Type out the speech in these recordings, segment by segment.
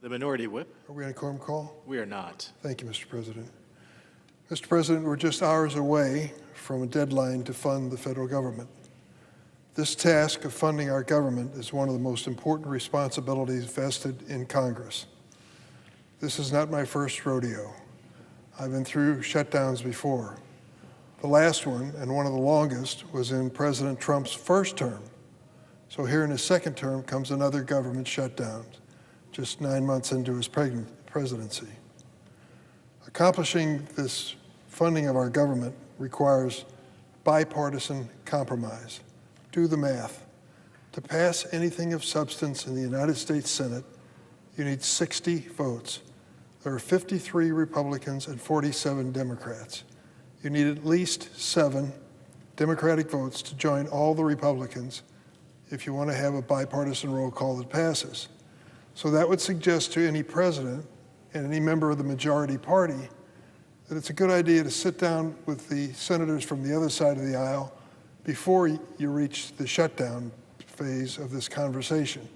The Minority Whip. Are we on a quorum call? We are not. Thank you, Mr. President. Mr. President, we're just hours away from a deadline to fund the federal government. This task of funding our government is one of the most important responsibilities vested in Congress. This is not my first rodeo. I've been through shutdowns before. The last one, and one of the longest, was in President Trump's first term. So here in his second term comes another government shutdown, just 9 months into his presidency. Accomplishing this funding of our government requires bipartisan compromise. Do the math. To pass anything of substance in the United States Senate, you need 60 votes. There are 53 Republicans and 47 Democrats. You need at least 7 Democratic votes to join all the Republicans if you want to have a bipartisan roll call that passes. So that would suggest to any president and any member of the majority party that it's a good idea to sit down with the senators from the other side of the aisle before you reach the shutdown phase of this conversation.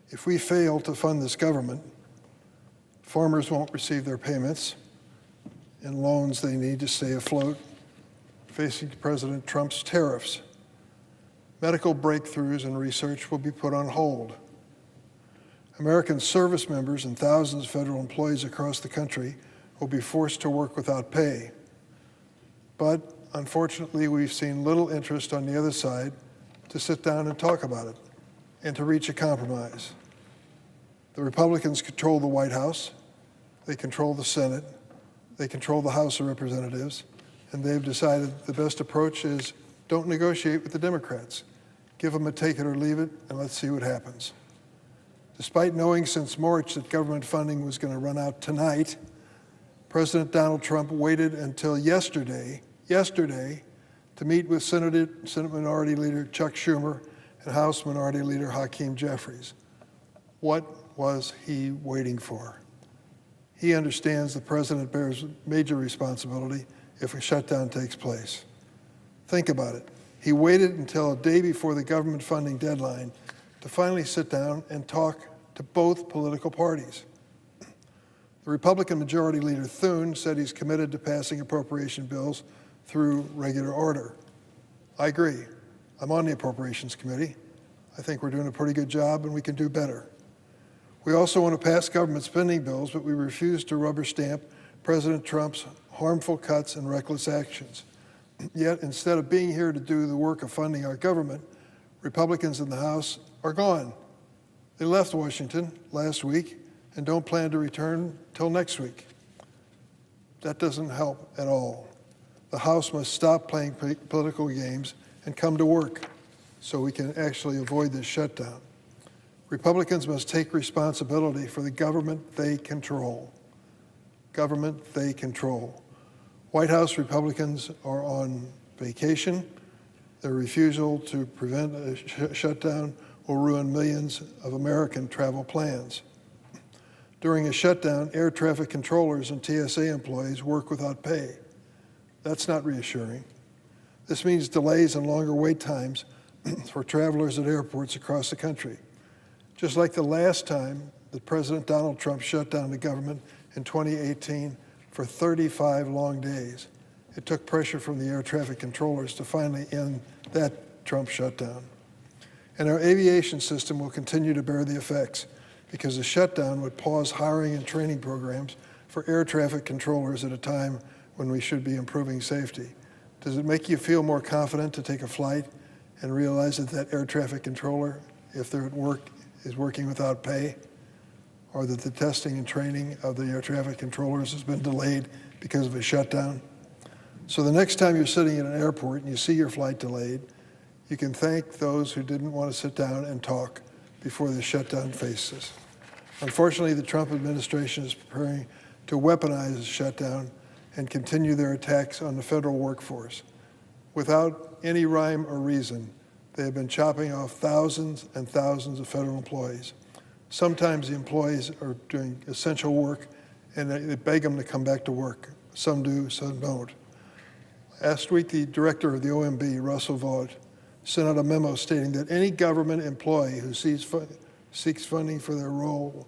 If we fail to fund this government, farmers won't receive their payments and loans they need to stay afloat, facing President Trump's tariffs. Medical breakthroughs and research will be put on hold. American service members and thousands of federal employees across the country will be forced to work without pay. But unfortunately, we've seen little interest on the other side to sit down and talk about it and to reach a compromise. The Republicans control the White House, they control the Senate, they control the House of Representatives, and they've decided the best approach is don't negotiate with the Democrats. Give them a take it or leave it, and let's see what happens. Despite knowing since March that government funding was going to run out tonight, President Donald Trump waited until yesterday to meet with Senate Minority Leader Chuck Schumer and House Minority Leader Hakeem Jeffries. What was he waiting for? He understands the president bears major responsibility if a shutdown takes place. Think about it. He waited until a day before the government funding deadline to finally sit down and talk to both political parties. The Republican Majority Leader Thune said he's committed to passing appropriation bills through regular order. I agree. I'm on the Appropriations Committee. I think we're doing a pretty good job and we can do better. We also want to pass government spending bills, but we refuse to rubber stamp President Trump's harmful cuts and reckless actions. Yet, instead of being here to do the work of funding our government, Republicans in the House are gone. They left Washington last week and don't plan to return till next week. That doesn't help at all. The House must stop playing political games and come to work so we can actually avoid this shutdown. Republicans must take responsibility for the government they control. Government they control. White House Republicans are on vacation. Their refusal to prevent a shutdown will ruin millions of American travel plans. During a shutdown, air traffic controllers and TSA employees work without pay. That's not reassuring. This means delays and longer wait times for travelers at airports across the country. Just like the last time that President Donald Trump shut down the government in 2018 for 35 long days, it took pressure from the air traffic controllers to finally end that Trump shutdown. And our aviation system will continue to bear the effects because the shutdown would pause hiring and training programs for air traffic controllers at a time when we should be improving safety. Does it make you feel more confident to take a flight and realize that that air traffic controller, if they're at work, is working without pay? Or that the testing and training of the air traffic controllers has been delayed because of a shutdown? So the next time you're sitting in an airport and you see your flight delayed, you can thank those who didn't want to sit down and talk before the shutdown faces. Unfortunately, the Trump administration is preparing to weaponize the shutdown and continue their attacks on the federal workforce. Without any rhyme or reason, they have been chopping off thousands and thousands of federal employees. Sometimes the employees are doing essential work and they beg them to come back to work. Some do, some don't. Last week, the director of the OMB, Russell Vought, sent out a memo stating that any government employee who seeks funding for their role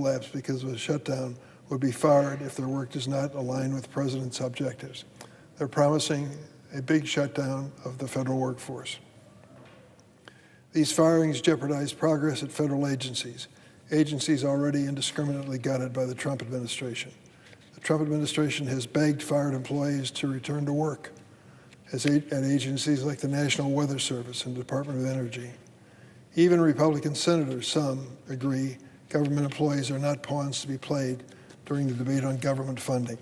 labs because of a shutdown would be fired if their work does not align with the president's objectives. They're promising a big shutdown of the federal workforce. These firings jeopardize progress at federal agencies already indiscriminately gutted by the Trump administration. The Trump administration has begged fired employees to return to work at agencies like the National Weather Service and Department of Energy. Even Republican senators, some, agree government employees are not pawns to be played during the debate on government funding.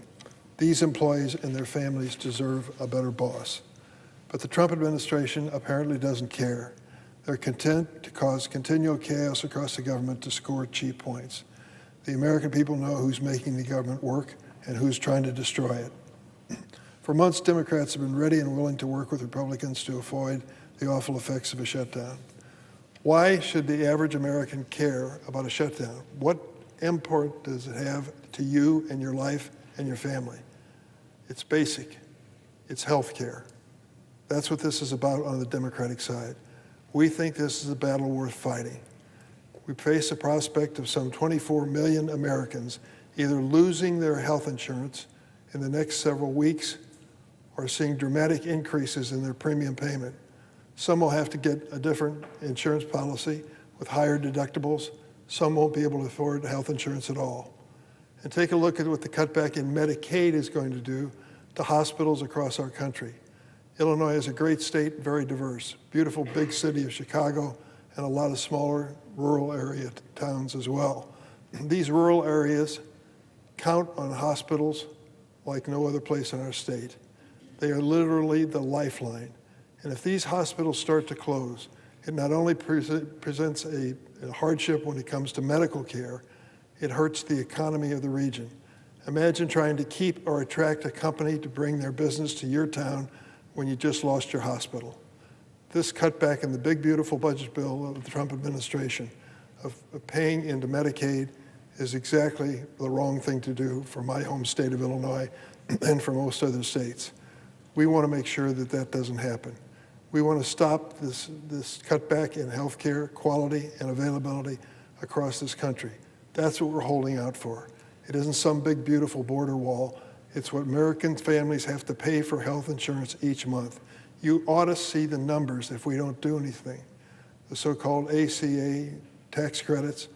These employees and their families deserve a better boss. But the Trump administration apparently doesn't care. They're content to cause continual chaos across the government to score cheap points. The American people know who's making the government work and who's trying to destroy it. For months, Democrats have been ready and willing to work with Republicans to avoid the awful effects of a shutdown. Why should the average American care about a shutdown? What import does it have to you and your life and your family? It's basic. It's health care. That's what this is about on the Democratic side. We think this is a battle worth fighting. We face the prospect of some 24 million Americans either losing their health insurance in the next several weeks or seeing dramatic increases in their premium payment. Some will have to get a different insurance policy with higher deductibles. Some won't be able to afford health insurance at all. And take a look at what the cutback in Medicaid is going to do to hospitals across our country. Illinois is a great state, very diverse. Beautiful big city of Chicago and a lot of smaller rural area towns as well. These rural areas count on hospitals like no other place in our state. They are literally the lifeline. And if these hospitals start to close, it not only presents a hardship when it comes to medical care, it hurts the economy of the region. Imagine trying to keep or attract a company to bring their business to your town when you just lost your hospital. This cutback in the big, beautiful budget bill of the Trump administration of paying into Medicaid is exactly the wrong thing to do for my home state of Illinois and for most other states. We want to make sure that that doesn't happen. We want to stop this cutback in health care quality and availability across this country. That's what we're holding out for. It isn't some big, beautiful border wall. It's what American families have to pay for health insurance each month. You ought to see the numbers if we don't do anything. The so-called ACA tax credits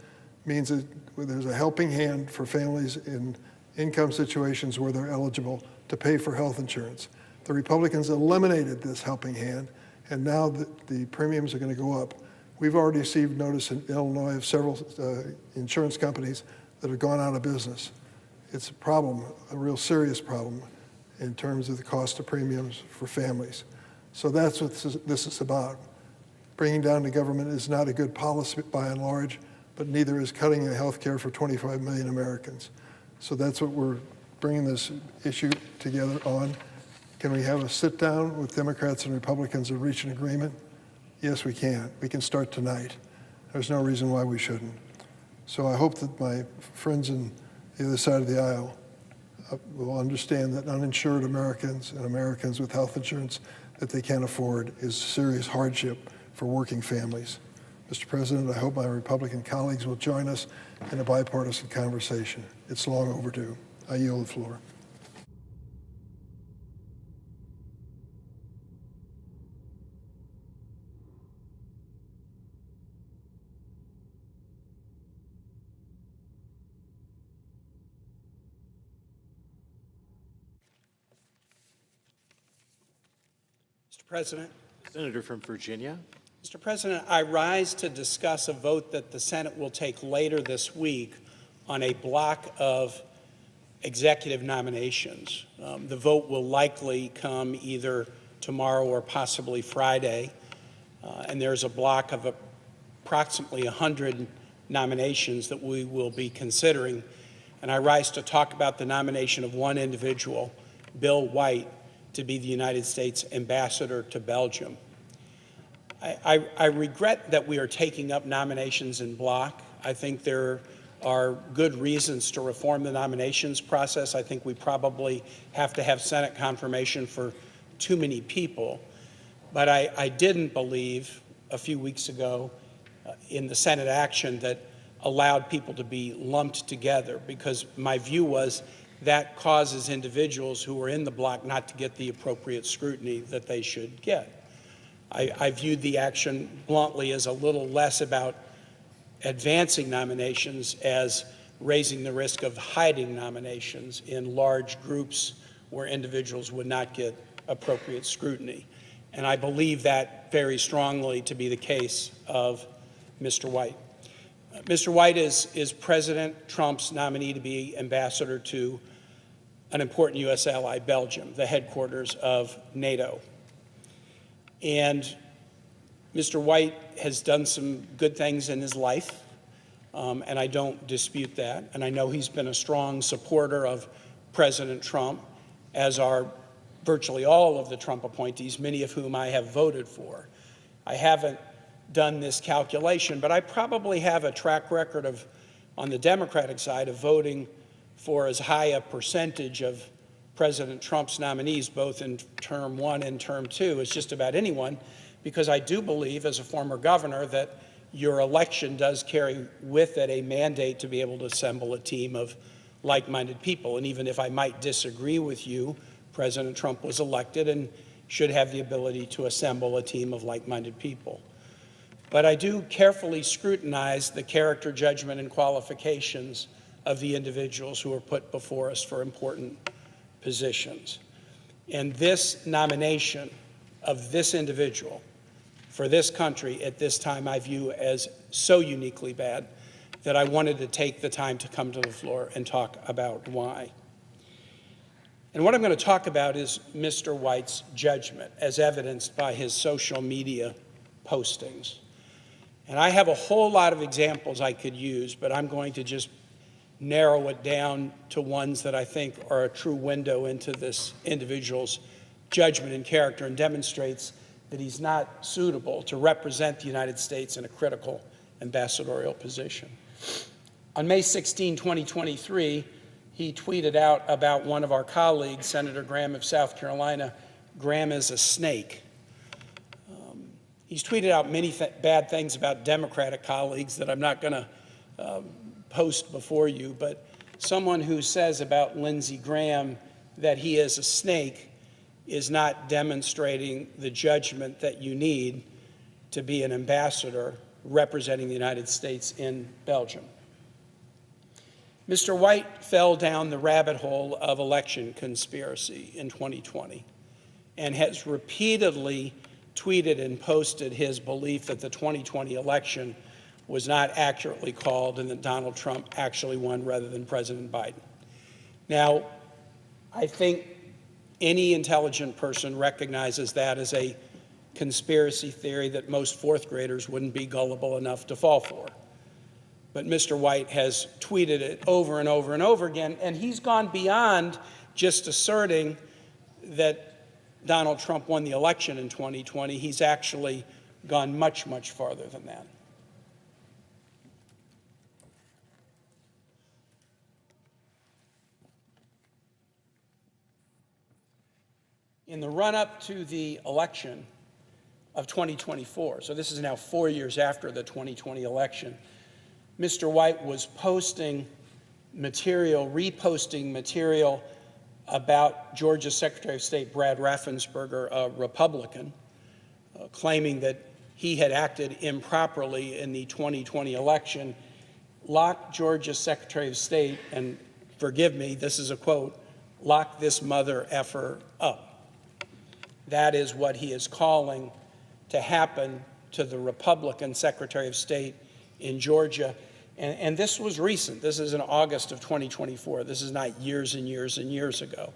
means that there's a helping hand for families in income situations where they're eligible to pay for health insurance. The Republicans eliminated this helping hand, and now the premiums are going to go up. We've already received notice in Illinois of several insurance companies that have gone out of business. It's a problem, a real serious problem in terms of the cost of premiums for families. So that's what this is about. Bringing down the government is not a good policy by and large, but neither is cutting the health care for 25 million Americans. So that's what we're bringing this issue together on. Can we have a sit down with Democrats and Republicans and reach an agreement? Yes, we can. We can start tonight. There's no reason why we shouldn't. So I hope that my friends on the other side of the aisle will understand that uninsured Americans and Americans with health insurance that they can't afford is serious hardship for working families. Mr. President, I hope my Republican colleagues will join us in a bipartisan conversation. It's long overdue. I yield the floor. Mr. President. Senator from Virginia. Mr. President, I rise to discuss a vote that the Senate will take later this week on a block of executive nominations. The vote will likely come either tomorrow or possibly Friday, and there's a block of approximately 100 nominations that we will be considering. And I rise to talk about the nomination of one individual, Bill White, to be the United States ambassador to Belgium. I regret that we are taking up nominations in block. I think there are good reasons to reform the nominations process. I think we probably have to have Senate confirmation for too many people. But I didn't believe a few weeks ago in the Senate action that allowed people to be lumped together, because my view was that causes individuals who are in the block not to get the appropriate scrutiny that they should get. I viewed the action bluntly as a little less about advancing nominations as raising the risk of hiding nominations in large groups where individuals would not get appropriate scrutiny. And I believe that very strongly to be the case of Mr. White. Mr. White is President Trump's nominee to be ambassador to an important U.S. ally, Belgium, the headquarters of NATO. And Mr. White has done some good things in his life, and I don't dispute that. And I know he's been a strong supporter of President Trump, as are virtually all of the Trump appointees, many of whom I have voted for. I haven't done this calculation, but I probably have a track record of, on the Democratic side, of voting for as high a percentage of President Trump's nominees, both in term one and term two, as just about anyone, because I do believe, as a former governor, that your election does carry with it a mandate to be able to assemble a team of like-minded people. And even if I might disagree with you, President Trump was elected and should have the ability to assemble a team of like-minded people. But I do carefully scrutinize the character, judgment, and qualifications of the individuals who are put before us for important positions. And this nomination of this individual for this country at this time I view as so uniquely bad that I wanted to take the time to come to the floor and talk about why. And what I'm going to talk about is Mr. White's judgment, as evidenced by his social media postings. And I have a whole lot of examples I could use, but I'm going to just narrow it down to ones that I think are a true window into this individual's judgment and character, and demonstrates that he's not suitable to represent the United States in a critical ambassadorial position. On May 16, 2023, he tweeted out about one of our colleagues, Senator Graham of South Carolina. Graham is a snake. He's tweeted out many bad things about Democratic colleagues that I'm not going to post before you, but someone who says about Lindsey Graham that he is a snake is not demonstrating the judgment that you need to be an ambassador representing the United States in Belgium. Mr. White fell down the rabbit hole of election conspiracy in 2020 and has repeatedly tweeted and posted his belief that the 2020 election was not accurately called and that Donald Trump actually won rather than President Biden. Now, I think any intelligent person recognizes that as a conspiracy theory that most fourth graders wouldn't be gullible enough to fall for. But Mr. White has tweeted it over and over and over again, and he's gone beyond just asserting that Donald Trump won the election in 2020. He's actually gone much, much farther than that. In the run-up to the election of 2024, so this is now 4 years after the 2020 election, Mr. White was posting material, reposting material about Georgia's Secretary of State Brad Raffensperger, a Republican, claiming that he had acted improperly in the 2020 election, lock Georgia's Secretary of State, and forgive me, this is a quote, lock this mother effer up. That is what he is calling to happen to the Republican Secretary of State in Georgia. And this was recent. This is in August of 2024. This is not years and years and years ago.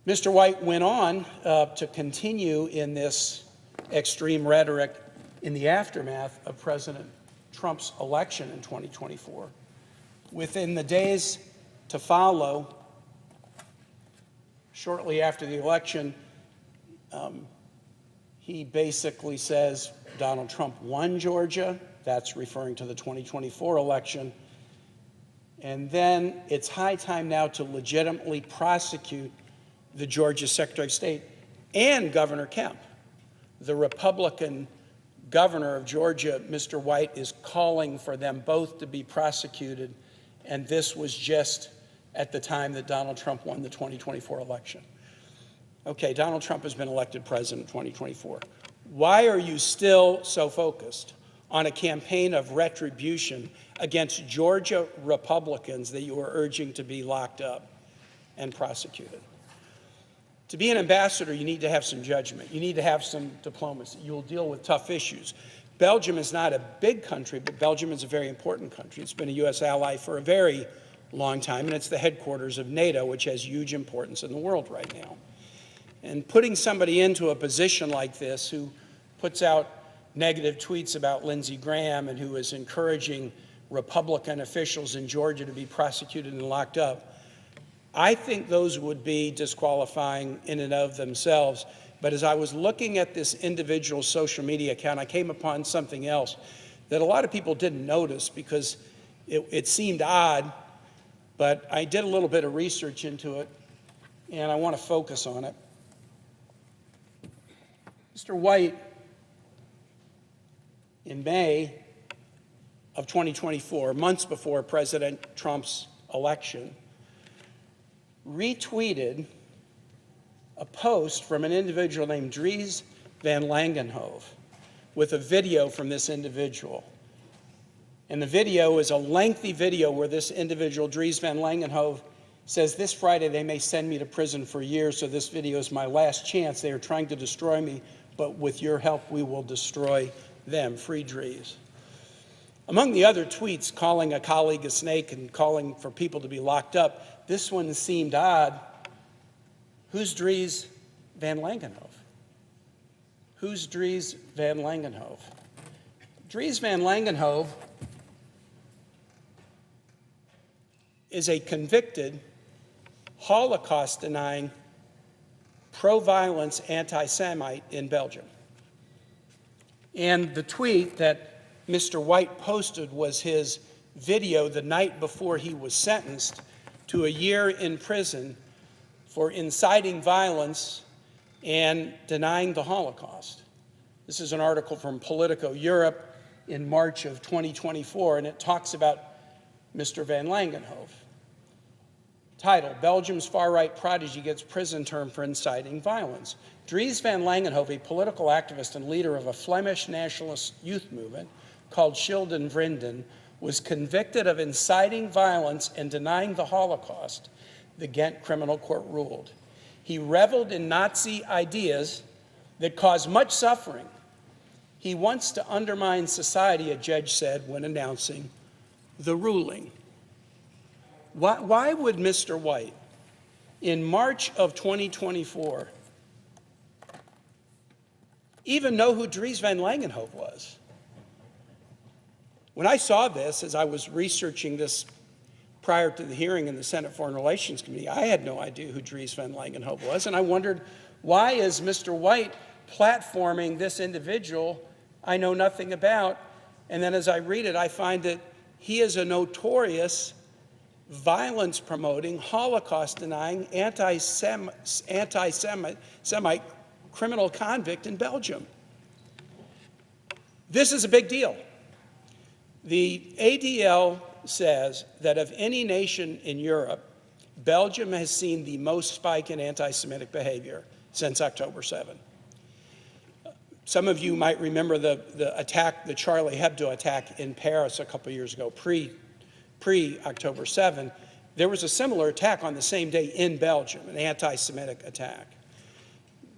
Mr. White went on to continue in this extreme rhetoric in the aftermath of President Trump's election in 2024. Within the days to follow, shortly after the election, he basically says Donald Trump won Georgia. That's referring to the 2024 election. And then it's high time now to legitimately prosecute the Georgia Secretary of State and Governor Kemp, the Republican governor of Georgia, Mr. White, is calling for them both to be prosecuted, and this was just at the time that Donald Trump won the 2024 election. Okay, Donald Trump has been elected president in 2024. Why are you still so focused on a campaign of retribution against Georgia Republicans that you are urging to be locked up and prosecuted? To be an ambassador, you need to have some judgment. You need to have some diplomacy. You'll deal with tough issues. Belgium is not a big country, but Belgium is a very important country. It's been a U.S. ally for a very long time, and it's the headquarters of NATO, which has huge importance in the world right now. And putting somebody into a position like this who puts out negative tweets about Lindsey Graham and who is encouraging Republican officials in Georgia to be prosecuted and locked up, I think those would be disqualifying in and of themselves. But as I was looking at this individual social media account, I came upon something else that a lot of people didn't notice because it seemed odd, but I did a little bit of research into it, and I want to focus on it. Mr. White, in May of 2024, months before President Trump's election, retweeted a post from an individual named Dries Van Langenhove with a video from this individual. And the video is a lengthy video where this individual, Dries Van Langenhove, says, "This Friday they may send me to prison for years, so this video is my last chance. They are trying to destroy me, but with your help we will destroy them. Free Dries." Among the other tweets calling a colleague a snake and calling for people to be locked up, this one seemed odd. Who's Dries Van Langenhove? Who's Dries Van Langenhove? Dries Van Langenhove is a convicted, Holocaust-denying, pro-violence anti-Semite in Belgium. And the tweet that Mr. White posted was his video the night before he was sentenced to a year in prison for inciting violence and denying the Holocaust. This is an article from Politico Europe in March of 2024, and it talks about Mr. Van Langenhove. Title: Belgium's far-right prodigy gets prison term for inciting violence. Dries Van Langenhove, a political activist and leader of a Flemish nationalist youth movement called Children Vrienden, was convicted of inciting violence and denying the Holocaust, the Ghent Criminal Court ruled. He reveled in Nazi ideas that caused much suffering. He wants to undermine society, a judge said when announcing the ruling. Why would Mr. White, in March of 2024, even know who Dries Van Langenhove was? When I saw this, as I was researching this prior to the hearing in the Senate Foreign Relations Committee, I had no idea who Dries Van Langenhove was, and I wondered, why is Mr. White platforming this individual I know nothing about? And then as I read it, I find that he is a notorious violence-promoting, Holocaust-denying, anti-Semite criminal convict in Belgium. This is a big deal. The ADL says that of any nation in Europe, Belgium has seen the most spike in anti-Semitic behavior since October 7. Some of you might remember the attack, the Charlie Hebdo attack in Paris a couple years ago, pre-October 7. There was a similar attack on the same day in Belgium, an anti-Semitic attack.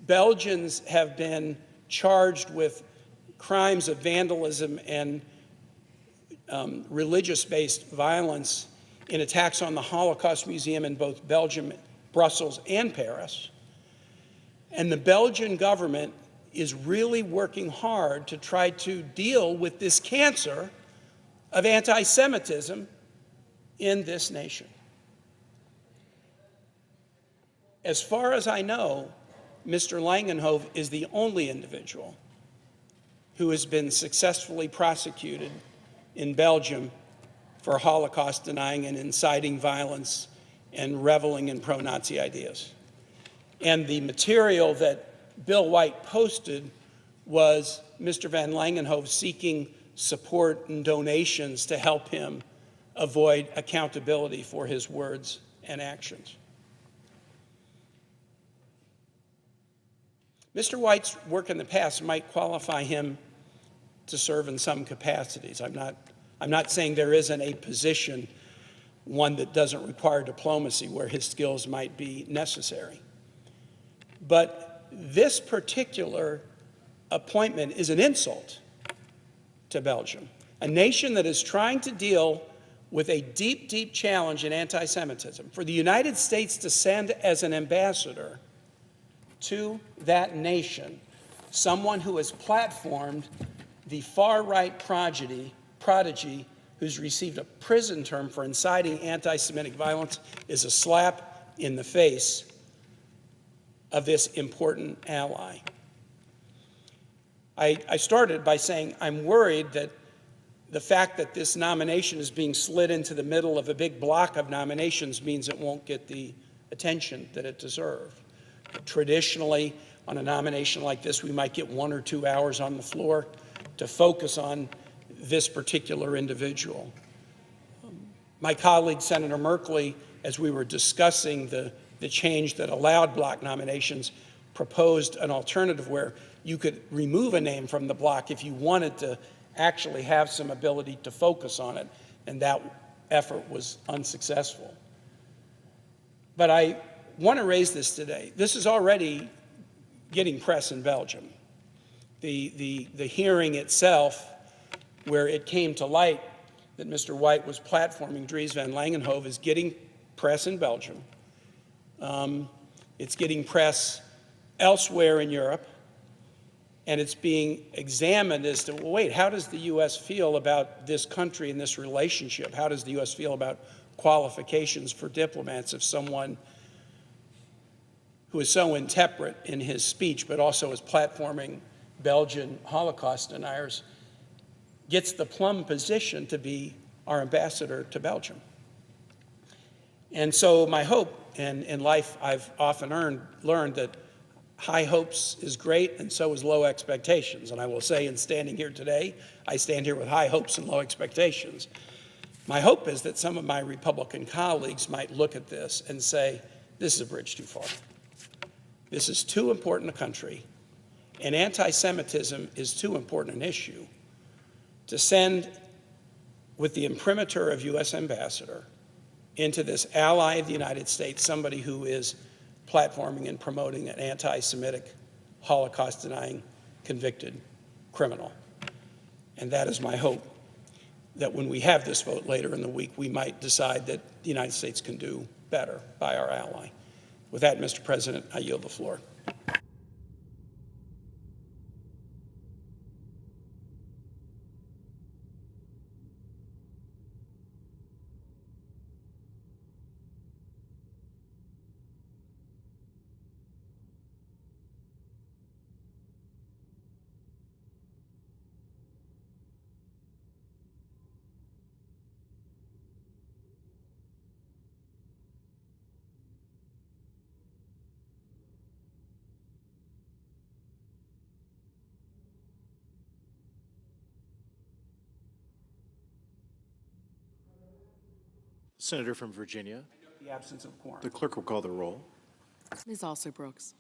Belgians have been charged with crimes of vandalism and religious-based violence in attacks on the Holocaust Museum in both Belgium, Brussels, and Paris. And the Belgian government is really working hard to try to deal with this cancer of anti-Semitism in this nation. As far as I know, Mr. Langenhove is the only individual who has been successfully prosecuted in Belgium for Holocaust denying and inciting violence and reveling in pro-Nazi ideas. And the material that Bill White posted was Mr. Van Langenhove seeking support and donations to help him avoid accountability for his words and actions. Mr. White's work in the past might qualify him to serve in some capacities. I'm not saying there isn't a position, one that doesn't require diplomacy, where his skills might be necessary. But this particular appointment is an insult to Belgium, a nation that is trying to deal with a deep, deep challenge in anti-Semitism. For the United States to send as an ambassador to that nation someone who has platformed the far-right prodigy who's received a prison term for inciting anti-Semitic violence is a slap in the face of this important ally. I started by saying I'm worried that the fact that this nomination is being slid into the middle of a big block of nominations means it won't get the attention that it deserved. Traditionally, on a nomination like this, we might get 1 or 2 hours on the floor to focus on this particular individual. My colleague, Senator Merkley, as we were discussing the change that allowed block nominations, proposed an alternative where you could remove a name from the block if you wanted to actually have some ability to focus on it, and that effort was unsuccessful. But I want to raise this today. This is already getting press in Belgium. The hearing itself, where it came to light that Mr. White was platforming Dries Van Langenhove, is getting press in Belgium. It's getting press elsewhere in Europe, and it's being examined as to, well, wait, how does the U.S. feel about this country and this relationship? How does the U.S. feel about qualifications for diplomats if someone who is so intemperate in his speech, but also is platforming Belgian Holocaust deniers, gets the plum position to be our ambassador to Belgium? And so my hope, and in life I've often learned that high hopes is great, and so is low expectations. And I will say, in standing here today, I stand here with high hopes and low expectations. My hope is that some of my Republican colleagues might look at this and say, this is a bridge too far. This is too important a country, and anti-Semitism is too important an issue to send with the imprimatur of U.S. ambassador into this ally of the United States, somebody who is platforming and promoting an anti-Semitic, Holocaust-denying, convicted criminal. And that is my hope, that when we have this vote later in the week, we might decide that the United States can do better by our ally. With that, Mr. President, I yield the floor. Senator from Virginia. The absence of quorum. The clerk will call the roll. Ms. Alsor-Brooks.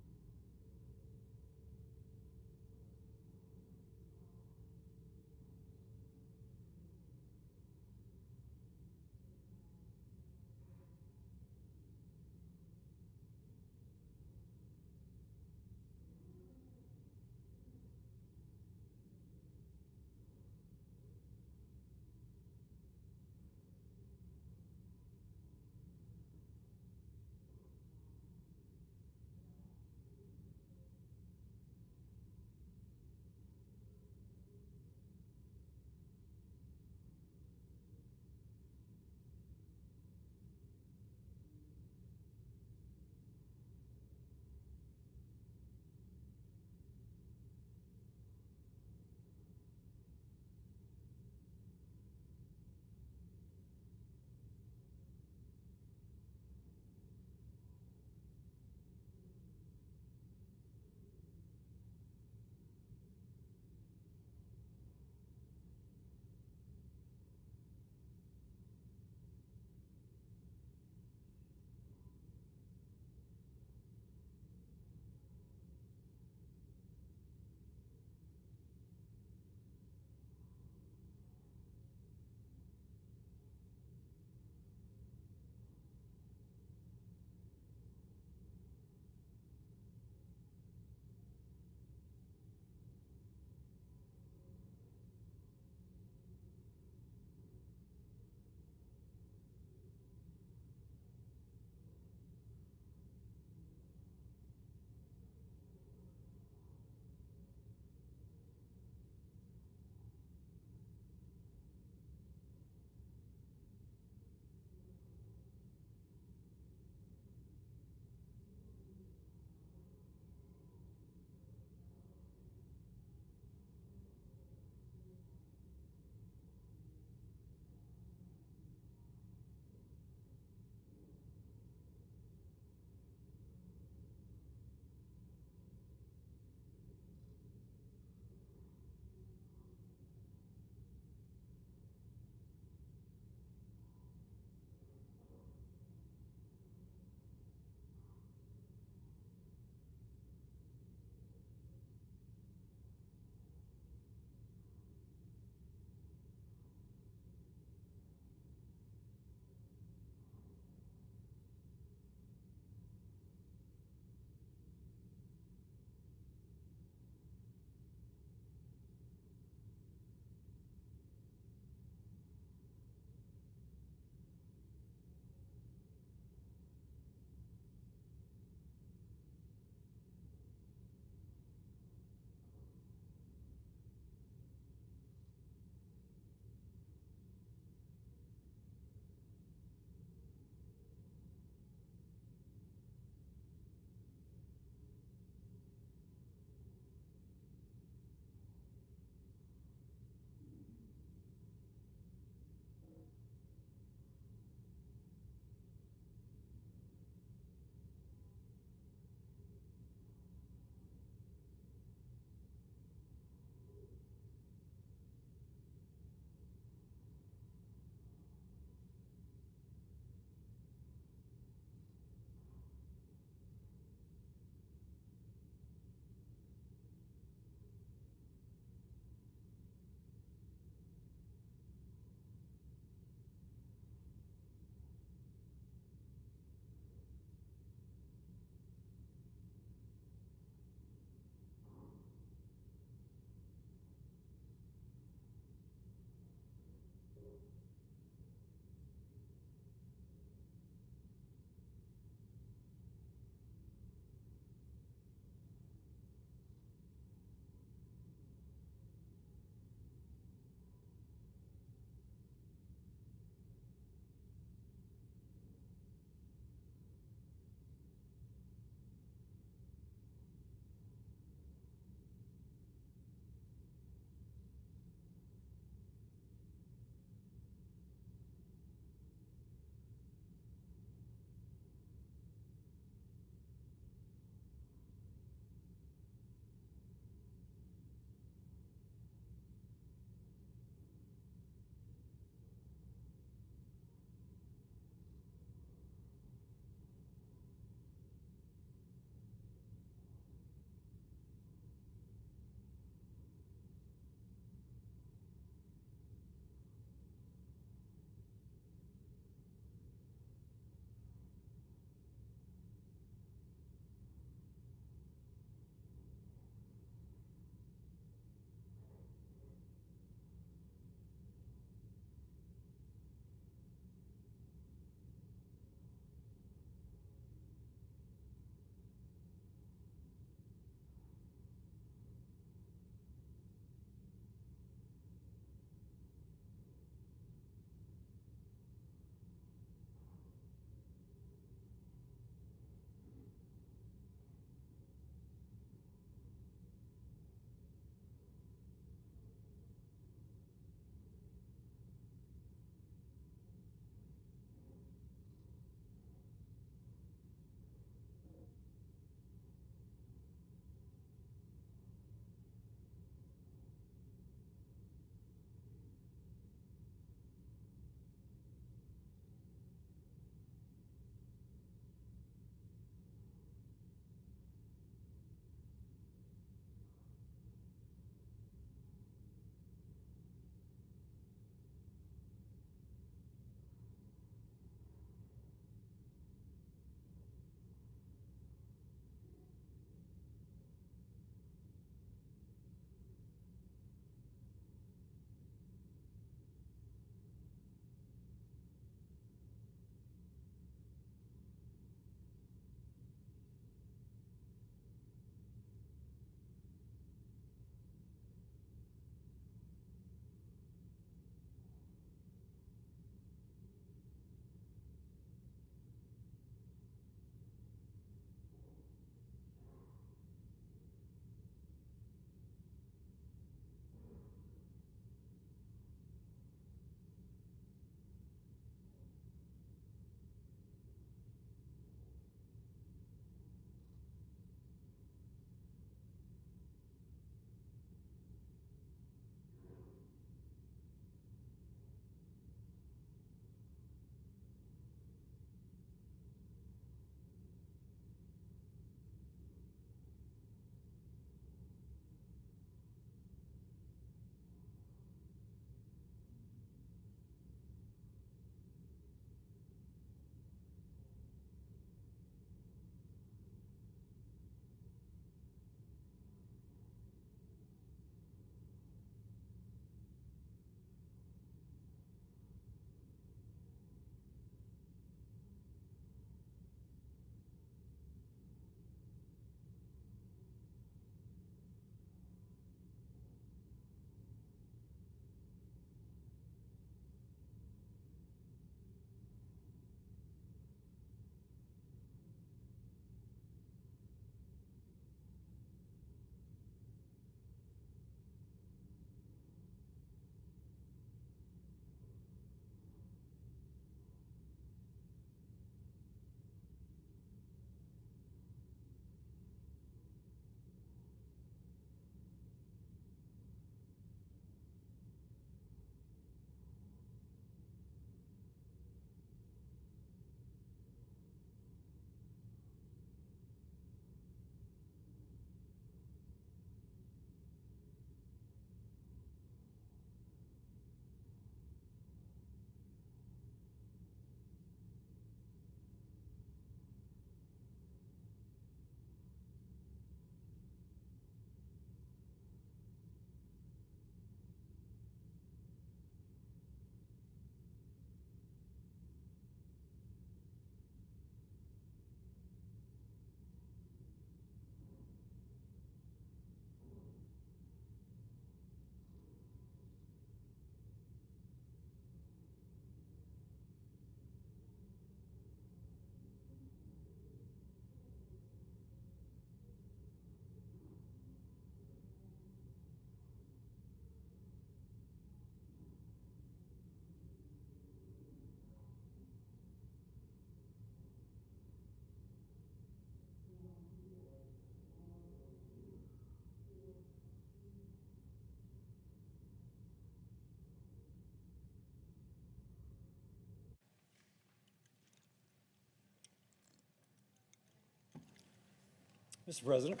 Mr. President,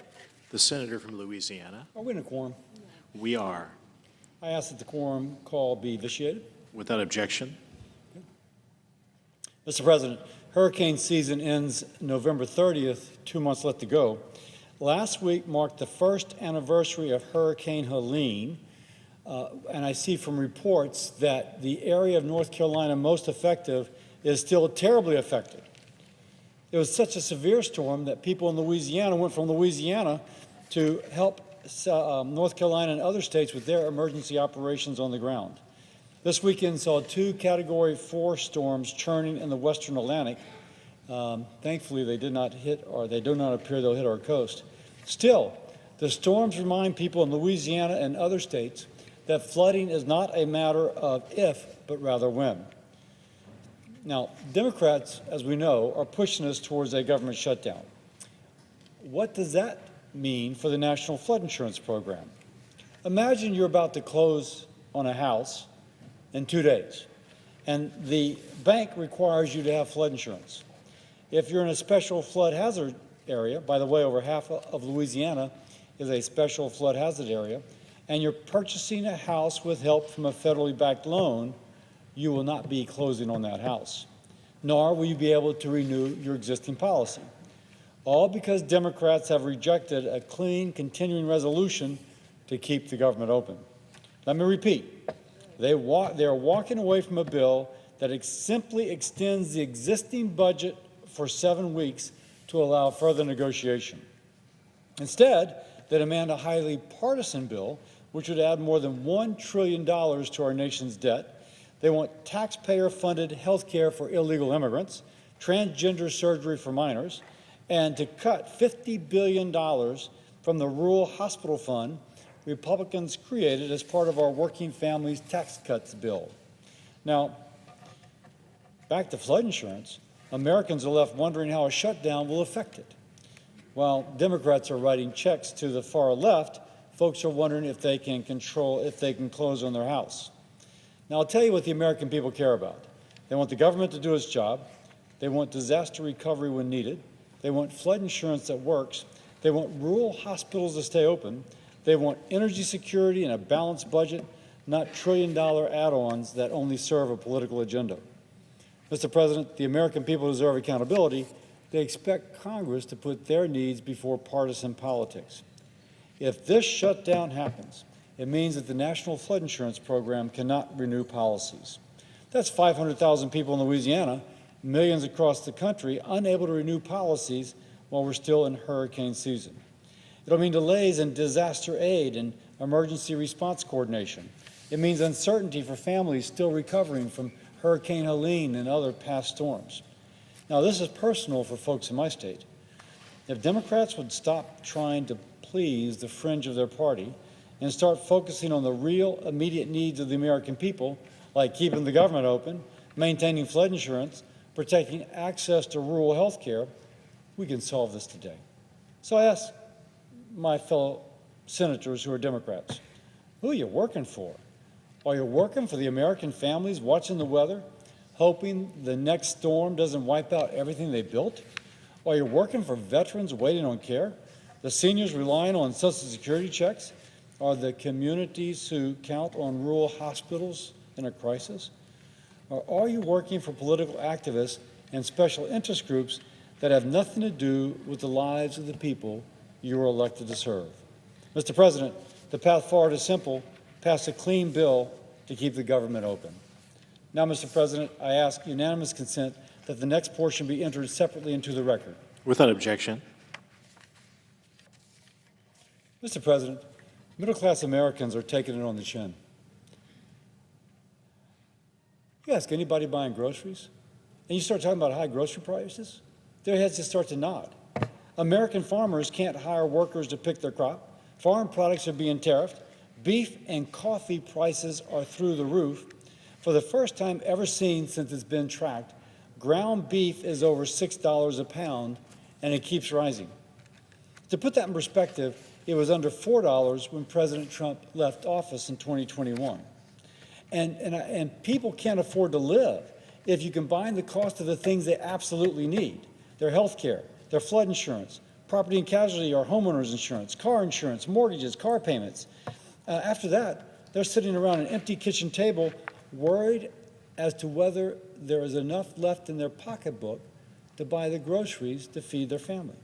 The senator from Louisiana. are we in a quorum? We are. I ask that the quorum call be vitiated. Without objection. Mr. President, hurricane season ends November 30th, 2 months left to go. Last week marked the first anniversary of Hurricane Helene, and I see from reports that the area of North Carolina most affected is still terribly affected. It was such a severe storm that people in Louisiana went from Louisiana to help North Carolina and other states with their emergency operations on the ground. This weekend saw 2 Category 4 storms churning in the western Atlantic. Thankfully, they did not hit, or they do not appear they'll hit our coast. Still, the storms remind people in Louisiana and other states that flooding is not a matter of if, but rather when. Now, Democrats, as we know, are pushing us towards a government shutdown. What does that mean for the National Flood Insurance Program? Imagine you're about to close on a house in 2 days, and the bank requires you to have flood insurance. If you're in a special flood hazard area, by the way, over half of Louisiana is a special flood hazard area, and you're purchasing a house with help from a federally backed loan, you will not be closing on that house, nor will you be able to renew your existing policy. All because Democrats have rejected a clean, continuing resolution to keep the government open. Let me repeat. They are walking away from a bill that simply extends the existing budget for 7 weeks to allow further negotiation. Instead, they demand a highly partisan bill, which would add more than $1 trillion to our nation's debt. They want taxpayer-funded health care for illegal immigrants, transgender surgery for minors, and to cut $50 billion from the Rural Hospital Fund Republicans created as part of our Working Families Tax Cuts bill. Now, back to flood insurance, Americans are left wondering how a shutdown will affect it. While Democrats are writing checks to the far left, folks are wondering if they can close on their house. Now, I'll tell you what the American people care about. They want the government to do its job. They want disaster recovery when needed. They want flood insurance that works. They want rural hospitals to stay open. They want energy security and a balanced budget, not trillion-dollar add-ons that only serve a political agenda. Mr. President, the American people deserve accountability. They expect Congress to put their needs before partisan politics. If this shutdown happens, it means that the National Flood Insurance Program cannot renew policies. That's 500,000 people in Louisiana, millions across the country, unable to renew policies while we're still in hurricane season. It'll mean delays in disaster aid and emergency response coordination. It means uncertainty for families still recovering from Hurricane Helene and other past storms. Now, this is personal for folks in my state. If Democrats would stop trying to please the fringe of their party and start focusing on the real immediate needs of the American people, like keeping the government open, maintaining flood insurance, protecting access to rural health care, we can solve this today. So I ask my fellow senators who are Democrats, who are you working for? Are you working for the American families watching the weather, hoping the next storm doesn't wipe out everything they built? Are you working for veterans waiting on care, the seniors relying on Social Security checks, or the communities who count on rural hospitals in a crisis? Or are you working for political activists and special interest groups that have nothing to do with the lives of the people you were elected to serve? Mr. President, the path forward is simple. Pass a clean bill to keep the government open. Now, Mr. President, I ask unanimous consent that the next portion be entered separately into the record. Without objection. Mr. President, middle-class Americans are taking it on the chin. You ask anybody buying groceries, and you start talking about high grocery prices, their heads just start to nod. American farmers can't hire workers to pick their crop. Farm products are being tariffed. Beef and coffee prices are through the roof. For the first time ever seen since it's been tracked, ground beef is over $6 a pound, and it keeps rising. To put that in perspective, it was under $4 when President Trump left office in 2021. And people can't afford to live if you combine the cost of the things they absolutely need, their health care, their flood insurance, property and casualty or homeowners insurance, car insurance, mortgages, car payments. After that, they're sitting around an empty kitchen table worried as to whether there is enough left in their pocketbook to buy the groceries to feed their family.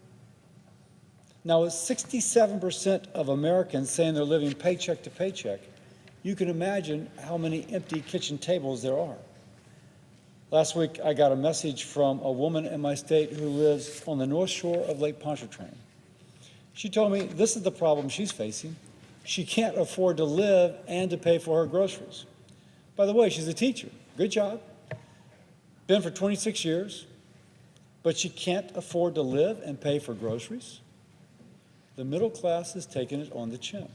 Now, with 67% of Americans saying they're living paycheck to paycheck, you can imagine how many empty kitchen tables there are. Last week, I got a message from a woman in my state who lives on the north shore of Lake Pontchartrain. She told me this is the problem she's facing. She can't afford to live and to pay for her groceries. By the way, she's a teacher. Good job. Been for 26 years. But she can't afford to live and pay for groceries. The middle class has taken it on the chin.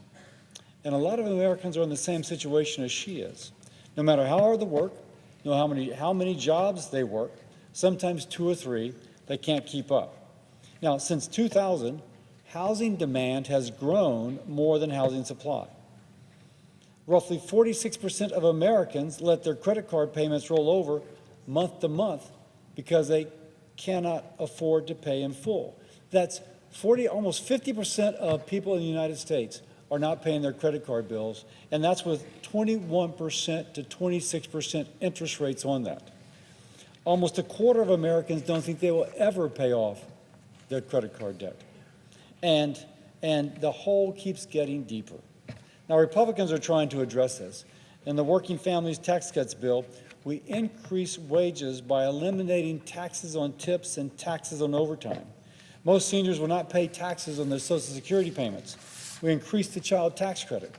And a lot of Americans are in the same situation as she is. No matter how hard they work, no matter how many jobs they work, sometimes 2 or 3, they can't keep up. Now, since 2000, housing demand has grown more than housing supply. Roughly 46% of Americans let their credit card payments roll over month to month because they cannot afford to pay in full. That's almost 50% of people in the United States are not paying their credit card bills, and that's with 21% to 26% interest rates on that. Almost a quarter of Americans don't think they will ever pay off their credit card debt. And the hole keeps getting deeper. Now, Republicans are trying to address this. In the Working Families Tax Cuts bill, we increase wages by eliminating taxes on tips and taxes on overtime. Most seniors will not pay taxes on their Social Security payments. We increase the child tax credit.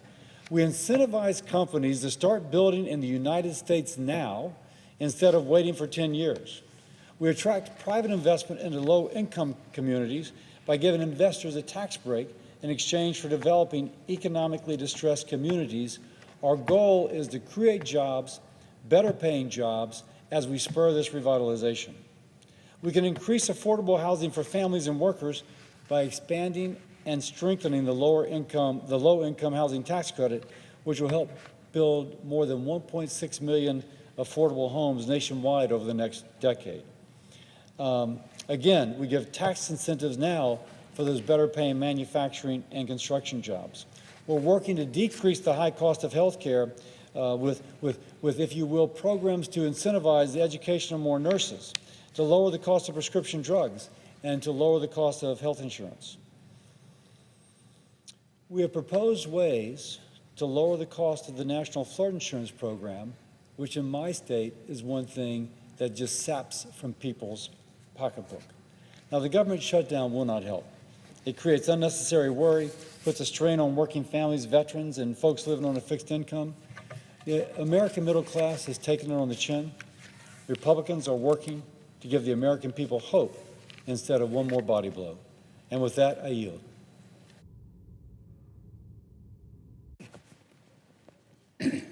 We incentivize companies to start building in the United States now instead of waiting for 10 years. We attract private investment into low-income communities by giving investors a tax break in exchange for developing economically distressed communities. Our goal is to create jobs, better-paying jobs, as we spur this revitalization. We can increase affordable housing for families and workers by expanding and strengthening the low-income housing tax credit, which will help build more than 1.6 million affordable homes nationwide over the next decade. Again, we give tax incentives now for those better-paying manufacturing and construction jobs. We're working to decrease the high cost of health care with, if you will, programs to incentivize the education of more nurses, to lower the cost of prescription drugs, and to lower the cost of health insurance. We have proposed ways to lower the cost of the National Flood Insurance Program, which in my state is one thing that just saps from people's pocketbook. Now, the government shutdown will not help. It creates unnecessary worry, puts a strain on working families, veterans, and folks living on a fixed income. The American middle class has taken it on the chin. Republicans are working to give the American people hope instead of one more body blow. And with that, I yield.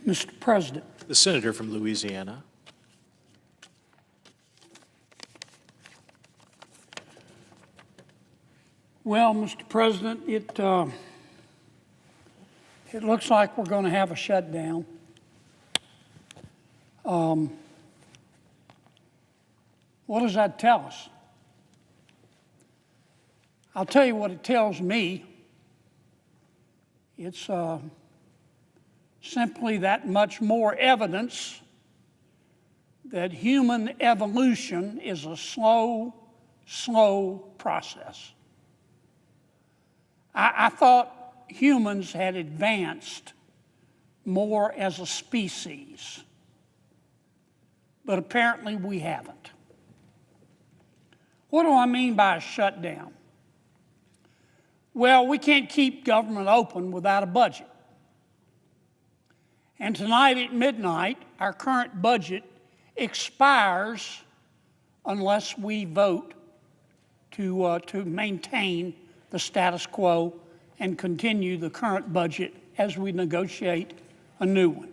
Mr. President. The senator from Louisiana. Well, Mr. President, it looks like we're going to have a shutdown. What does that tell us? I'll tell you what it tells me. It's simply that much more evidence that human evolution is a slow process. I thought humans had advanced more as a species, but apparently we haven't. What do I mean by a shutdown? Well, we can't keep government open without a budget. And tonight at midnight, our current budget expires unless we vote to maintain the status quo and continue the current budget as we negotiate a new one.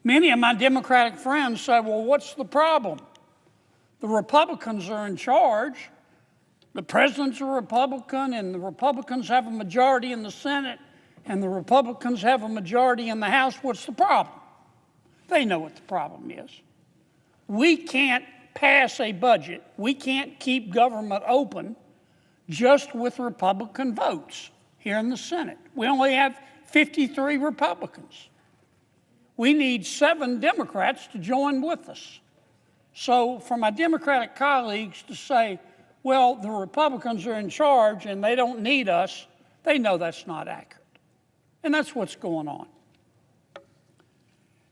Many of my Democratic friends say, well, what's the problem? The Republicans are in charge. The president's a Republican, and the Republicans have a majority in the Senate, and the Republicans have a majority in the House. What's the problem? They know what the problem is. We can't pass a budget. We can't keep government open just with Republican votes here in the Senate. We only have 53 Republicans. We need 7 Democrats to join with us. So for my Democratic colleagues to say, well, the Republicans are in charge and they don't need us, they know that's not accurate. And that's what's going on.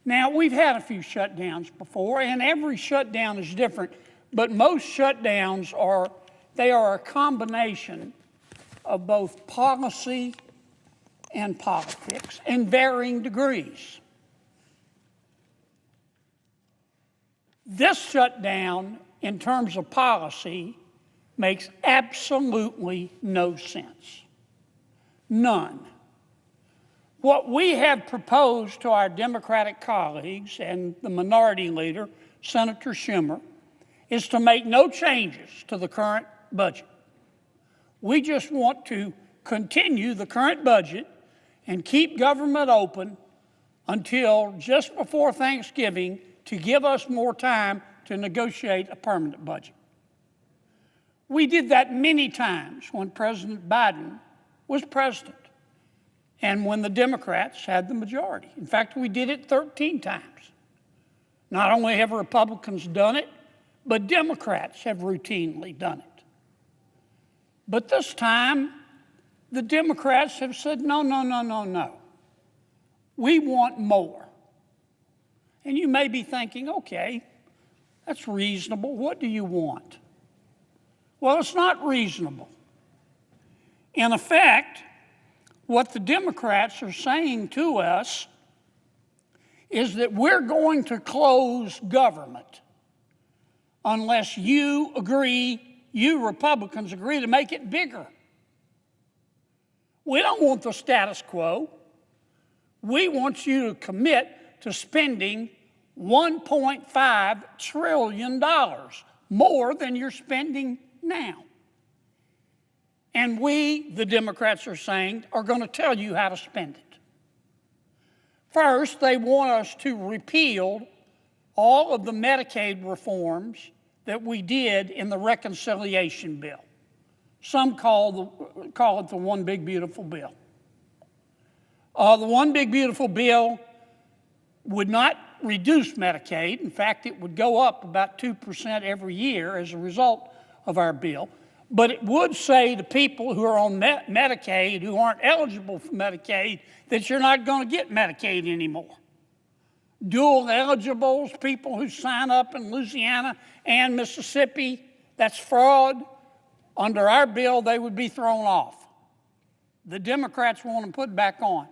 Now, we've had a few shutdowns before, and every shutdown is different, but most shutdowns are a combination of both policy and politics in varying degrees. This shutdown, in terms of policy, makes absolutely no sense. None. What we have proposed to our Democratic colleagues and the minority leader, Senator Schumer, is to make no changes to the current budget. We just want to continue the current budget and keep government open until just before Thanksgiving to give us more time to negotiate a permanent budget. We did that many times when President Biden was president and when the Democrats had the majority. In fact, we did it 13 times. Not only have Republicans done it, but Democrats have routinely done it. But this time, the Democrats have said, no, no, no, no, no. We want more. And you may be thinking, okay, that's reasonable. What do you want? Well, it's not reasonable. In effect, what the Democrats are saying to us is that we're going to close government unless you Republicans agree to make it bigger. We don't want the status quo. We want you to commit to spending $1.5 trillion more than you're spending now. And we, the Democrats are saying, are going to tell you how to spend it. First, they want us to repeal all of the Medicaid reforms that we did in the reconciliation bill. Some call it the One Big Beautiful Bill. The One Big Beautiful Bill would not reduce Medicaid. In fact, it would go up about 2% every year as a result of our bill. But it would say to people who are on Medicaid, who aren't eligible for Medicaid, that you're not going to get Medicaid anymore. Dual eligibles, people who sign up in Louisiana and Mississippi, that's fraud. Under our bill, they would be thrown off. The Democrats want them put back on.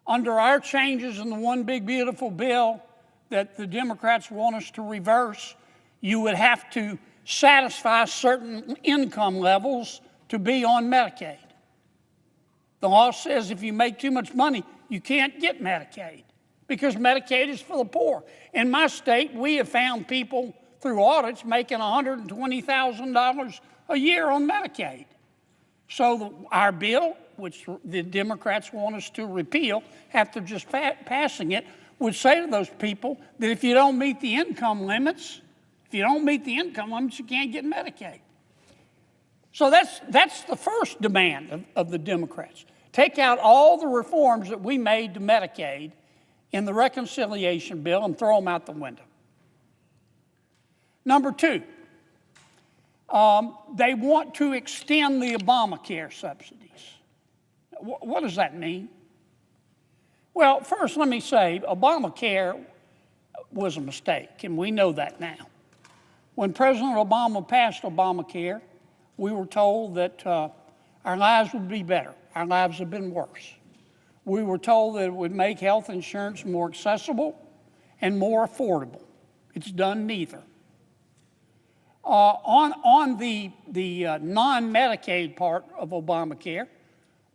Under our changes in the One Big Beautiful Bill that the Democrats want us to reverse, you would have to satisfy certain income levels to be on Medicaid. The law says if you make too much money, you can't get Medicaid because Medicaid is for the poor. In my state, we have found people through audits making $120,000 a year on Medicaid. So our bill, which the Democrats want us to repeal after just passing it, would say to those people that if you don't meet the income limits, you can't get Medicaid. So that's the first demand of the Democrats. Take out all the reforms that we made to Medicaid in the reconciliation bill and throw them out the window. Number two, they want to extend the Obamacare subsidies. What does that mean? Well, first let me say Obamacare was a mistake, and we know that now. When President Obama passed Obamacare, we were told that our lives would be better. Our lives have been worse. We were told that it would make health insurance more accessible and more affordable. It's done neither. On the non-Medicaid part of Obamacare,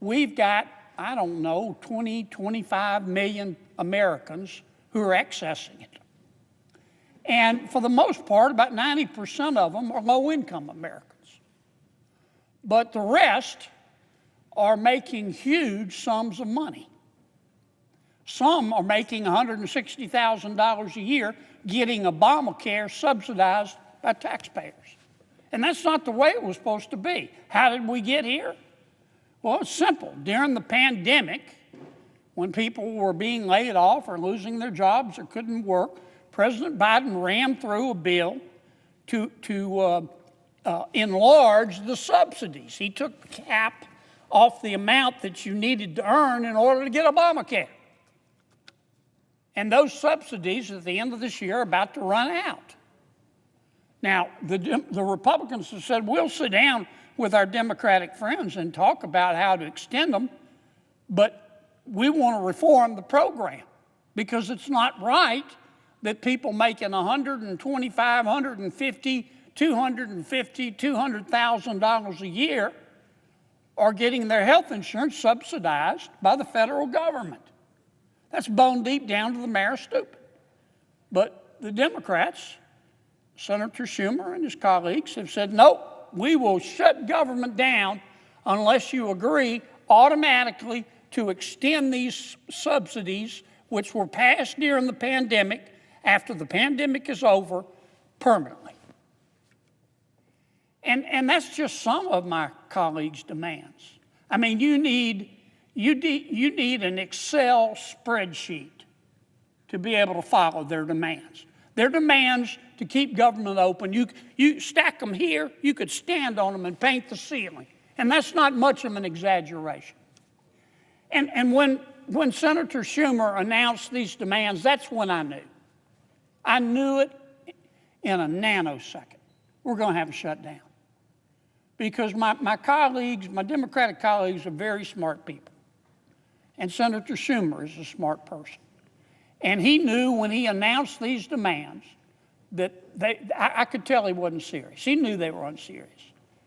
we've got, 25 million Americans who are accessing it. And for the most part, about 90% of them are low-income Americans. But the rest are making huge sums of money. Some are making $160,000 a year getting Obamacare subsidized by taxpayers. And that's not the way it was supposed to be. How did we get here? Well, it's simple. During the pandemic, when people were being laid off or losing their jobs or couldn't work, President Biden rammed through a bill to enlarge the subsidies. He took the cap off the amount that you needed to earn in order to get Obamacare. And those subsidies at the end of this year are about to run out. Now, the Republicans have said, we'll sit down with our Democratic friends and talk about how to extend them, but we want to reform the program because it's not right that people making $125,000, $150,000, $250,000, $200,000 a year are getting their health insurance subsidized by the federal government. That's bone deep down to the mayor stupid. But the Democrats, Senator Schumer and his colleagues, have said, nope, we will shut government down unless you agree automatically to extend these subsidies, which were passed during the pandemic, after the pandemic is over, permanently. And that's just some of my colleagues' demands. I mean, you need an Excel spreadsheet to be able to follow their demands. Their demands to keep government open, you stack them here, you could stand on them and paint the ceiling. And that's not much of an exaggeration. And when Senator Schumer announced these demands, that's when I knew. I knew it in a nanosecond. We're going to have a shutdown. Because my colleagues, my Democratic colleagues, are very smart people. And Senator Schumer is a smart person. And he knew when he announced these demands that I could tell he wasn't serious. He knew they were unserious.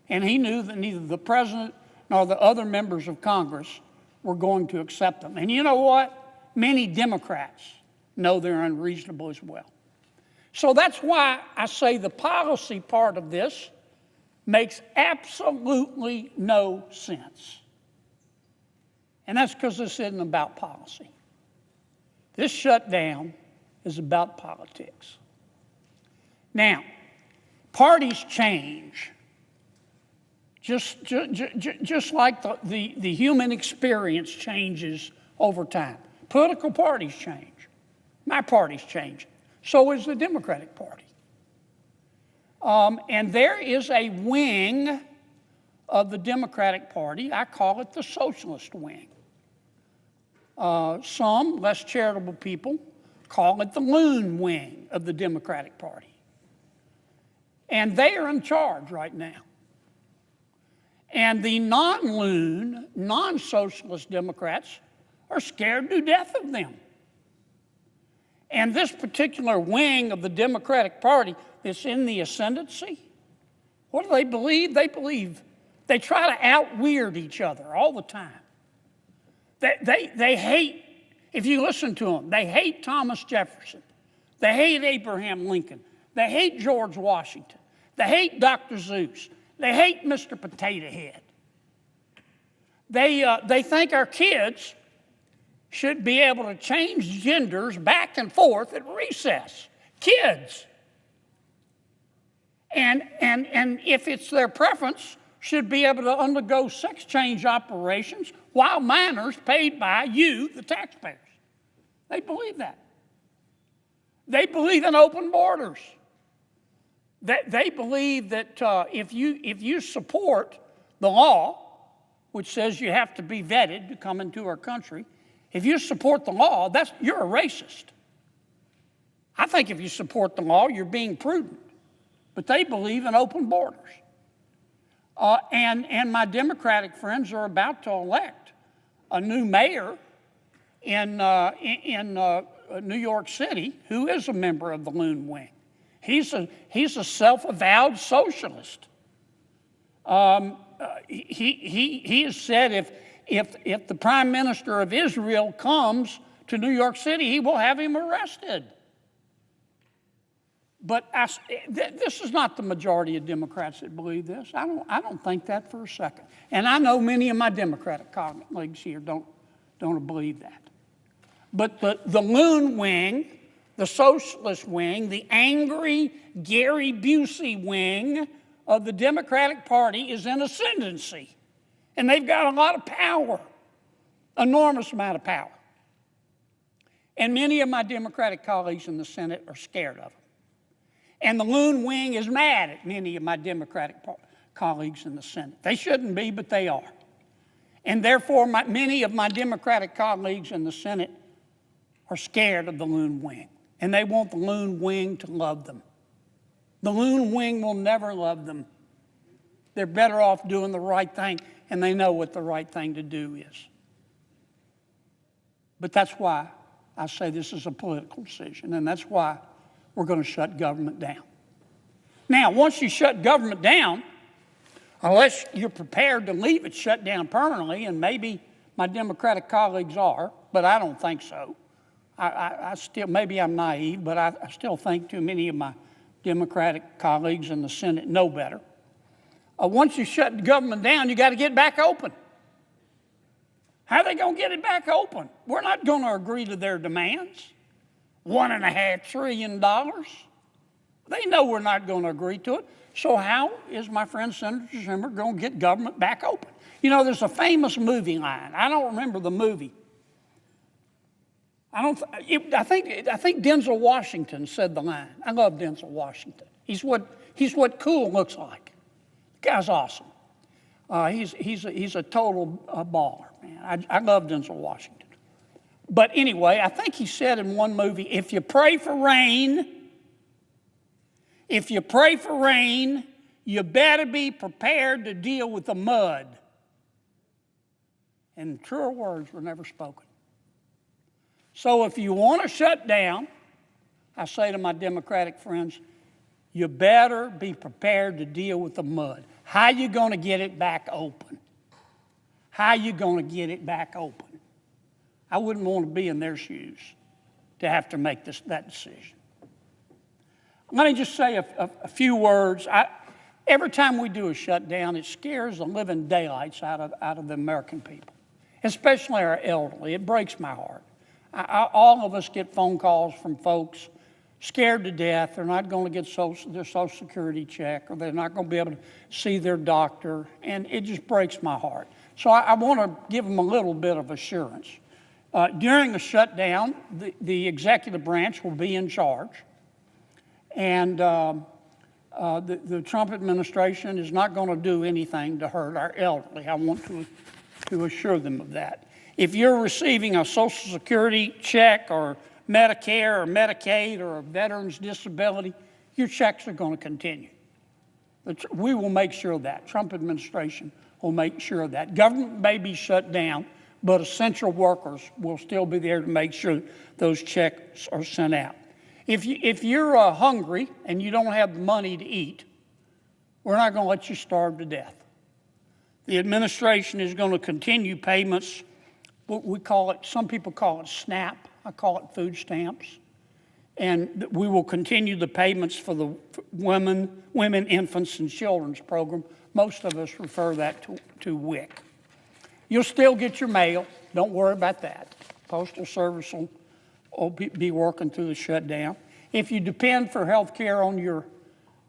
And he knew that neither the president nor the other members of Congress were going to accept them. And you know what? Many Democrats know they're unreasonable as well. So that's why I say the policy part of this makes absolutely no sense. And that's because this isn't about policy. This shutdown is about politics. Now, parties change. Just like the human experience changes over time. Political parties change. My party's changing. So is the Democratic Party. And there is a wing of the Democratic Party, I call it the socialist wing. Some less charitable people call it the loon wing of the Democratic Party. And they are in charge right now. And the non-loon, non-socialist Democrats are scared to death of them. And this particular wing of the Democratic Party that's in the ascendancy, what do they believe? They try to out-weird each other all the time. They hate, if you listen to them, they hate Thomas Jefferson. They hate Abraham Lincoln. They hate George Washington. They hate Dr. Seuss. They hate Mr. Potato Head. They think our kids should be able to change genders back and forth at recess. Kids. And if it's their preference, should be able to undergo sex change operations while minors paid by you, the taxpayers. They believe that. They believe in open borders. They believe that if you support the law, which says you have to be vetted to come into our country, if you support the law, you're a racist. I think if you support the law, you're being prudent. But they believe in open borders. And my Democratic friends are about to elect a new mayor in New York City who is a member of the Loon Wing. He's a self-avowed socialist. He has said if the Prime Minister of Israel comes to New York City, he will have him arrested. But this is not the majority of Democrats that believe this. I don't think that for a second. And I know many of my Democratic colleagues here don't believe that. But the Loon Wing, the socialist wing, the angry Gary Busey wing of the Democratic Party is in ascendancy, and they've got a lot of power, enormous amount of power. And many of my Democratic colleagues in the Senate are scared of them. And the loon wing is mad at many of my Democratic colleagues in the Senate. They shouldn't be, but they are. And therefore, many of my Democratic colleagues in the Senate are scared of the loon wing. And they want the loon wing to love them. The loon wing will never love them. They're better off doing the right thing, and they know what the right thing to do is. But that's why I say this is a political decision, and that's why we're going to shut government down. Now, once you shut government down, unless you're prepared to leave it shut down permanently, and maybe my Democratic colleagues are, but I don't think so. I still, maybe I'm naive, but I still think too many of my Democratic colleagues in the Senate know better. Once you shut the government down, you got to get back open. How are they going to get it back open? We're not going to agree to their demands. $1.5 trillion. They know we're not going to agree to it. So how is my friend Senator Schumer going to get government back open? You know, there's a famous movie line. I don't remember the movie. I think Denzel Washington said the line. I love Denzel Washington. He's what cool looks like. The guy's awesome. He's a total baller, man. I love Denzel Washington. But anyway, I think he said in one movie, if you pray for rain, you better be prepared to deal with the mud. And truer words were never spoken. So if you want to shut down, I say to my Democratic friends, you better be prepared to deal with the mud. How are you going to get it back open? How are you going to get it back open? I wouldn't want to be in their shoes to have to make that decision. Let me just say a few words. Every time we do a shutdown, it scares the living daylights out of the American people, especially our elderly. It breaks my heart. All of us get phone calls from folks scared to death. They're not going to get their Social Security check, or they're not going to be able to see their doctor, and it just breaks my heart. So I want to give them a little bit of assurance. During the shutdown, the executive branch will be in charge, and the Trump administration is not going to do anything to hurt our elderly. I want to assure them of that. If you're receiving a Social Security check or Medicare or Medicaid or a veteran's disability, your checks are going to continue. We will make sure of that. Trump administration will make sure of that. Government may be shut down, but essential workers will still be there to make sure those checks are sent out. If you're hungry and you don't have the money to eat, we're not going to let you starve to death. The administration is going to continue payments. We call it, some people call it SNAP. I call it food stamps. And we will continue the payments for the women, infants, and children's program. Most of us refer that to WIC. You'll still get your mail. Don't worry about that. Postal Service will be working through the shutdown. If you depend for health care on your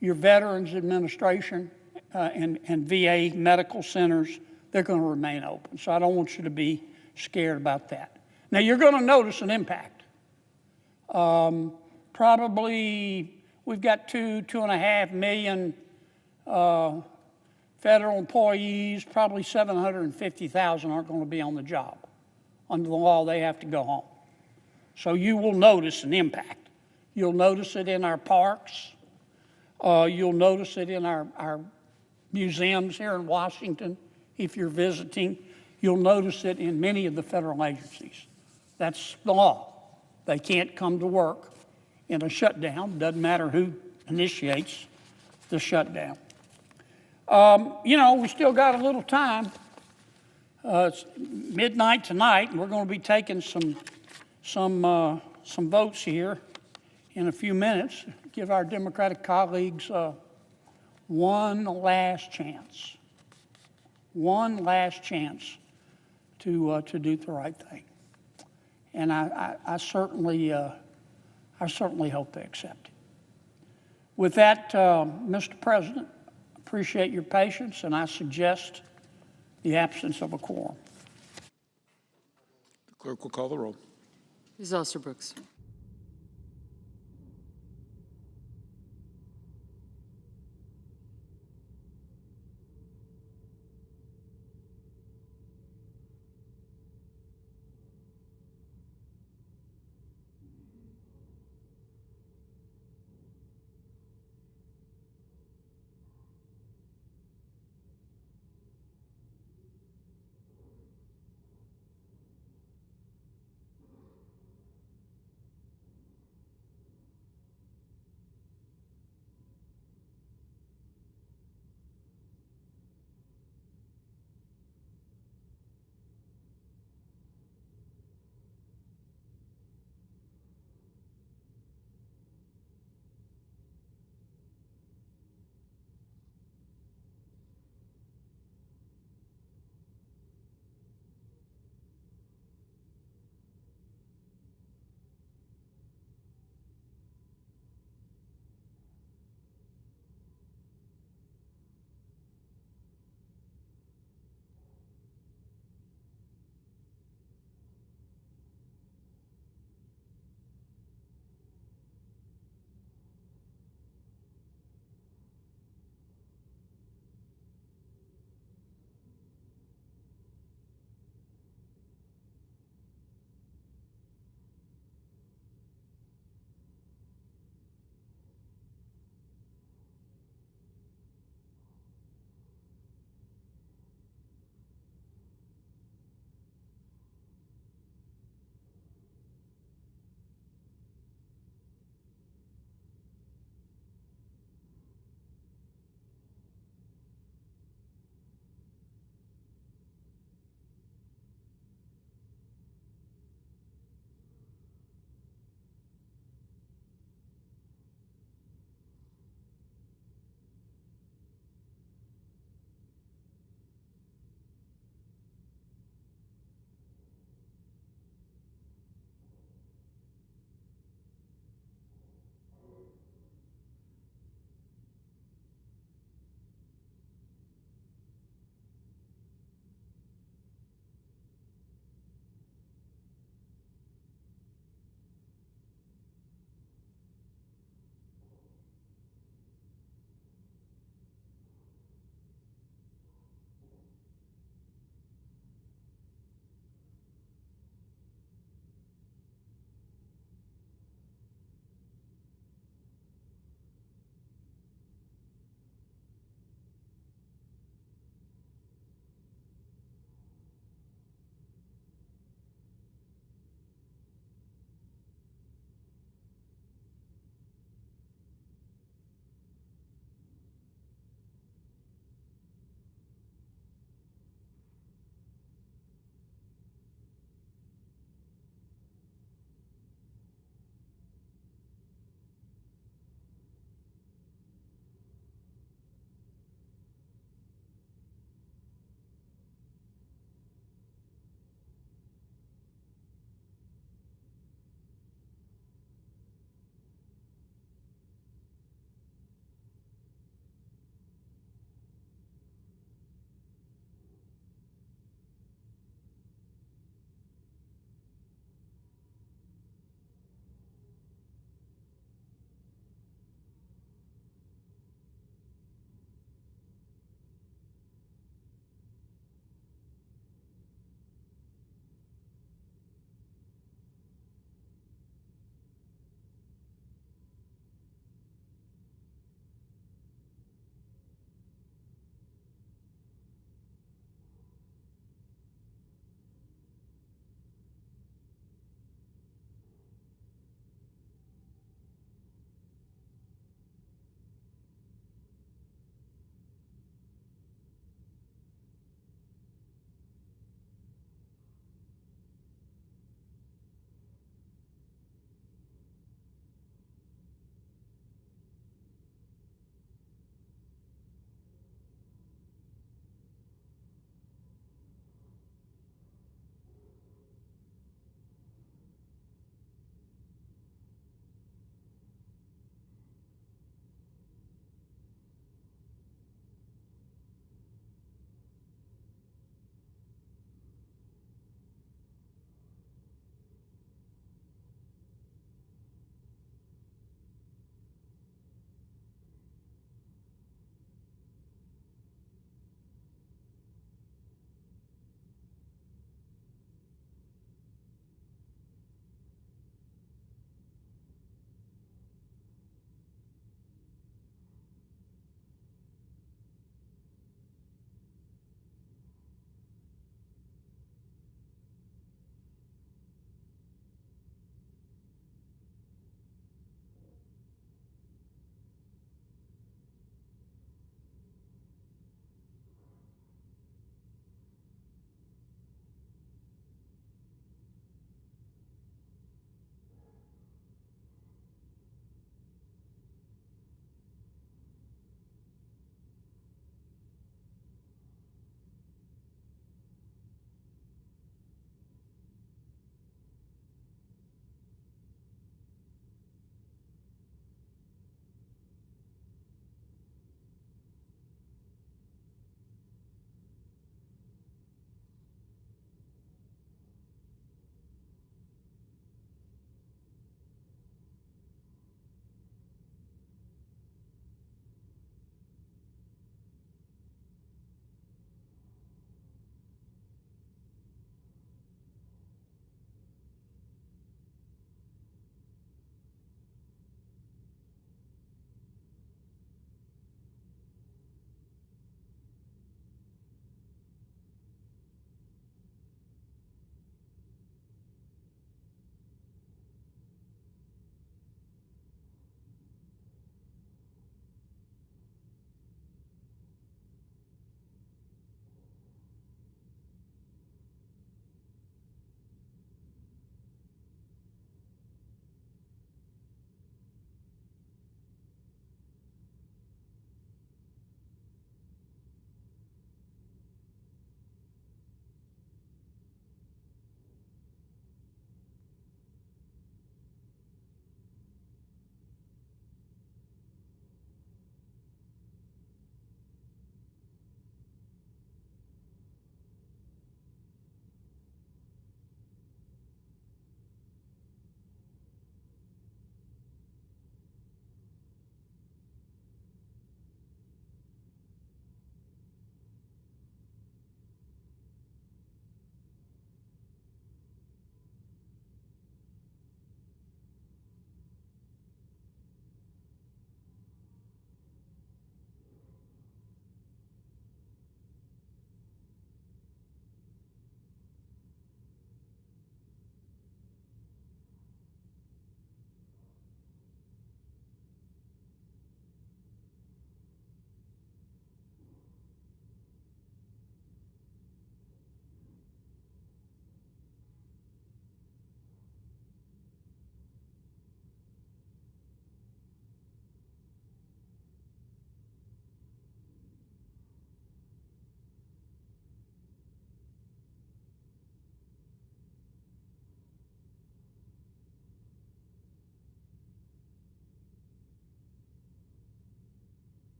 Veterans Administration and VA medical centers, they're going to remain open. So I don't want you to be scared about that. Now, you're going to notice an impact. Probably we've got 2.5 million federal employees, probably 750,000 aren't going to be on the job. Under the law, they have to go home. So you will notice an impact. You'll notice it in our parks. You'll notice it in our museums here in Washington if you're visiting. You'll notice it in many of the federal agencies. That's the law. They can't come to work in a shutdown. Doesn't matter who initiates the shutdown. We still got a little time. It's midnight tonight, and we're going to be taking some votes here in a few minutes. Give our Democratic colleagues one last chance. One last chance to do the right thing. And I certainly hope they accept it. With that, Mr. President, Appreciate your patience, and I suggest the absence of a quorum. The clerk will call the roll. Ms. Alsobrooks.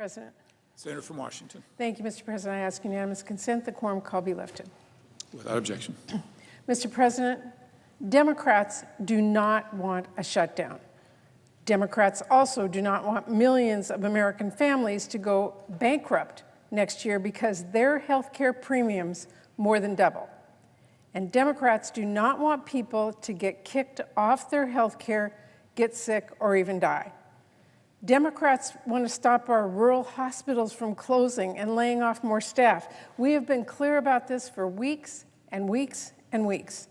President. Senator from Washington. Thank you, Mr. President. I ask unanimous consent the quorum call be lifted. Without objection. Mr. President, Democrats do not want a shutdown. Democrats also do not want millions of American families to go bankrupt next year because their health care premiums more than double. And Democrats do not want people to get kicked off their health care, get sick, or even die. Democrats want to stop our rural hospitals from closing and laying off more staff. We have been clear about this for weeks and weeks and weeks.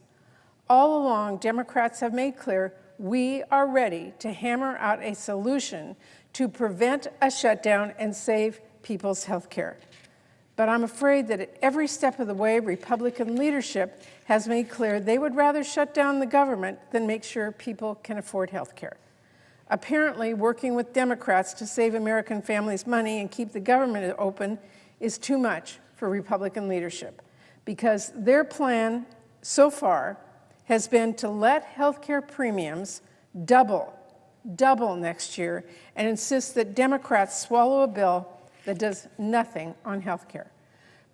All along, Democrats have made clear we are ready to hammer out a solution to prevent a shutdown and save people's health care. But I'm afraid that at every step of the way, Republican leadership has made clear they would rather shut down the government than make sure people can afford health care. Apparently, working with Democrats to save American families money and keep the government open is too much for Republican leadership, because their plan so far has been to let health care premiums double next year and insist that Democrats swallow a bill that does nothing on health care.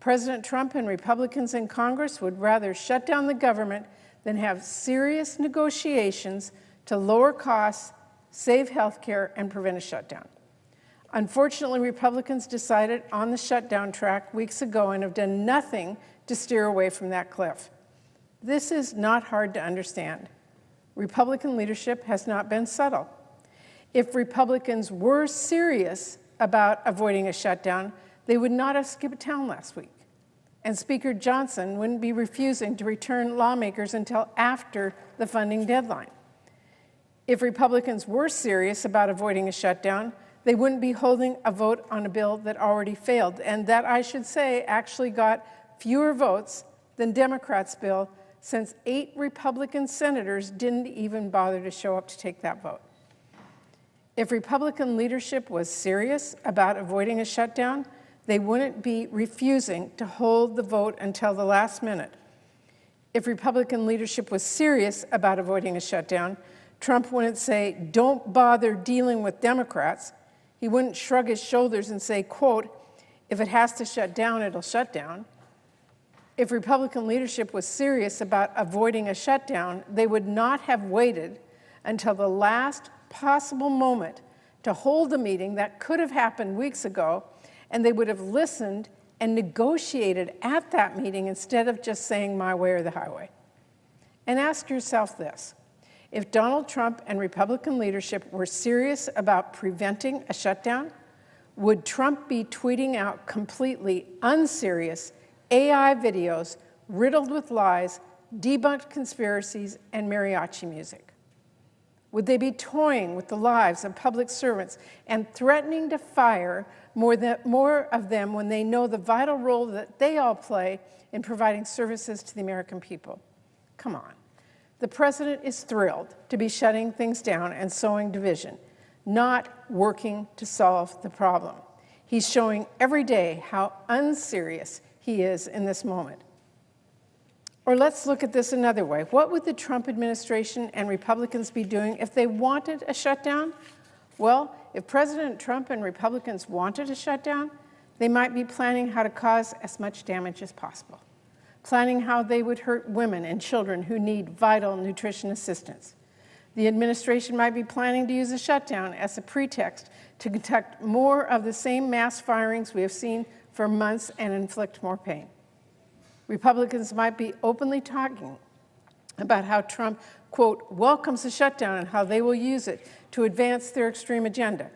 President Trump and Republicans in Congress would rather shut down the government than have serious negotiations to lower costs, save health care, and prevent a shutdown. Unfortunately, Republicans decided on the shutdown track weeks ago and have done nothing to steer away from that cliff. This is not hard to understand. Republican leadership has not been subtle. If Republicans were serious about avoiding a shutdown, they would not have skipped town last week. And Speaker Johnson wouldn't be refusing to return lawmakers until after the funding deadline. If Republicans were serious about avoiding a shutdown, they wouldn't be holding a vote on a bill that already failed, and that, I should say, actually got fewer votes than Democrats' bill, since 8 Republican senators didn't even bother to show up to take that vote. If Republican leadership was serious about avoiding a shutdown, they wouldn't be refusing to hold the vote until the last minute. If Republican leadership was serious about avoiding a shutdown, Trump wouldn't say, "Don't bother dealing with Democrats." He wouldn't shrug his shoulders and say, quote, "If it has to shut down, it'll shut down." If Republican leadership was serious about avoiding a shutdown, they would not have waited until the last possible moment to hold a meeting that could have happened weeks ago, and they would have listened and negotiated at that meeting instead of just saying my way or the highway. And ask yourself this: if Donald Trump and Republican leadership were serious about preventing a shutdown, would Trump be tweeting out completely unserious AI videos riddled with lies, debunked conspiracies, and mariachi music? Would they be toying with the lives of public servants and threatening to fire more of them when they know the vital role that they all play in providing services to the American people? Come on. The president is thrilled to be shutting things down and sowing division, not working to solve the problem. He's showing every day how unserious he is in this moment. Or let's look at this another way. What would the Trump administration and Republicans be doing if they wanted a shutdown? Well, if President Trump and Republicans wanted a shutdown, they might be planning how to cause as much damage as possible, planning how they would hurt women and children who need vital nutrition assistance. The administration might be planning to use a shutdown as a pretext to conduct more of the same mass firings we have seen for months and inflict more pain. Republicans might be openly talking about how Trump, quote, welcomes the shutdown and how they will use it to advance their extreme agenda,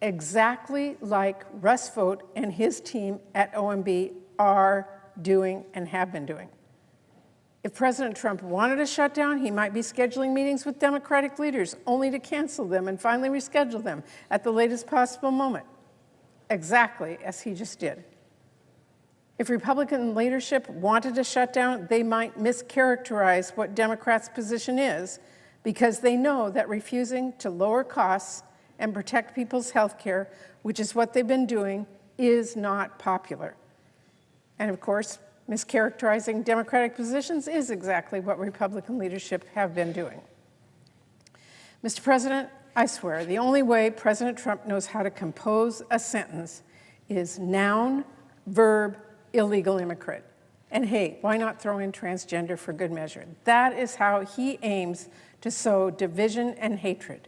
exactly like Russ Vought and his team at OMB are doing and have been doing. If President Trump wanted a shutdown, he might be scheduling meetings with Democratic leaders only to cancel them and finally reschedule them at the latest possible moment, exactly as he just did. If Republican leadership wanted a shutdown, they might mischaracterize what Democrats' position is, because they know that refusing to lower costs and protect people's health care, which is what they've been doing, is not popular. And of course, mischaracterizing Democratic positions is exactly what Republican leadership have been doing. Mr. President, I swear, the only way President Trump knows how to compose a sentence is noun, verb, illegal immigrant. And hey, why not throw in transgender for good measure? That is how he aims to sow division and hatred.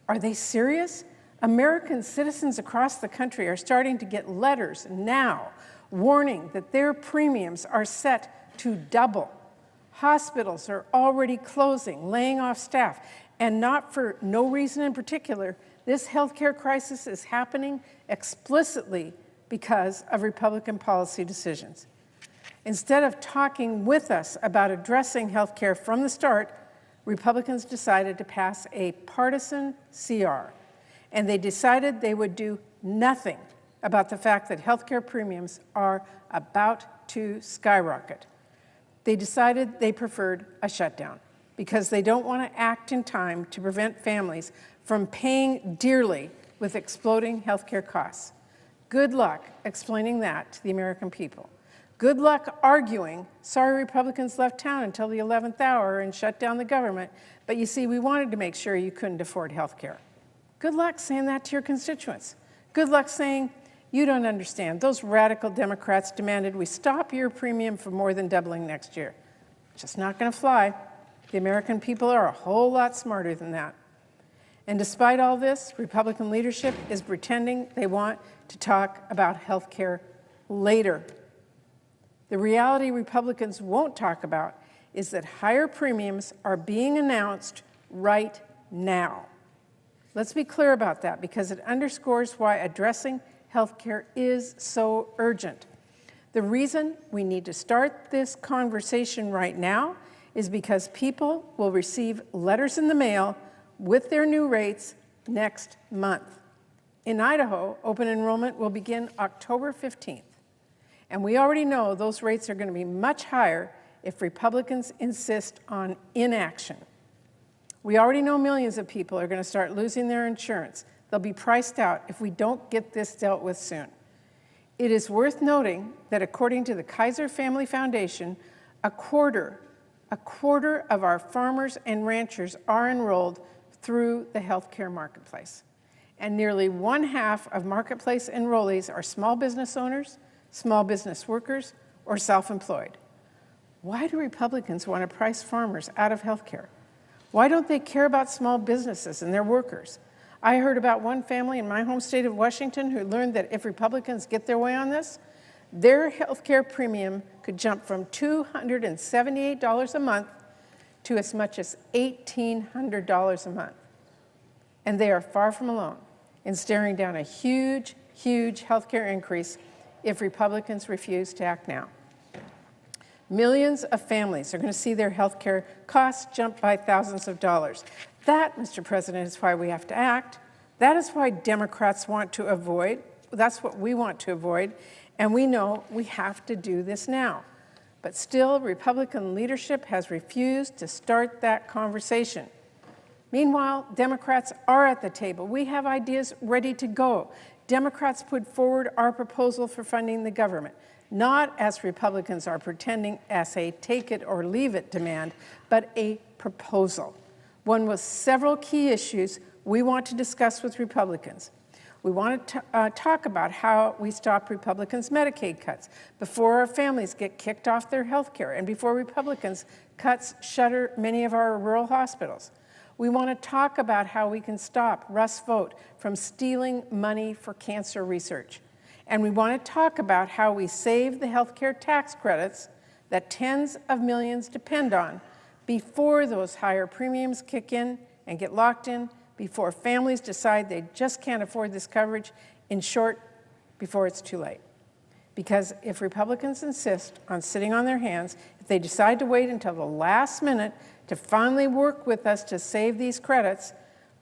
Are they serious? American citizens across the country are starting to get letters now warning that their premiums are set to double. Hospitals are already closing, laying off staff, and not for no reason in particular. This healthcare crisis is happening explicitly because of Republican policy decisions. Instead of talking with us about addressing healthcare from the start, Republicans decided to pass a partisan CR, and they decided they would do nothing about the fact that healthcare premiums are about to skyrocket. They decided they preferred a shutdown because they don't want to act in time to prevent families from paying dearly with exploding healthcare costs. Good luck explaining that to the American people. Good luck arguing, sorry Republicans left town until the 11th hour and shut down the government, but you see, we wanted to make sure you couldn't afford health care. Good luck saying that to your constituents. Good luck saying, you don't understand. Those radical Democrats demanded we stop your premium from more than doubling next year. Just not going to fly. The American people are a whole lot smarter than that. And despite all this, Republican leadership is pretending they want to talk about health care later. The reality Republicans won't talk about is that higher premiums are being announced right now. Let's be clear about that because it underscores why addressing health care is so urgent. The reason we need to start this conversation right now is because people will receive letters in the mail with their new rates next month. In Idaho, open enrollment will begin October 15th. And we already know those rates are going to be much higher if Republicans insist on inaction. We already know millions of people are going to start losing their insurance. They'll be priced out if we don't get this dealt with soon. It is worth noting that according to the Kaiser Family Foundation, a quarter of our farmers and ranchers are enrolled through the healthcare marketplace. And nearly 1/2 of marketplace enrollees are small business owners, small business workers, or self-employed. Why do Republicans want to price farmers out of health care? Why don't they care about small businesses and their workers? I heard about one family in my home state of Washington who learned that if Republicans get their way on this, their health care premium could jump from $278 a month to as much as $1,800 a month. And they are far from alone in staring down a huge, huge health care increase if Republicans refuse to act now. Millions of families are going to see their health care costs jump by thousands of dollars. That, Mr. President, is why we have to act. That is why Democrats want to avoid. That's what we want to avoid. And we know we have to do this now. But still, Republican leadership has refused to start that conversation. Meanwhile, Democrats are at the table. We have ideas ready to go. Democrats put forward our proposal for funding the government, not as Republicans are pretending as a take it or leave it demand, but a proposal. One with several key issues we want to discuss with Republicans. We want to talk about how we stop Republicans' Medicaid cuts before our families get kicked off their health care and before Republicans' cuts shutter many of our rural hospitals. We want to talk about how we can stop Russ Vought from stealing money for cancer research. And we want to talk about how we save the healthcare tax credits that tens of millions depend on before those higher premiums kick in and get locked in, before families decide they just can't afford this coverage, in short, before it's too late. Because if Republicans insist on sitting on their hands, if they decide to wait until the last minute to finally work with us to save these credits,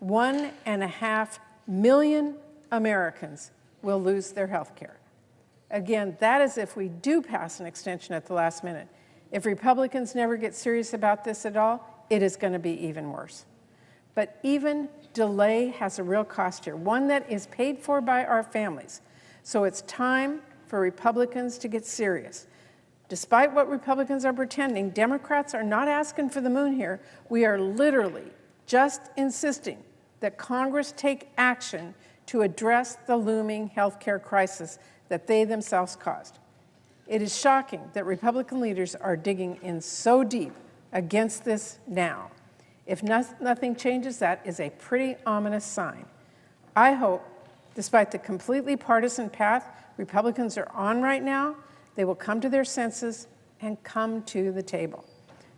1.5 million Americans will lose their health care. Again, that is if we do pass an extension at the last minute. If Republicans never get serious about this at all, it is going to be even worse. But even delay has a real cost here, one that is paid for by our families. So it's time for Republicans to get serious. Despite what Republicans are pretending, Democrats are not asking for the moon here. We are literally just insisting that Congress take action to address the looming healthcare crisis that they themselves caused. It is shocking that Republican leaders are digging in so deep against this now. If nothing changes, that is a pretty ominous sign. I hope, despite the completely partisan path Republicans are on right now, they will come to their senses and come to the table.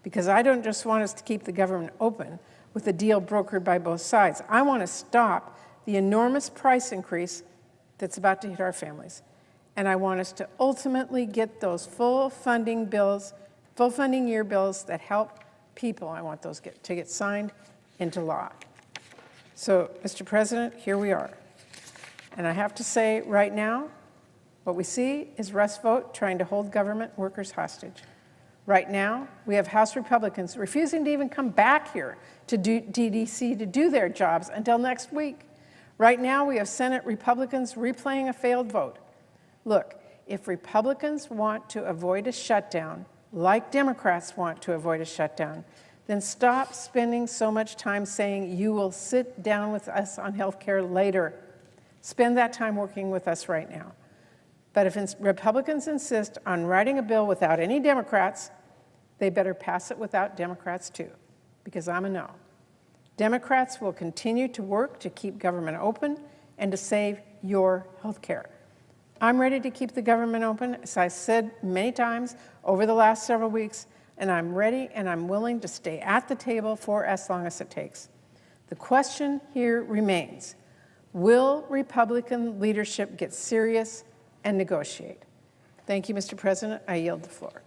Because I don't just want us to keep the government open with a deal brokered by both sides. I want to stop the enormous price increase that's about to hit our families. And I want us to ultimately get those full funding year bills that help people. I want those to get signed into law. So, Mr. President, here we are. And I have to say right now, what we see is Russ Vought trying to hold government workers hostage. Right now, we have House Republicans refusing to even come back here to DDC to do their jobs until next week. Right now, we have Senate Republicans replaying a failed vote. Look, if Republicans want to avoid a shutdown, like Democrats want to avoid a shutdown, then stop spending so much time saying you will sit down with us on health care later. Spend that time working with us right now. But if Republicans insist on writing a bill without any Democrats, they better pass it without Democrats too, because I'm a no. Democrats will continue to work to keep government open and to save your health care. I'm ready to keep the government open, as I said many times over the last several weeks, and I'm ready and I'm willing to stay at the table for as long as it takes. The question here remains, will Republican leadership get serious and negotiate? Thank you, Mr. President. I yield the floor.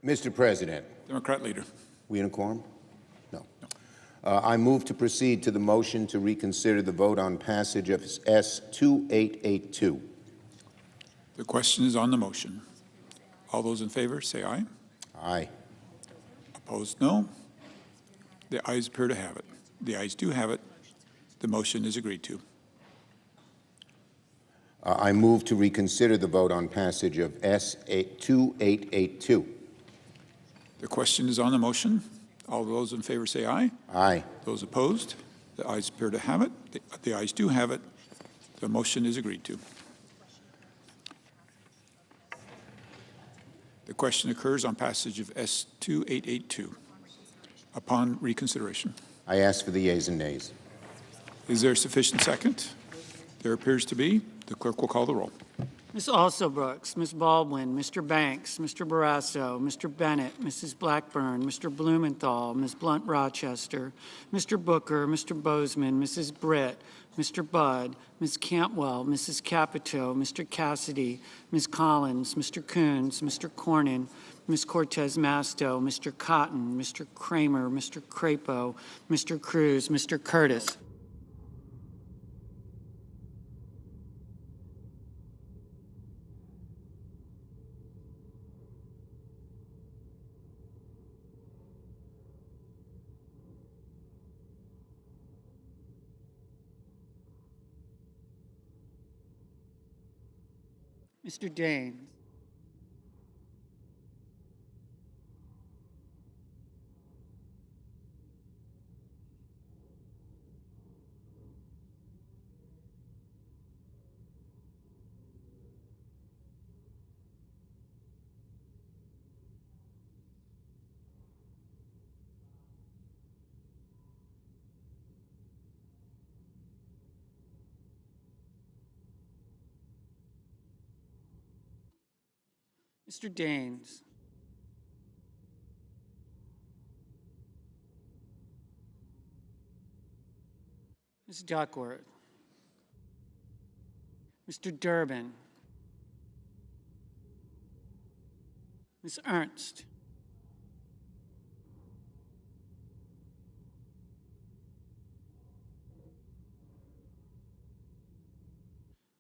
Mr. President, Democrat leader. we in a quorum? No. I move to proceed to the motion to reconsider the vote on passage of S-2882. The question is on the motion. All those in favor, say aye. Aye. Opposed, no. The ayes appear to have it. The ayes do have it. The motion is agreed to. I move to reconsider the vote on passage of S-2882. The question is on the motion. All those in favor say aye. Aye. Those opposed, the ayes appear to have it. The ayes do have it. The motion is agreed to. The question occurs on passage of S-2882. Upon reconsideration. I ask for the yeas and nays. Is there sufficient second? There appears to be. The clerk will call the roll. Ms. Alsobrooks, Ms. Baldwin, Mr. Banks, Mr. Barrasso, Mr. Bennett, Mrs. Blackburn, Mr. Blumenthal, Ms. Blunt Rochester, Mr. Booker, Mr. Bozeman, Mrs. Britt, Mr. Budd, Ms. Cantwell, Mrs. Capito, Mr. Cassidy, Ms. Collins, Mr. Coons, Mr. Cornyn, Ms. Cortez Masto, Mr. Cotton, Mr. Kramer, Mr. Crapo, Mr. Cruz, Mr. Curtis. Mr. Daines. Mr. Daines. Ms. Duckworth. Mr. Durbin. Ms. Ernst.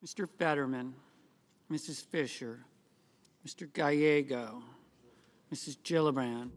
Mr. Fetterman. Mrs. Fisher. Mr. Gallego, Mrs. Gillibrand,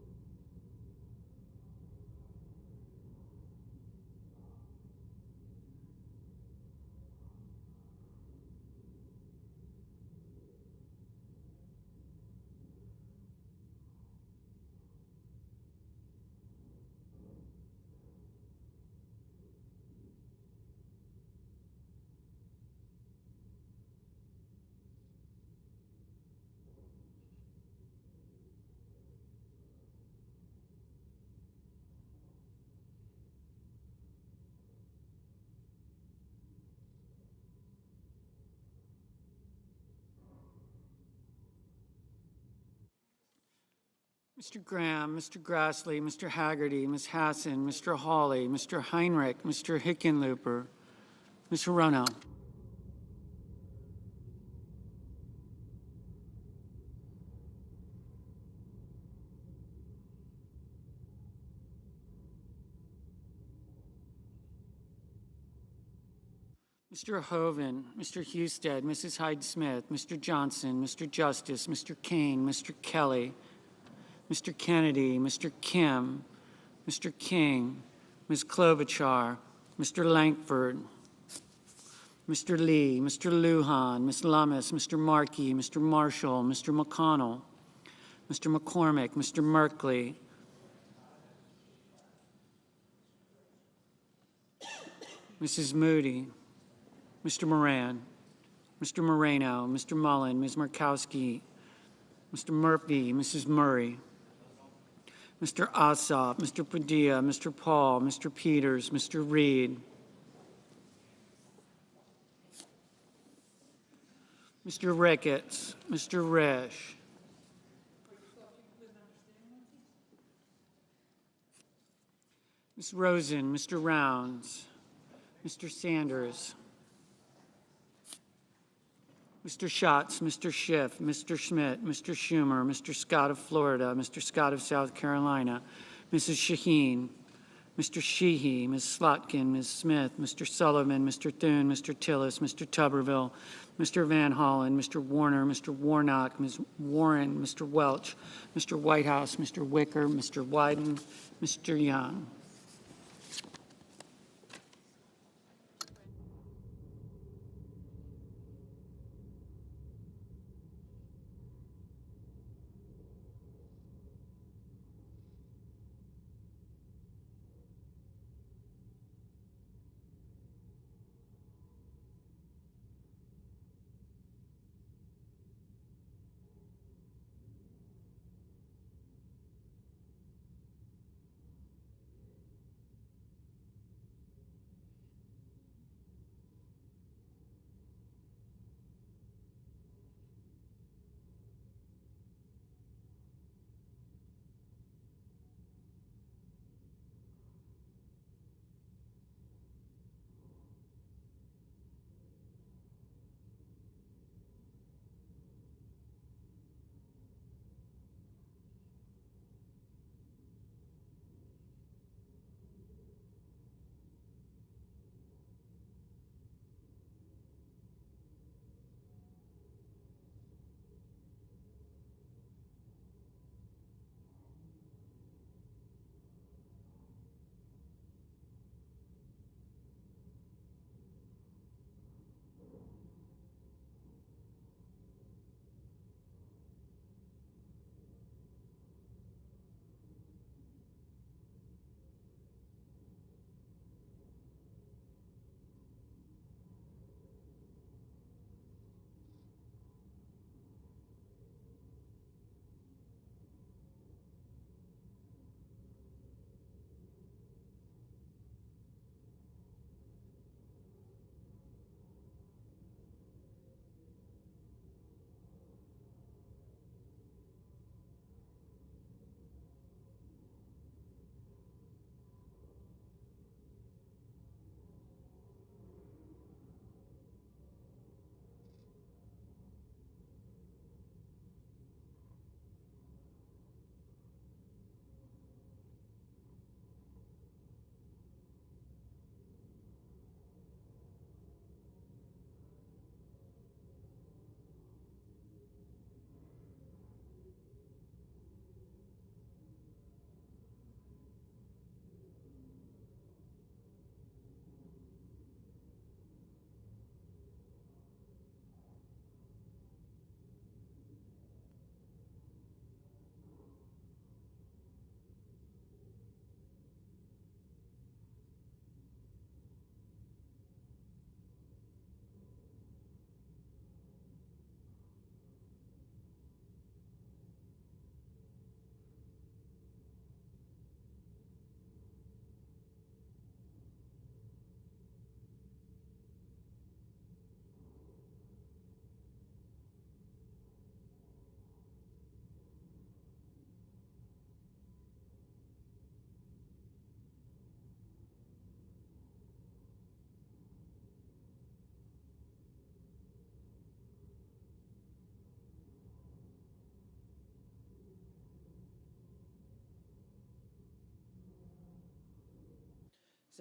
Mr. Graham, Mr. Grassley, Mr. Haggerty, Ms. Hassan, Mr. Hawley, Mr. Heinrich, Mr. Hickenlooper, Ms. Hirono. Mr. Hoven, Mr. Husted, Mrs. Hyde-Smith, Mr. Johnson, Mr. Justice, Mr. Kane, Mr. Kelly, Mr. Kennedy, Mr. Kim, Mr. King, Ms. Klobuchar, Mr. Lankford, Mr. Lee, Mr. Lujan, Ms. Lummis, Mr. Markey, Mr. Marshall, Mr. McConnell, Mr. McCormick, Mr. Merkley, Mrs. Moody, Mr. Moran, Mr. Moreno, Mr. Mullen, Ms. Murkowski, Mr. Murphy, Mrs. Murray, Mr. Ossoff, Mr. Padilla, Mr. Paul, Mr. Peters, Mr. Reed, Mr. Ricketts, Mr. Risch, Ms. Rosen, Mr. Rounds, Mr. Sanders, Mr. Schatz, Mr. Schiff, Mr. Schmidt, Mr. Schumer, Mr. Scott of Florida, Mr. Scott of South Carolina, Mrs. Shaheen, Mr. Sheehy, Ms. Slotkin, Ms. Smith, Mr. Sullivan, Mr. Thune, Mr. Tillis, Mr. Tuberville, Mr. Van Hollen, Mr. Warner, Mr. Warnock, Ms. Warren, Mr. Welch, Mr. Whitehouse, Mr. Wicker, Mr. Wyden, Mr. Young.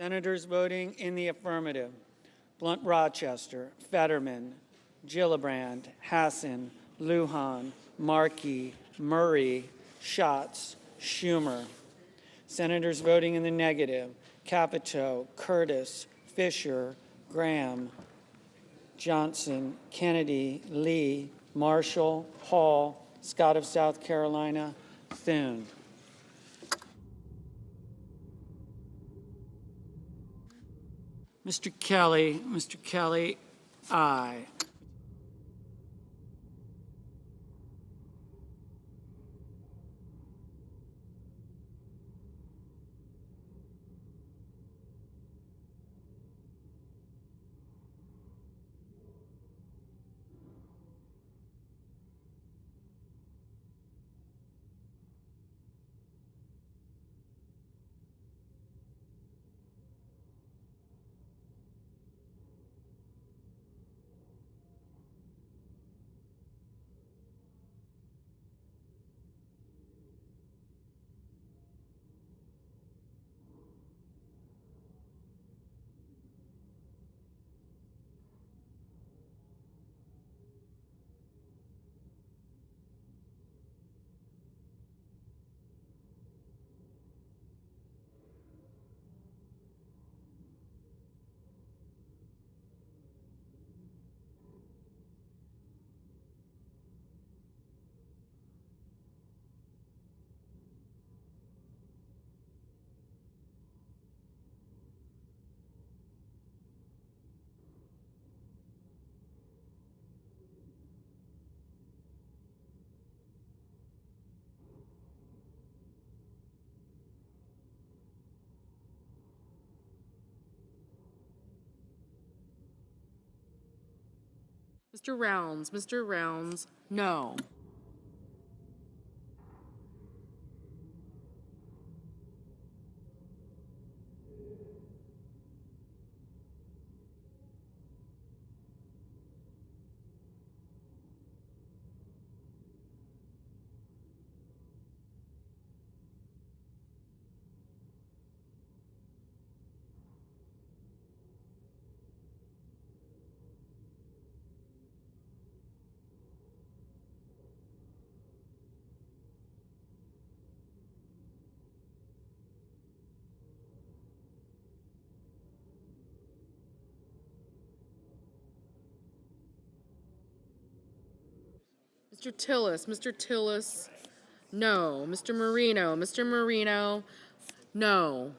Senators voting in the affirmative: Blunt Rochester, Fetterman, Gillibrand, Hassan, Lujan, Markey, Murray, Schatz, Schumer. Senators voting in the negative: Capito, Curtis, Fisher, Graham, Johnson, Kennedy, Lee, Marshall, Hall, Scott of South Carolina, Thune. Mr. Kelly, aye. Mr. Rounds, no. Mr. Tillis, no. Mr. Marino, no.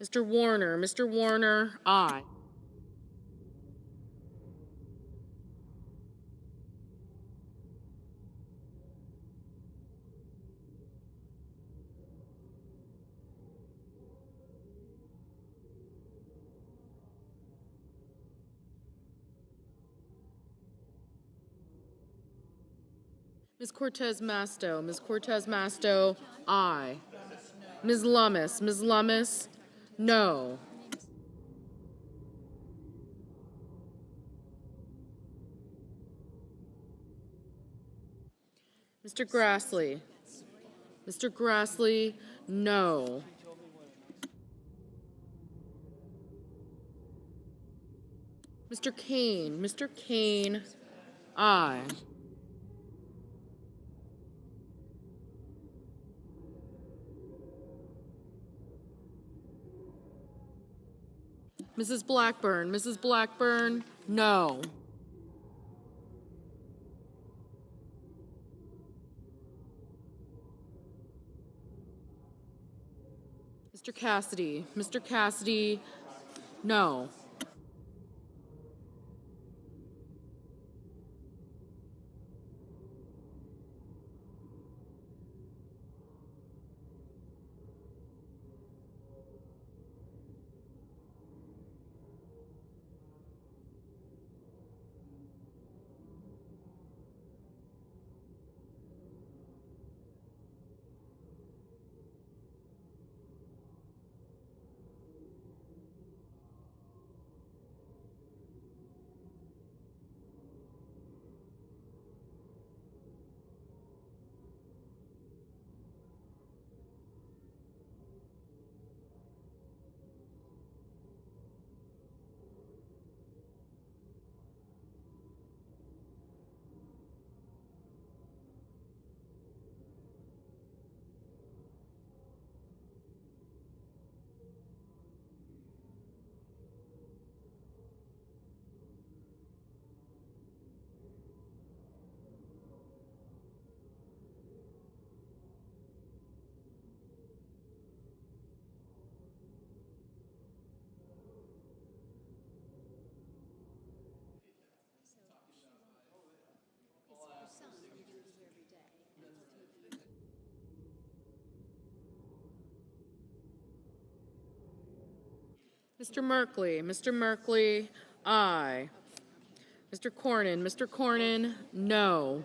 Mr. Warner, aye. Ms. Cortez Masto, aye. Ms. Lummis, no. Mr. Grassley, no. Mr. Kane, aye. Mrs. Blackburn, no. Mr. Cassidy, no. Mr. Merkley, aye. Mr. Cornyn, no.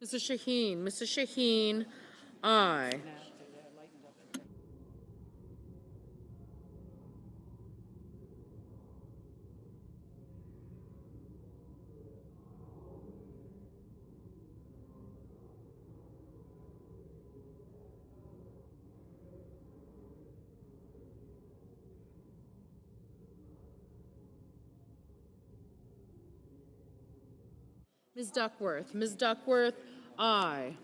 Mrs. Shaheen, aye. Ms. Duckworth, aye.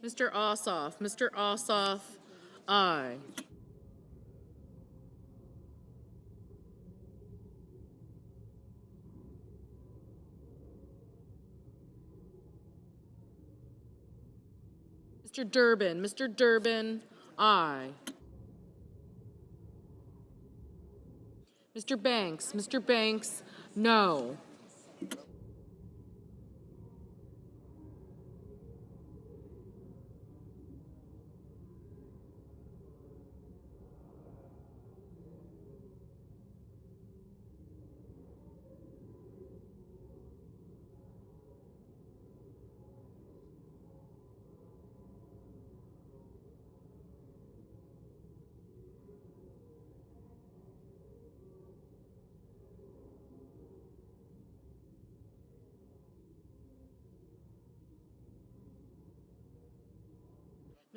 Mr. Ossoff. Mr. Ossoff, aye. Mr. Durbin. Mr. Durbin, aye. Mr. Banks. Mr. Banks, no.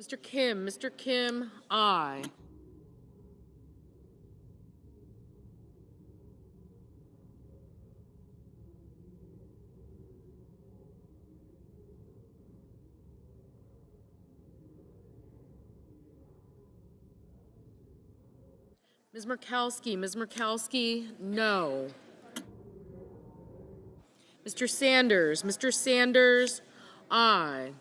Mr. Kim, aye. Ms. Murkowski, no. Mr. Sanders, aye.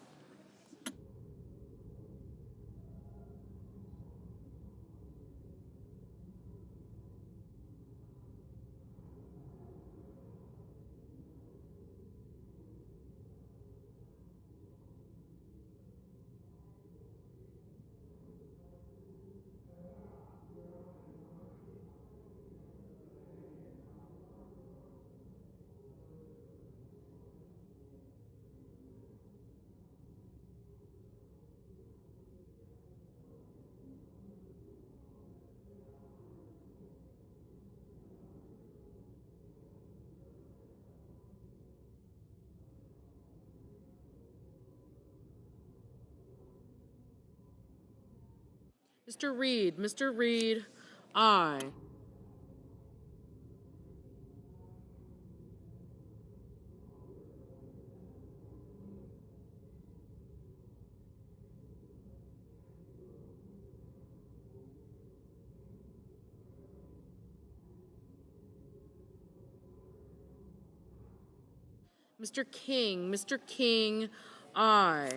Mr. Reed, aye. Mr. King, aye.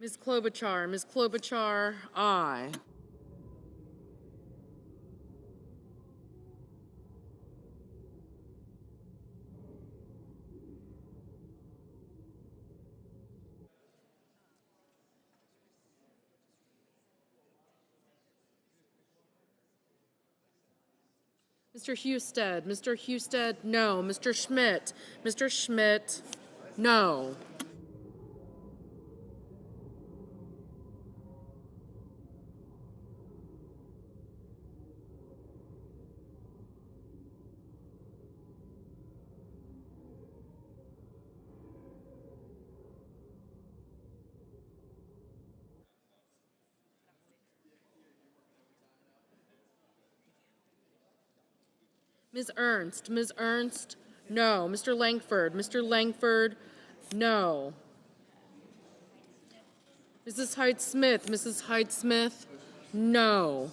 Ms. Klobuchar, aye. Mr. Husted, no. Mr. Schmidt, no. Ms. Ernst, no. Mr. Langford, no. Mrs. Hyde-Smith, no.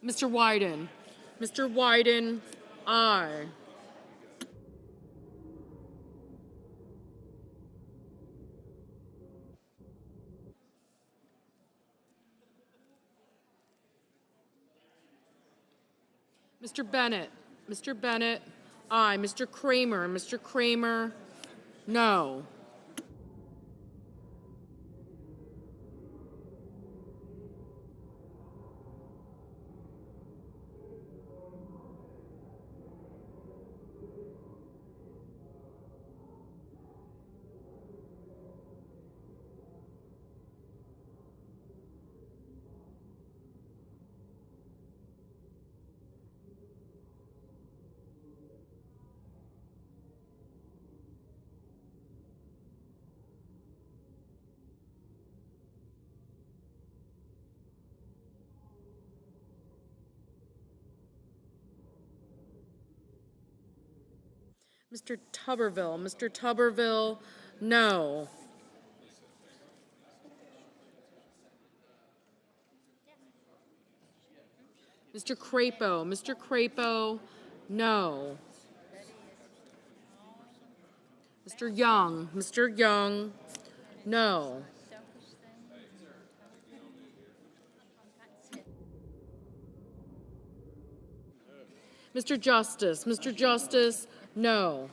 Mr. Wyden, Aye. Mr. Bennett. Mr. Bennett. Aye. Mr. Kramer. Mr. Kramer. No. Mr. Tuberville. Mr. Tuberville. No. Mr. Crapo. Mr. Crapo. No. Mr. Young. Mr. Young. No. Mr. Justice. Mr. Justice. No.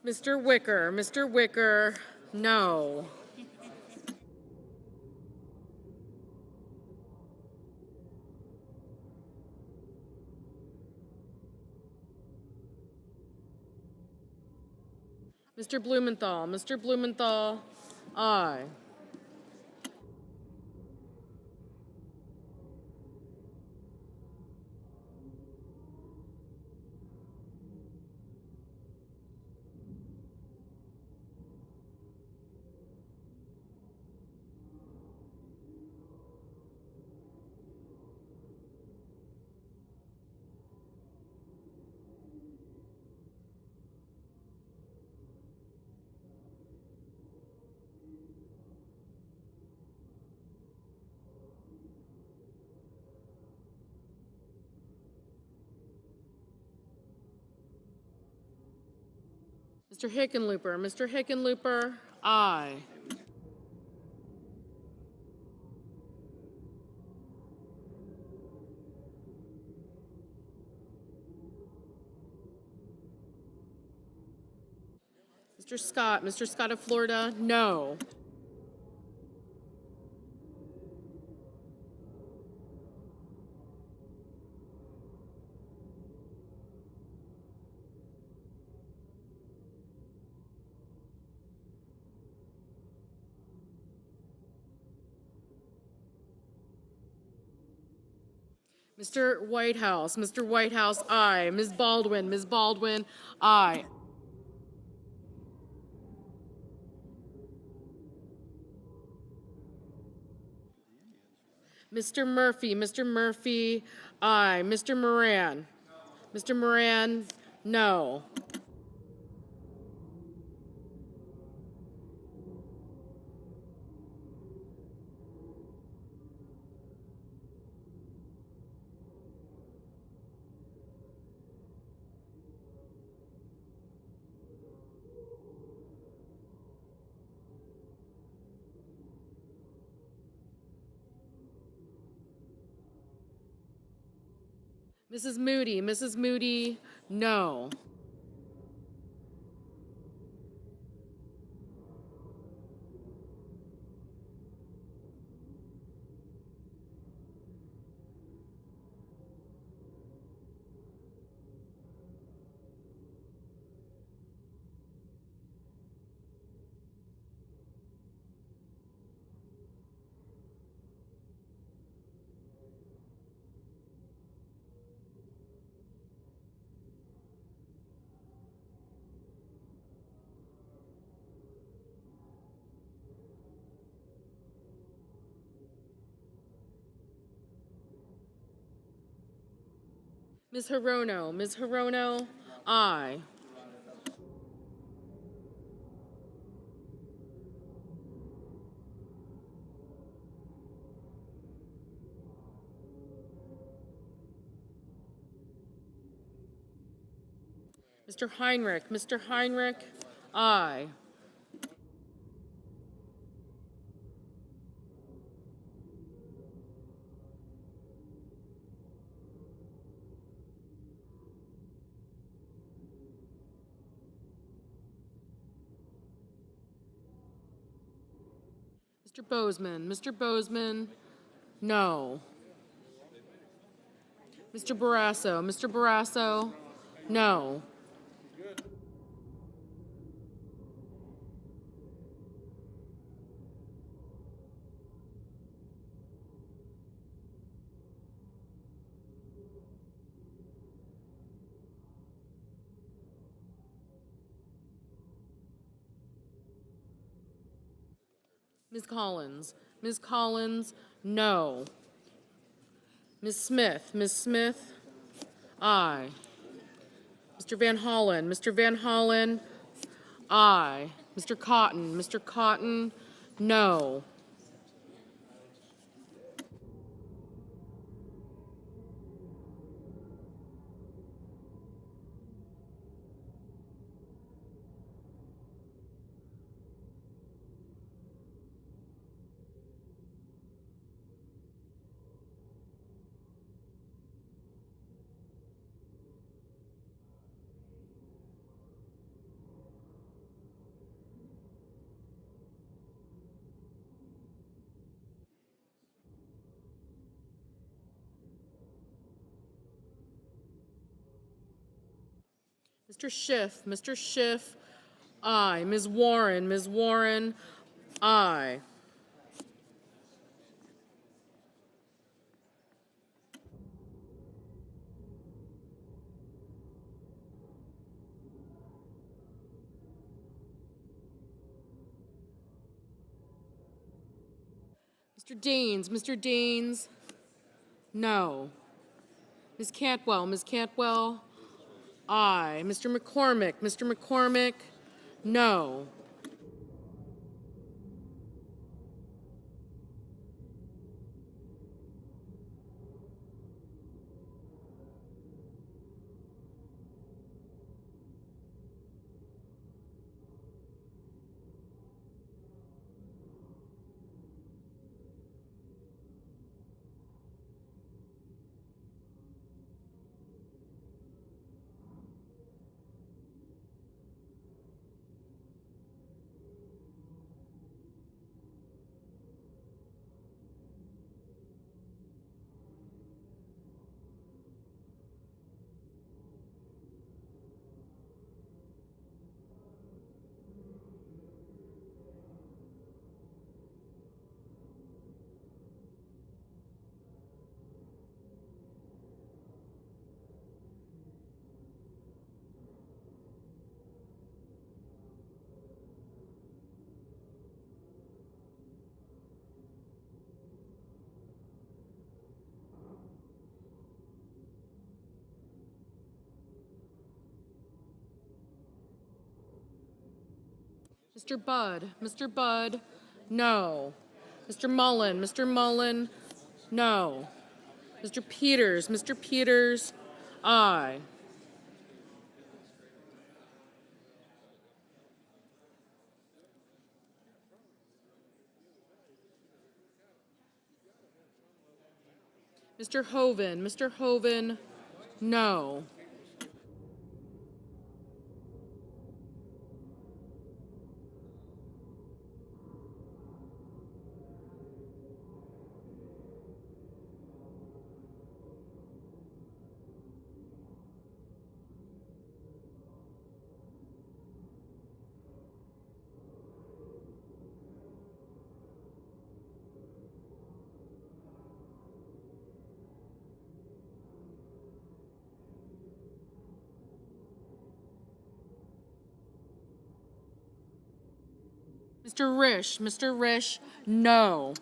Mr. Wicker. Mr. Wicker. No. Mr. Blumenthal. Mr. Blumenthal. Aye. Mr. Hickenlooper. Mr. Hickenlooper. Aye. Mr. Scott. Mr. Scott of Florida. No. Mr. Whitehouse. Mr. Whitehouse. Aye. Ms. Baldwin. Ms. Baldwin. Aye. Mr. Murphy. Mr. Murphy. Aye. Mr. Moran. Mr. Moran. No. Mrs. Moody. Mrs. Moody. No. Ms. Hirono. Ms. Hirono. Aye. Mr. Heinrich. Mr. Heinrich, aye. Mr. Bozeman. Mr. Bozeman, no. Mr. Barrasso. Mr. Barrasso, no. Ms. Collins. Ms. Collins, no. Ms. Smith. Ms. Smith, aye. Mr. Van Hollen. Mr. Van Hollen, aye. Mr. Cotton. Mr. Cotton, no. Mr. Schiff. Mr. Schiff, aye. Ms. Warren. Ms. Warren, aye. Mr. Deans. Mr. Deans, no. Ms. Cantwell. Ms. Cantwell, aye. Mr. McCormick. Mr. McCormick, no. Mr. Budd. Mr. Budd, no. Mr. Mullen. Mr. Mullen, no. Mr. Peters. Mr. Peters, aye. Mr. Hoven. Mr. Hoven, no. Mr. Risch. Mr. Risch, no.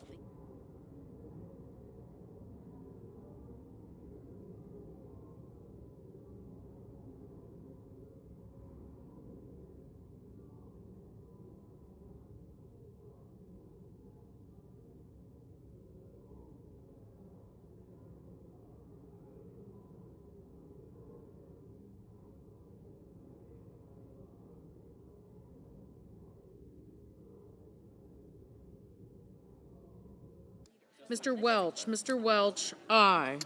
Mr. Welch, aye.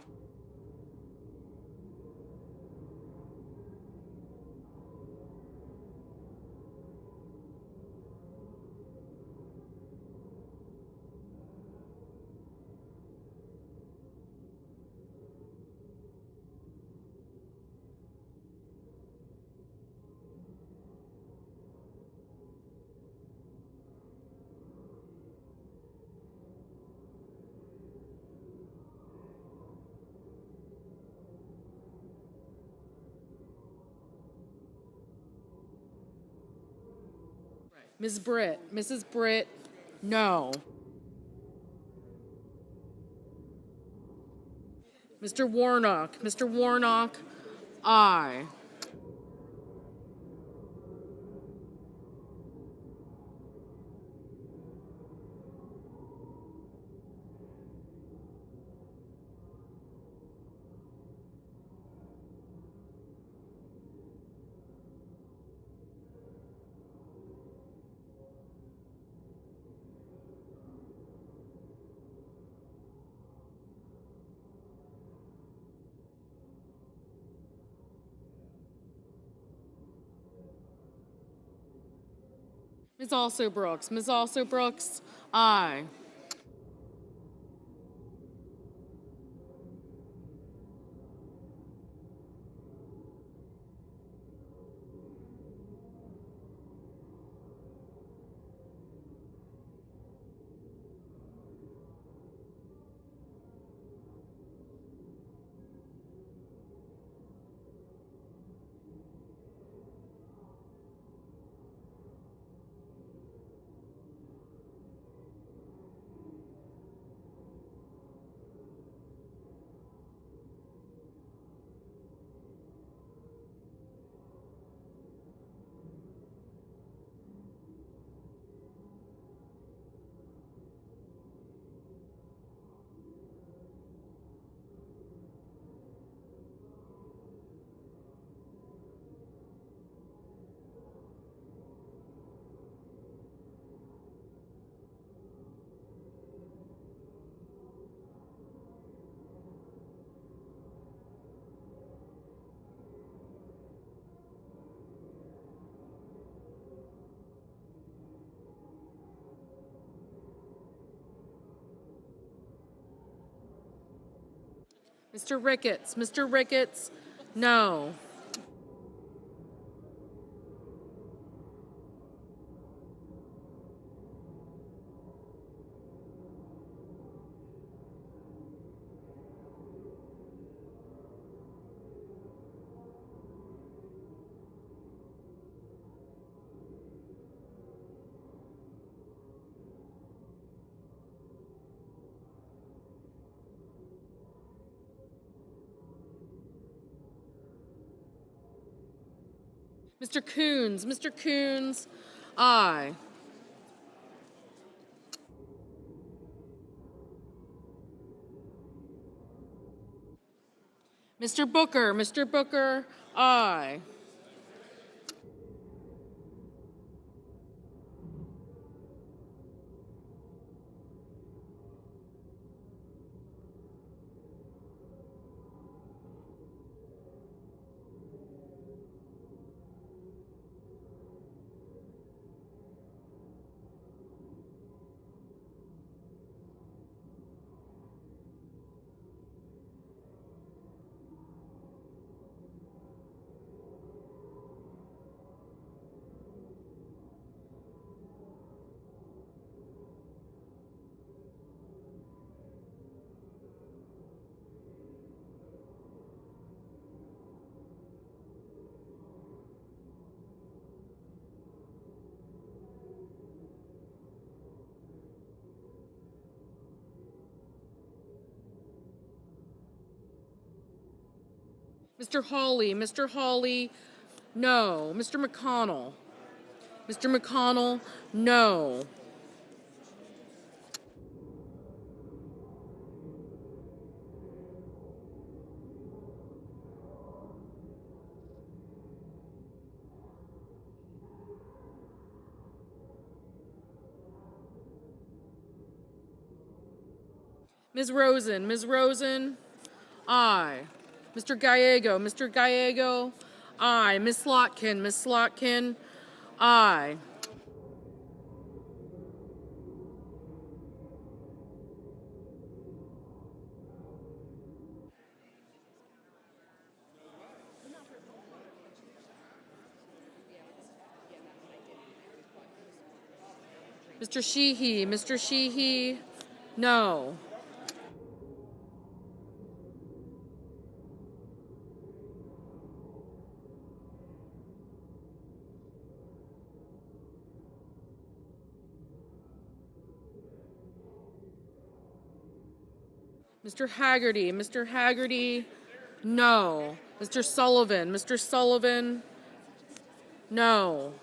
Mrs. Britt, no. Mr. Warnock, aye. Ms. Also Brooks, aye. Mr. Ricketts, no. Mr. Coons, aye. Mr. Booker, aye. Mr. Hawley, no. Mr. McConnell, no. Ms. Rosen, Ms. Rosen, aye. Mr. Gallego, aye. Ms. Slotkin, aye. Mr. Sheehy, no. Mr. Haggerty, no. Mr. Sullivan, no.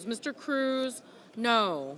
Mr. Cruz, no.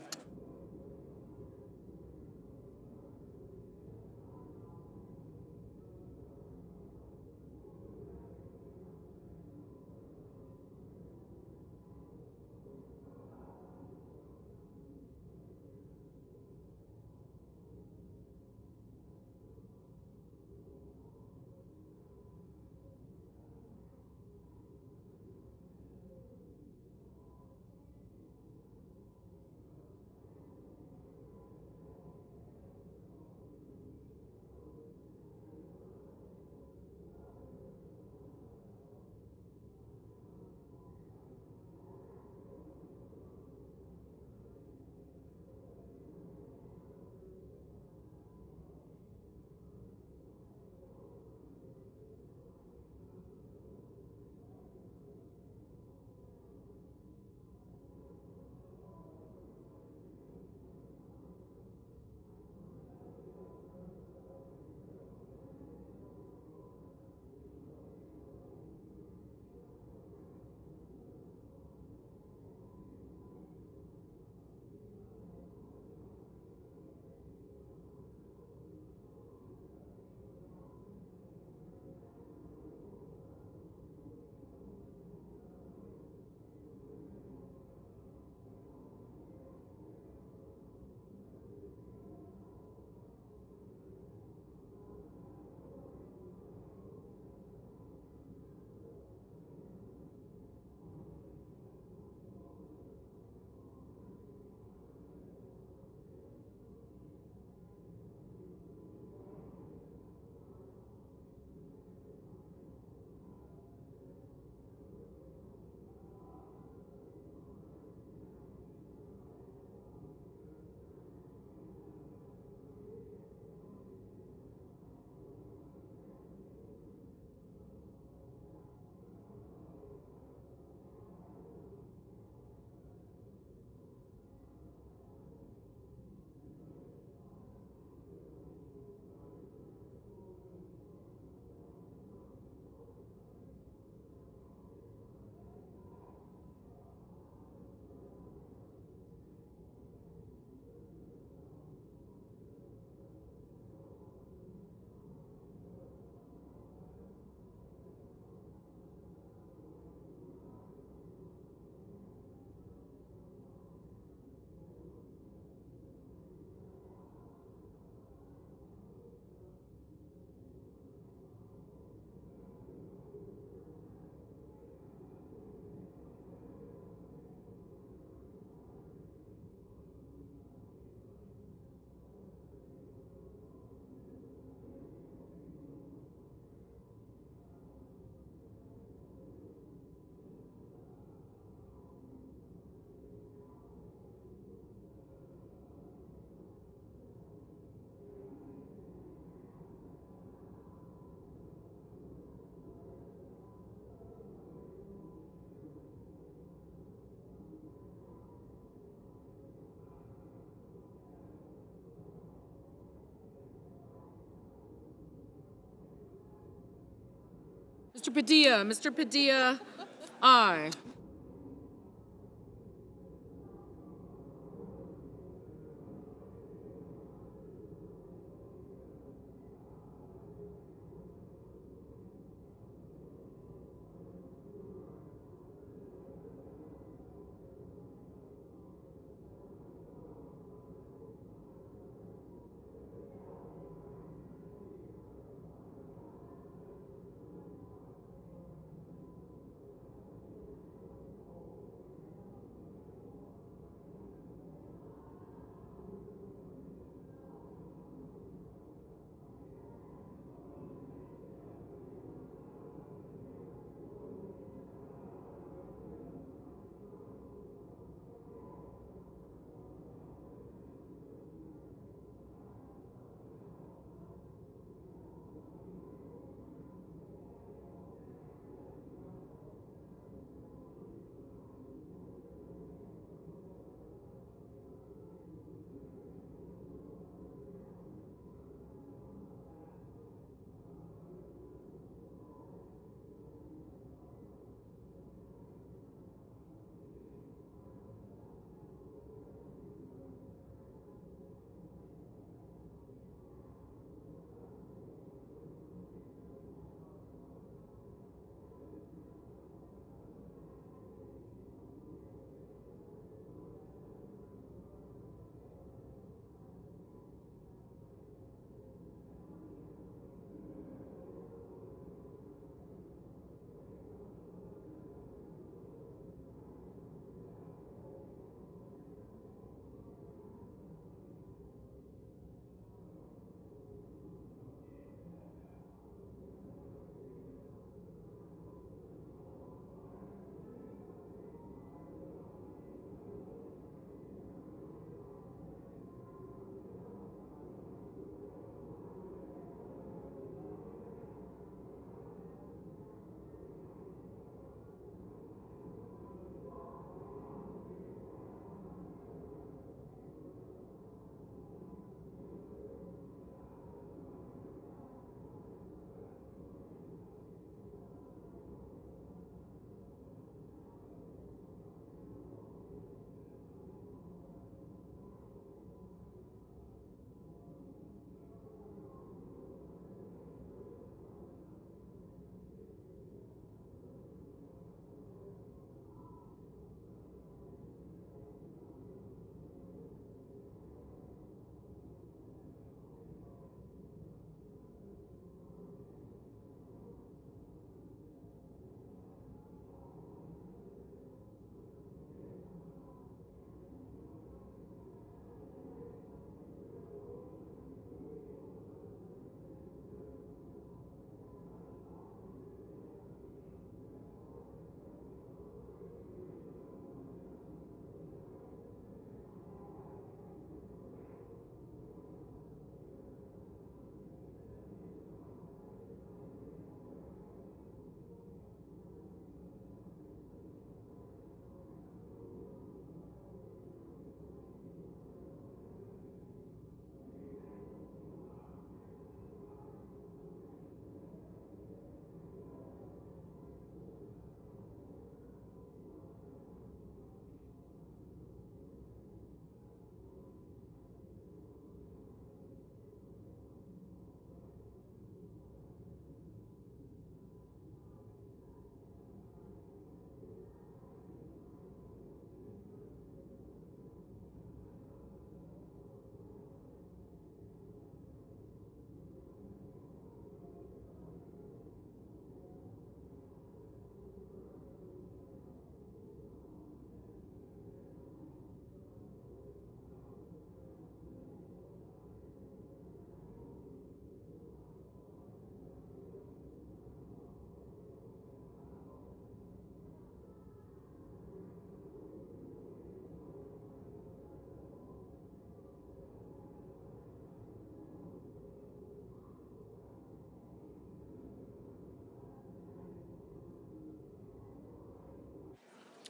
Mr. Padilla. Mr. Padilla, aye.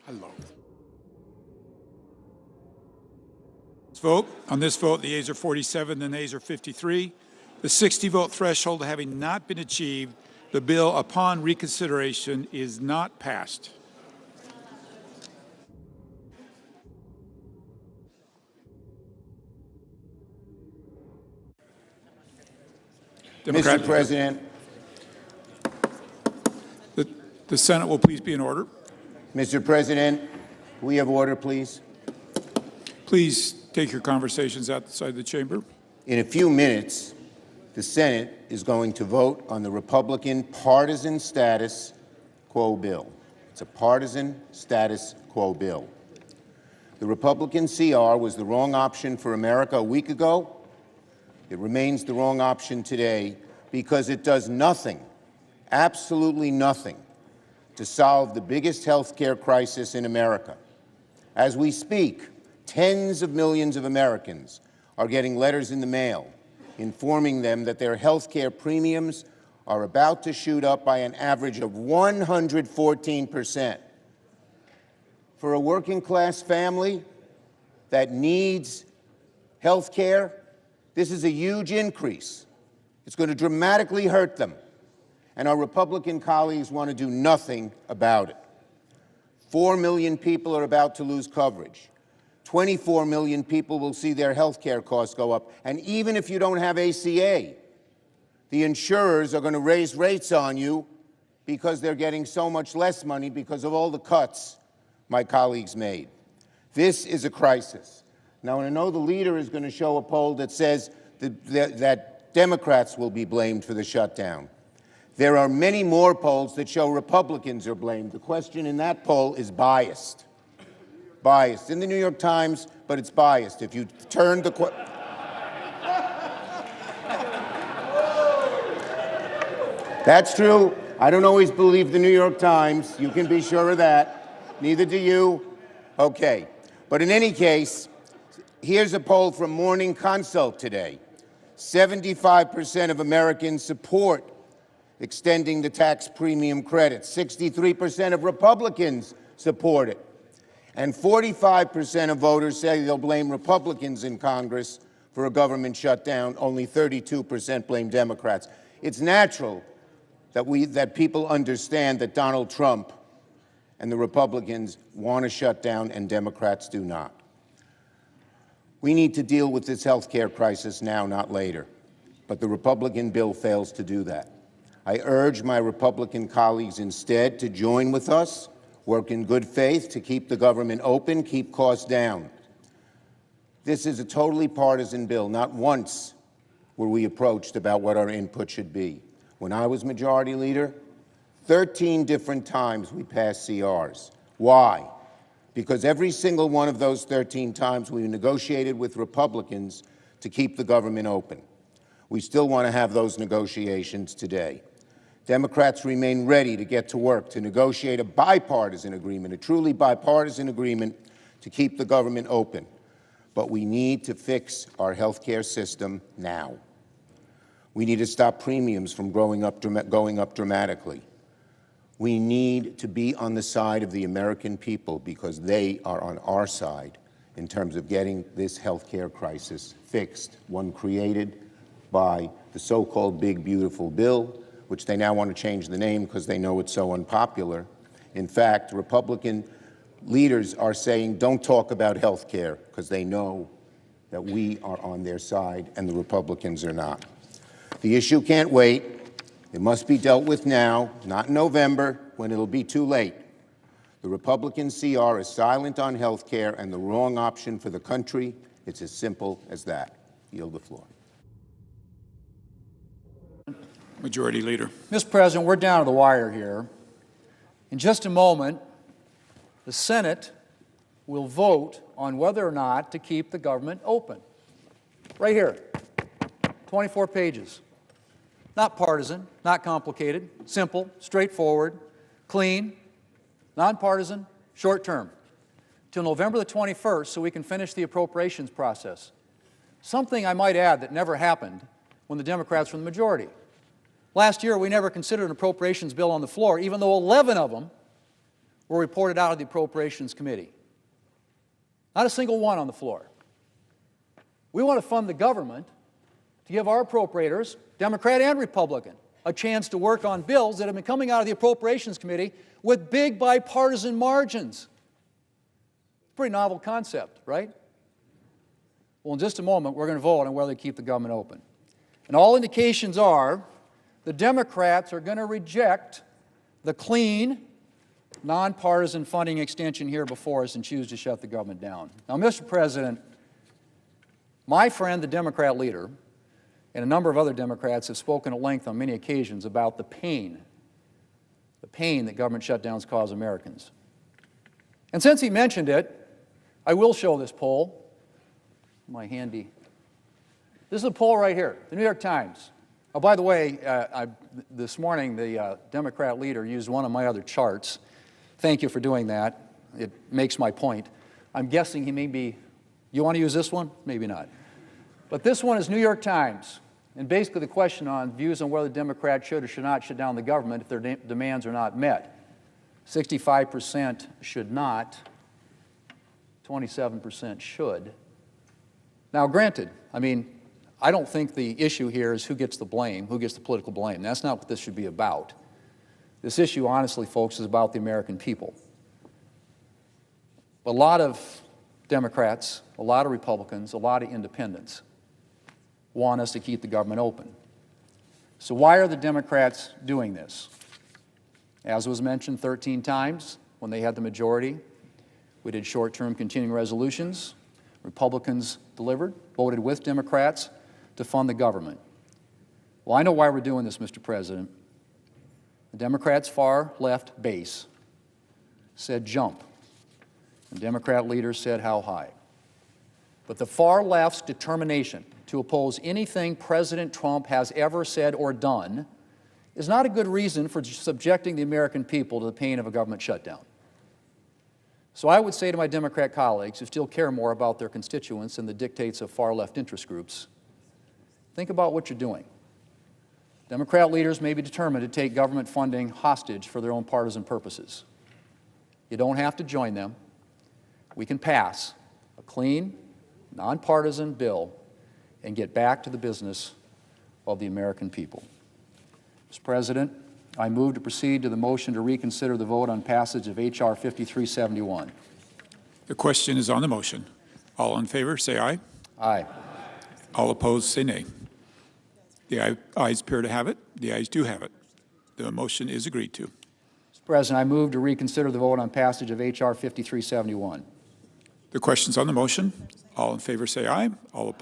Hello. On this vote, the ayes are 47, the nays are 53. The 60-vote threshold having not been achieved, The bill upon reconsideration is not passed. Mr. President, The Senate will please be in order. Mr. President, we have order, please. Please take your conversations outside the chamber. In a few minutes, the Senate is going to vote on the Republican partisan status quo bill. It's a partisan status quo bill. The Republican CR was the wrong option for America a week ago. It remains the wrong option today because it does nothing, absolutely nothing, to solve the biggest health care crisis in America. As we speak, tens of millions of Americans are getting letters in the mail informing them that their health care premiums are about to shoot up by an average of 114%. For a working-class family that needs health care, this is a huge increase. It's going to dramatically hurt them. And our Republican colleagues want to do nothing about it. 4 million people are about to lose coverage. 24 million people will see their health care costs go up. And even if you don't have ACA, the insurers are going to raise rates on you because they're getting so much less money because of all the cuts my colleagues made. This is a crisis. Now, I know the leader is going to show a poll that says that Democrats will be blamed for the shutdown. There are many more polls that show Republicans are blamed. The question in that poll is biased. Biased. In the New York Times, but it's biased. If you turn the That's true. I don't always believe the New York Times. You can be sure of that. Neither do you. Okay. But in any case, here's a poll from Morning Consult today. 75% of Americans support extending the tax premium credit. 63% of Republicans support it. And 45% of voters say they'll blame Republicans in Congress for a government shutdown. Only 32% blame Democrats. It's natural that people understand that Donald Trump and the Republicans want to shut down and Democrats do not. We need to deal with this health care crisis now, not later. But the Republican bill fails to do that. I urge my Republican colleagues instead to join with us, work in good faith to keep the government open, keep costs down. This is a totally partisan bill. Not once were we approached about what our input should be. When I was Majority Leader, 13 different times we passed CRs. Why? Because every single one of those 13 times we negotiated with Republicans to keep the government open. We still want to have those negotiations today. Democrats remain ready to get to work to negotiate a bipartisan agreement, a truly bipartisan agreement to keep the government open. But we need to fix our health care system now. We need to stop premiums from going up dramatically. We need to be on the side of the American people because they are on our side in terms of getting this health care crisis fixed, one created by the so-called big, beautiful bill, which they now want to change the name because they know it's so unpopular. In fact, Republican leaders are saying, don't talk about health care because they know that we are on their side and the Republicans are not. The issue can't wait. It must be dealt with now, not in November, when it'll be too late. The Republican CR is silent on health care and the wrong option for the country. It's as simple as that. Yield the floor. Majority Leader. Mr. President, we're down to the wire here. In just a moment, the Senate will vote on whether or not to keep the government open. Right here, 24 pages. Not partisan, not complicated, simple, straightforward, clean, nonpartisan, short term, till November the 21st so we can finish the appropriations process. Something I might add that never happened when the Democrats were in the majority. Last year, we never considered an appropriations bill on the floor, even though 11 of them were reported out of the Appropriations Committee. Not a single one on the floor. We want to fund the government to give our appropriators, Democrat and Republican, a chance to work on bills that have been coming out of the Appropriations Committee with big bipartisan margins. Pretty novel concept, right? Well, in just a moment, we're going to vote on whether to keep the government open. And all indications are the Democrats are going to reject the clean, nonpartisan funding extension here before us and choose to shut the government down. Now, Mr. President, my friend, the Democrat leader, and a number of other Democrats have spoken at length on many occasions about the pain that government shutdowns cause Americans. And since he mentioned it, I will show this poll. My handy. This is a poll right here, the New York Times. Oh, by the way, this morning the Democrat leader used one of my other charts. Thank you for doing that. It makes my point. I'm guessing he may be, you want to use this one? Maybe not. But this one is New York Times. And basically the question on views on whether Democrats should or should not shut down the government if their demands are not met. 65% should not, 27% should. Now, granted, I mean, I don't think the issue here is who gets the blame, who gets the political blame. That's not what this should be about. This issue, honestly, folks, is about the American people. A lot of Democrats, a lot of Republicans, a lot of independents want us to keep the government open. So why are the Democrats doing this? As was mentioned 13 times when they had the majority, we did short-term continuing resolutions. Republicans delivered, voted with Democrats to fund the government. Well, I know why we're doing this, Mr. President. The Democrats' far-left base said jump, and Democrat leaders said how high. But the far-left's determination to oppose anything President Trump has ever said or done is not a good reason for subjecting the American people to the pain of a government shutdown. So I would say to my Democrat colleagues who still care more about their constituents than the dictates of far-left interest groups, think about what you're doing. Democrat leaders may be determined to take government funding hostage for their own partisan purposes. You don't have to join them. We can pass a clean, nonpartisan bill and get back to the business of the American people. Mr. President, I move to proceed to the motion to reconsider the vote on passage of H.R. 5371. The question is on the motion. All in favor, say aye. Aye. All opposed, say nay. The ayes appear to have it. The ayes do have it. The motion is agreed to. Mr. President, I move to reconsider the vote on passage of H.R. 5371. The question's on the motion. All in favor, say aye. All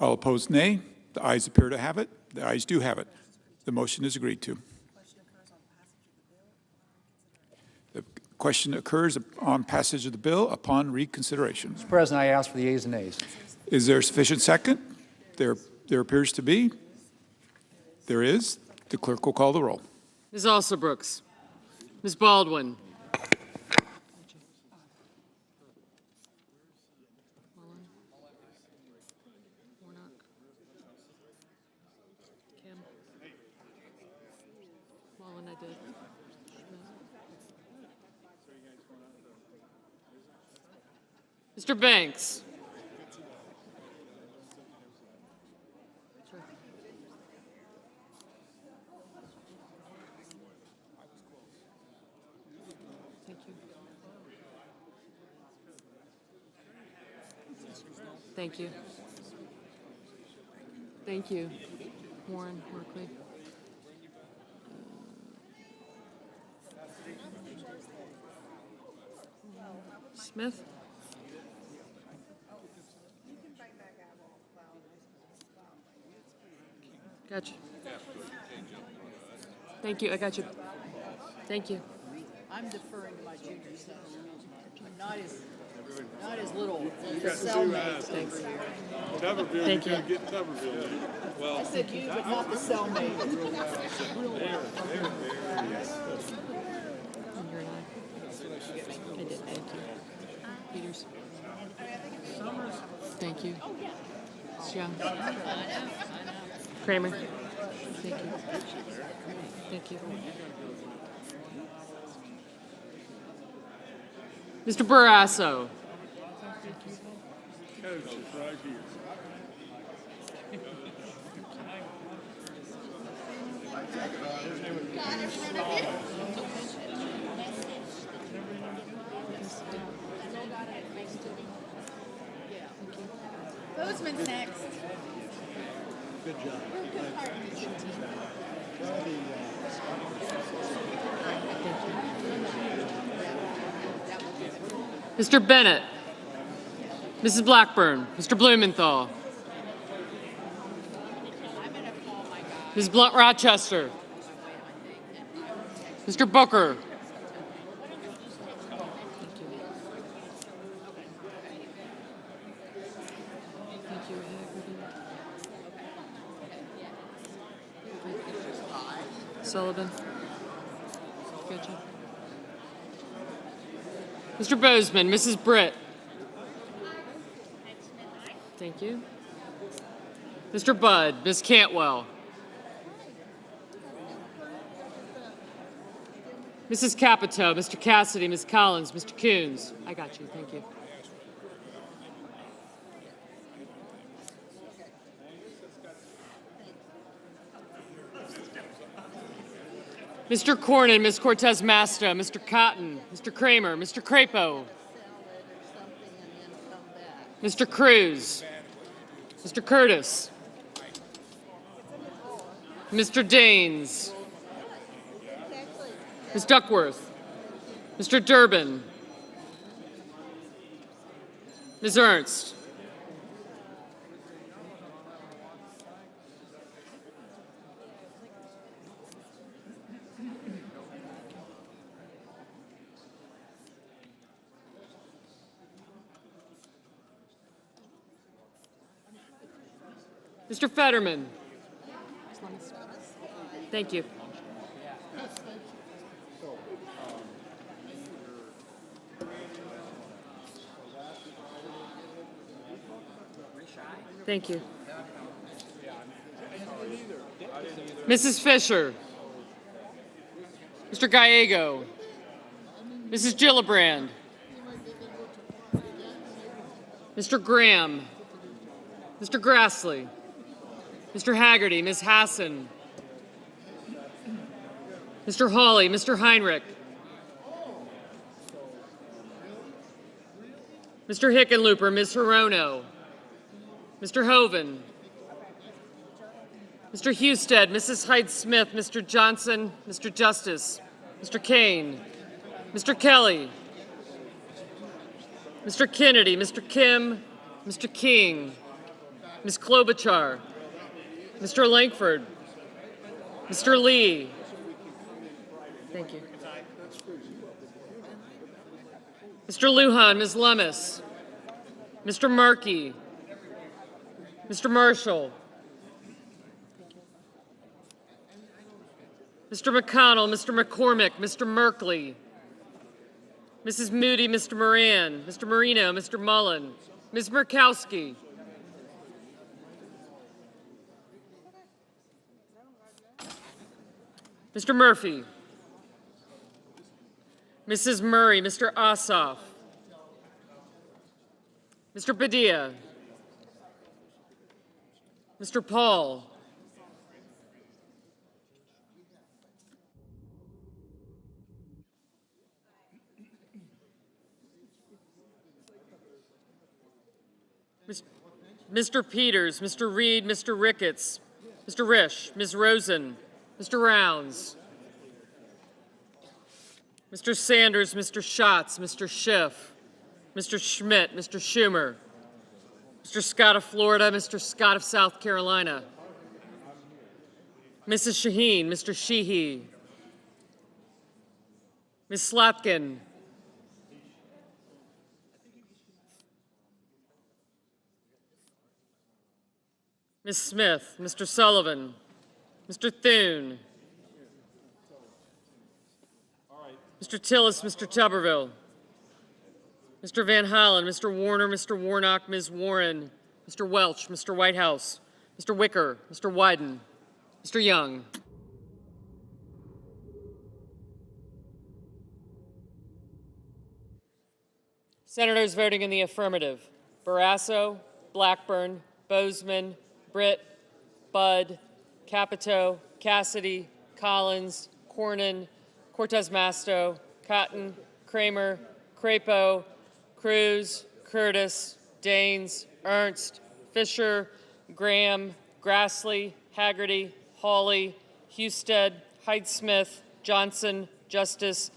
opposed, nay. The ayes appear to have it. The ayes do have it. The motion is agreed to. The question occurs on passage of the bill upon reconsideration. Mr. President, I ask for the ayes and nays. Is there a sufficient second? There appears to be. There is. The clerk will call the roll. Ms. Alsobrooks. Ms. Baldwin. Mr. Banks. Thank you. Thank you. Warren, Workley. Smith? Gotcha. Thank you. I got you. Thank you. I'm deferring to my junior son. I'm not as little. The cellmate over here. Thank you. I said you, but not the cellmate. I did. Thank you. Peters. Thank you. Young. Kramer. Thank you. Thank you. Mr. Barrasso. Bozeman's next. Mr. Bennett, Mrs. Blackburn, Mr. Blumenthal, Ms. Blunt Rochester, Mr. Booker, Sullivan, good job. Mr. Bozeman, Mrs. Britt. Thank you. Mr. Budd, Ms. Cantwell. Mrs. Capito, Mr. Cassidy, Ms. Collins, Mr. Coons. I got you, thank you. Mr. Cornyn, Ms. Cortez Masto, Mr. Cotton, Mr. Kramer, Mr. Crapo, Mr. Cruz, Mr. Curtis, Mr. Daines, Ms. Duckworth, Mr. Durbin, Ms. Ernst, Mr. Fetterman. Thank you. Thank you. Mrs. Fisher. Mr. Gallego. Mrs. Gillibrand. Mr. Graham. Mr. Grassley. Mr. Haggerty, Ms. Hassan, Mr. Hawley, Mr. Heinrich, Mr. Hickenlooper, Ms. Hirono, Mr. Hoven, Mr. Husted, Mrs. Hyde-Smith, Mr. Johnson, Mr. Justice, Mr. Kane, Mr. Kelly, Mr. Kennedy, Mr. Kim, Mr. King, Ms. Klobuchar, Mr. Langford, Mr. Lee. Thank you. Mr. Lujan, Ms. Lummis, Mr. Markey, Mr. Marshall, Mr. McConnell, Mr. McCormick, Mr. Merkley, Mrs. Moody, Mr. Moran, Mr. Marino, Mr. Mullen, Ms. Murkowski, Mr. Murphy, Mrs. Murray, Mr. Ossoff, Mr. Padilla, Mr. Paul, Mr. Peters, Mr. Reed, Mr. Ricketts, Mr. Risch, Ms. Rosen, Mr. Rounds, Mr. Sanders, Mr. Schatz, Mr. Schiff, Mr. Schmidt, Mr. Schumer, Mr. Scott of Florida, Mr. Scott of South Carolina, Mrs. Shaheen, Mr. Sheehy, Ms. Slotkin, Ms. Smith, Mr. Sullivan, Mr. Thune, Mr. Tillis, Mr. Tuberville, Mr. Van Hollen, Mr. Warner, Mr. Warnock, Ms. Warren, Mr. Welch, Mr. Whitehouse, Mr. Wicker, Mr. Wyden, Mr. Young. Senators voting in the affirmative: Barrasso, Blackburn, Bozeman, Britt, Budd, Capito, Cassidy, Collins, Cornyn, Cortez Masto, Cotton, Kramer, Crapo, Cruz, Curtis, Daines, Ernst, Fisher, Graham, Grassley, Haggerty, Hawley, Husted, Heidsmith, Johnson, Justice,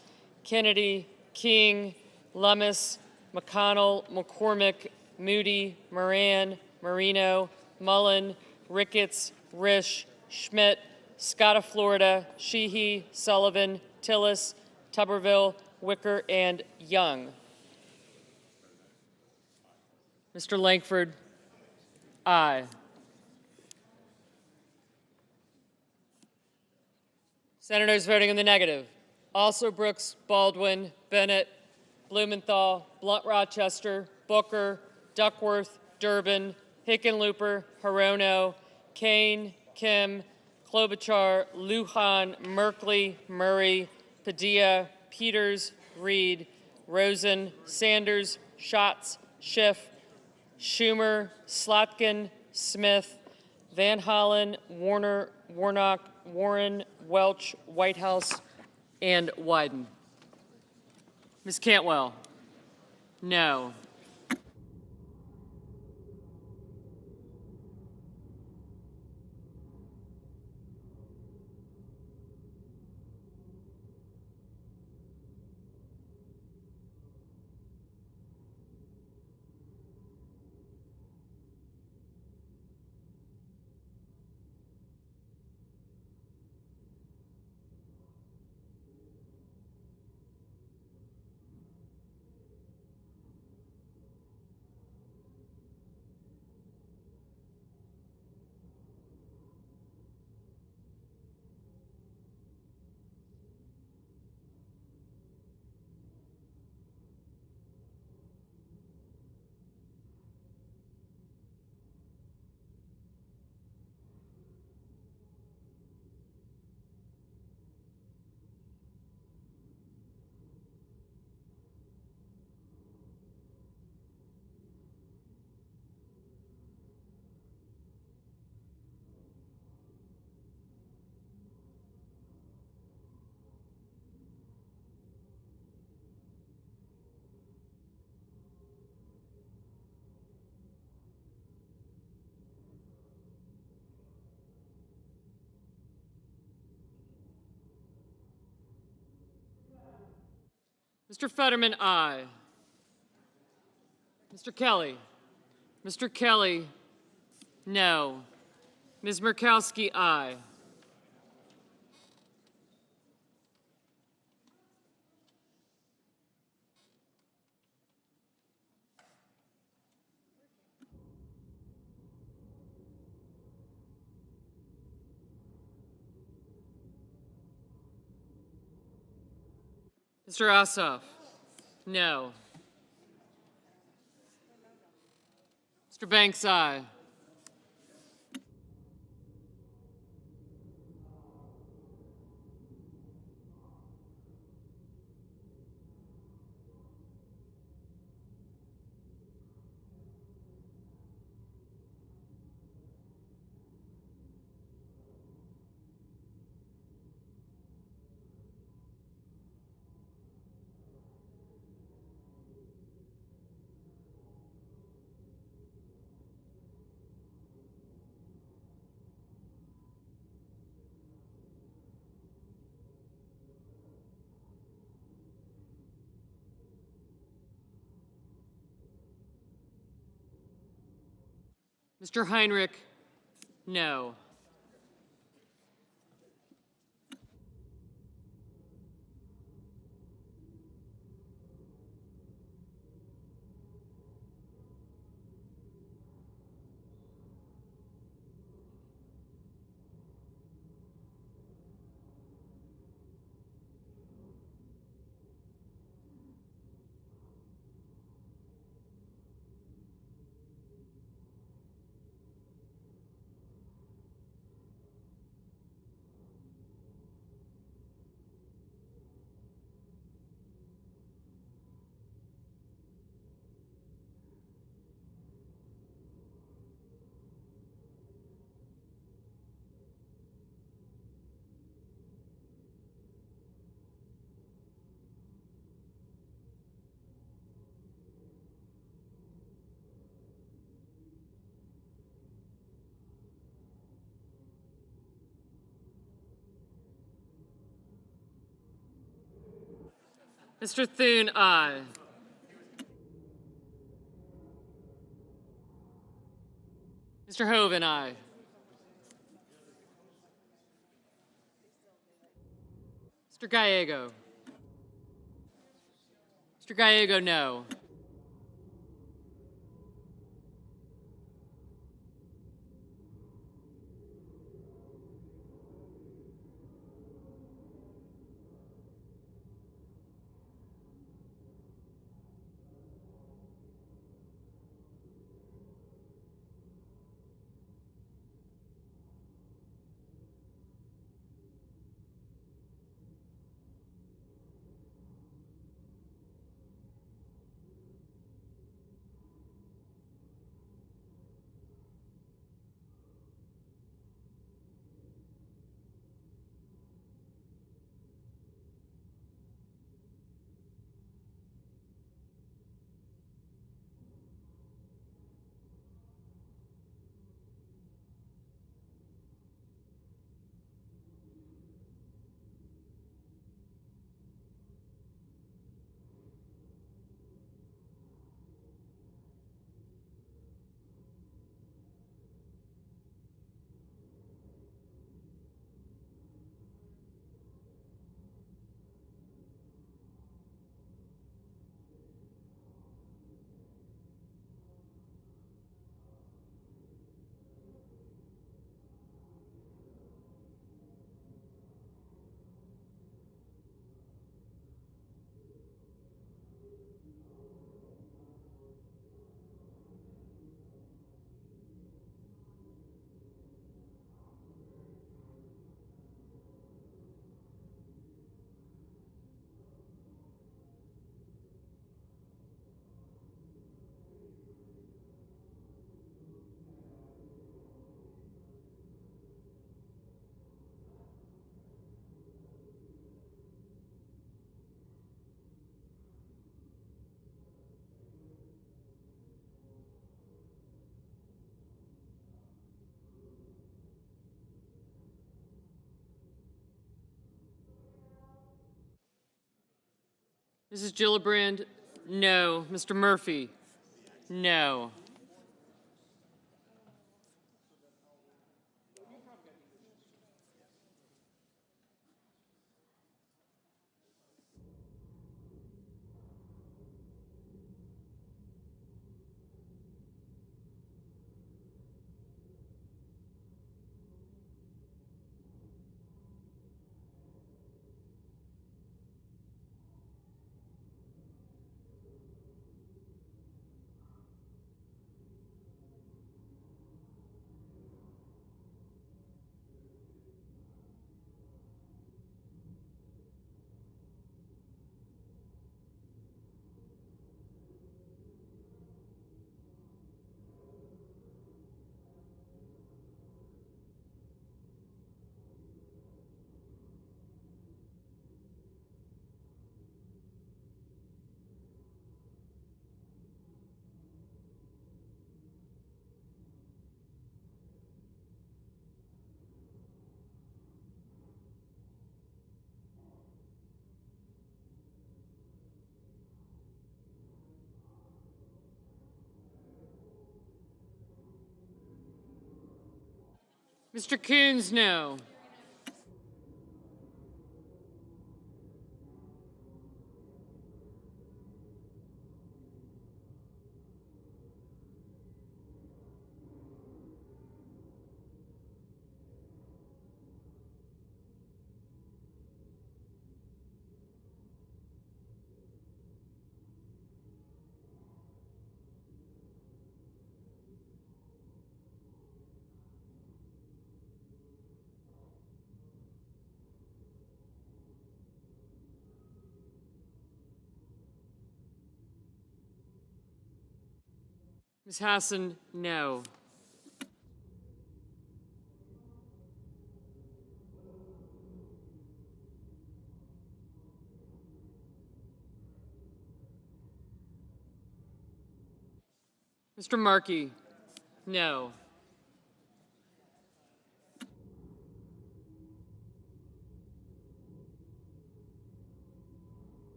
Kennedy, King, Lummis, McConnell, McCormick, Moody, Moran, Marino, Mullen, Ricketts, Risch, Schmidt, Scott of Florida, Sheehy, Sullivan, Tillis, Tuberville, Wicker, and Young. Mr. Langford, aye. Senators voting in the negative. Also Brooks, Baldwin, Bennett, Blumenthal, Blunt Rochester, Booker, Duckworth, Durbin, Hickenlooper, Hirono, Kane, Kim, Klobuchar, Lujan, Merkley, Murray, Padilla, Peters, Reed, Rosen, Sanders, Schatz, Schiff, Schumer, Slotkin, Smith, Van Hollen, Warner, Warnock, Warren, Welch, Whitehouse, and Wyden. Ms. Cantwell, no. Mr. Fetterman, aye. Mr. Kelly. Mr. Kelly, no. Ms. Murkowski, aye. Mr. Ossoff, no. Mr. Banks, aye. Mr. Heinrich, no. Mr. Thune, aye. Mr. Hoven, aye. Mr. Gallego. Mr. Gallego, no. Mrs. Gillibrand, no. Mr. Murphy, no. Mr. Coons, no. Ms. Hassan, no. Mr. Markey, no.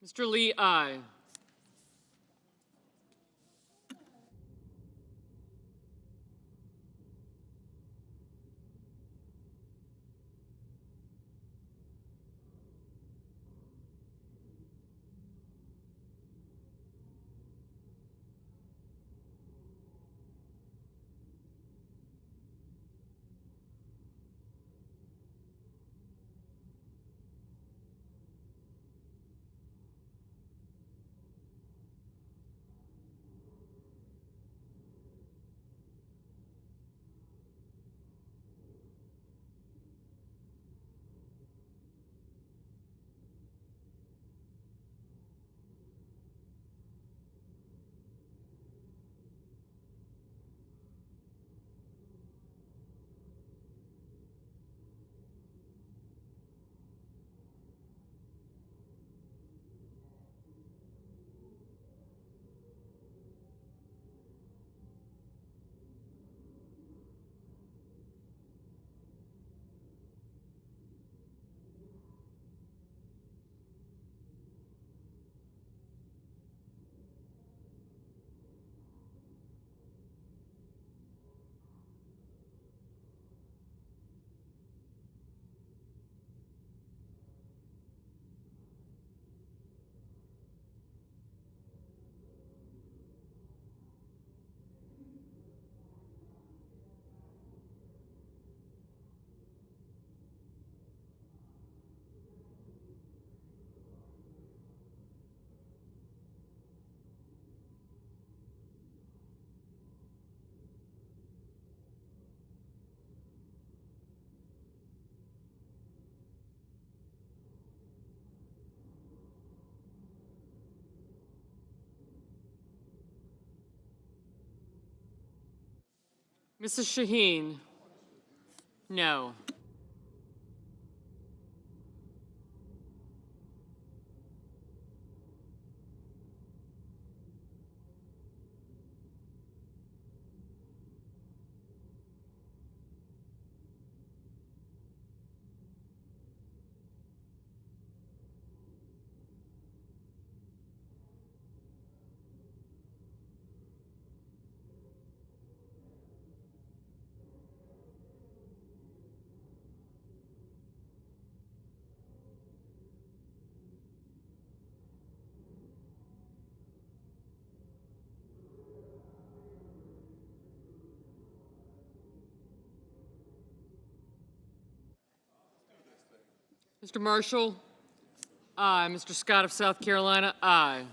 Mr. Lee, aye. Mrs. Shaheen, no. Mr. Marshall, aye. Mr. Scott of South Carolina, aye.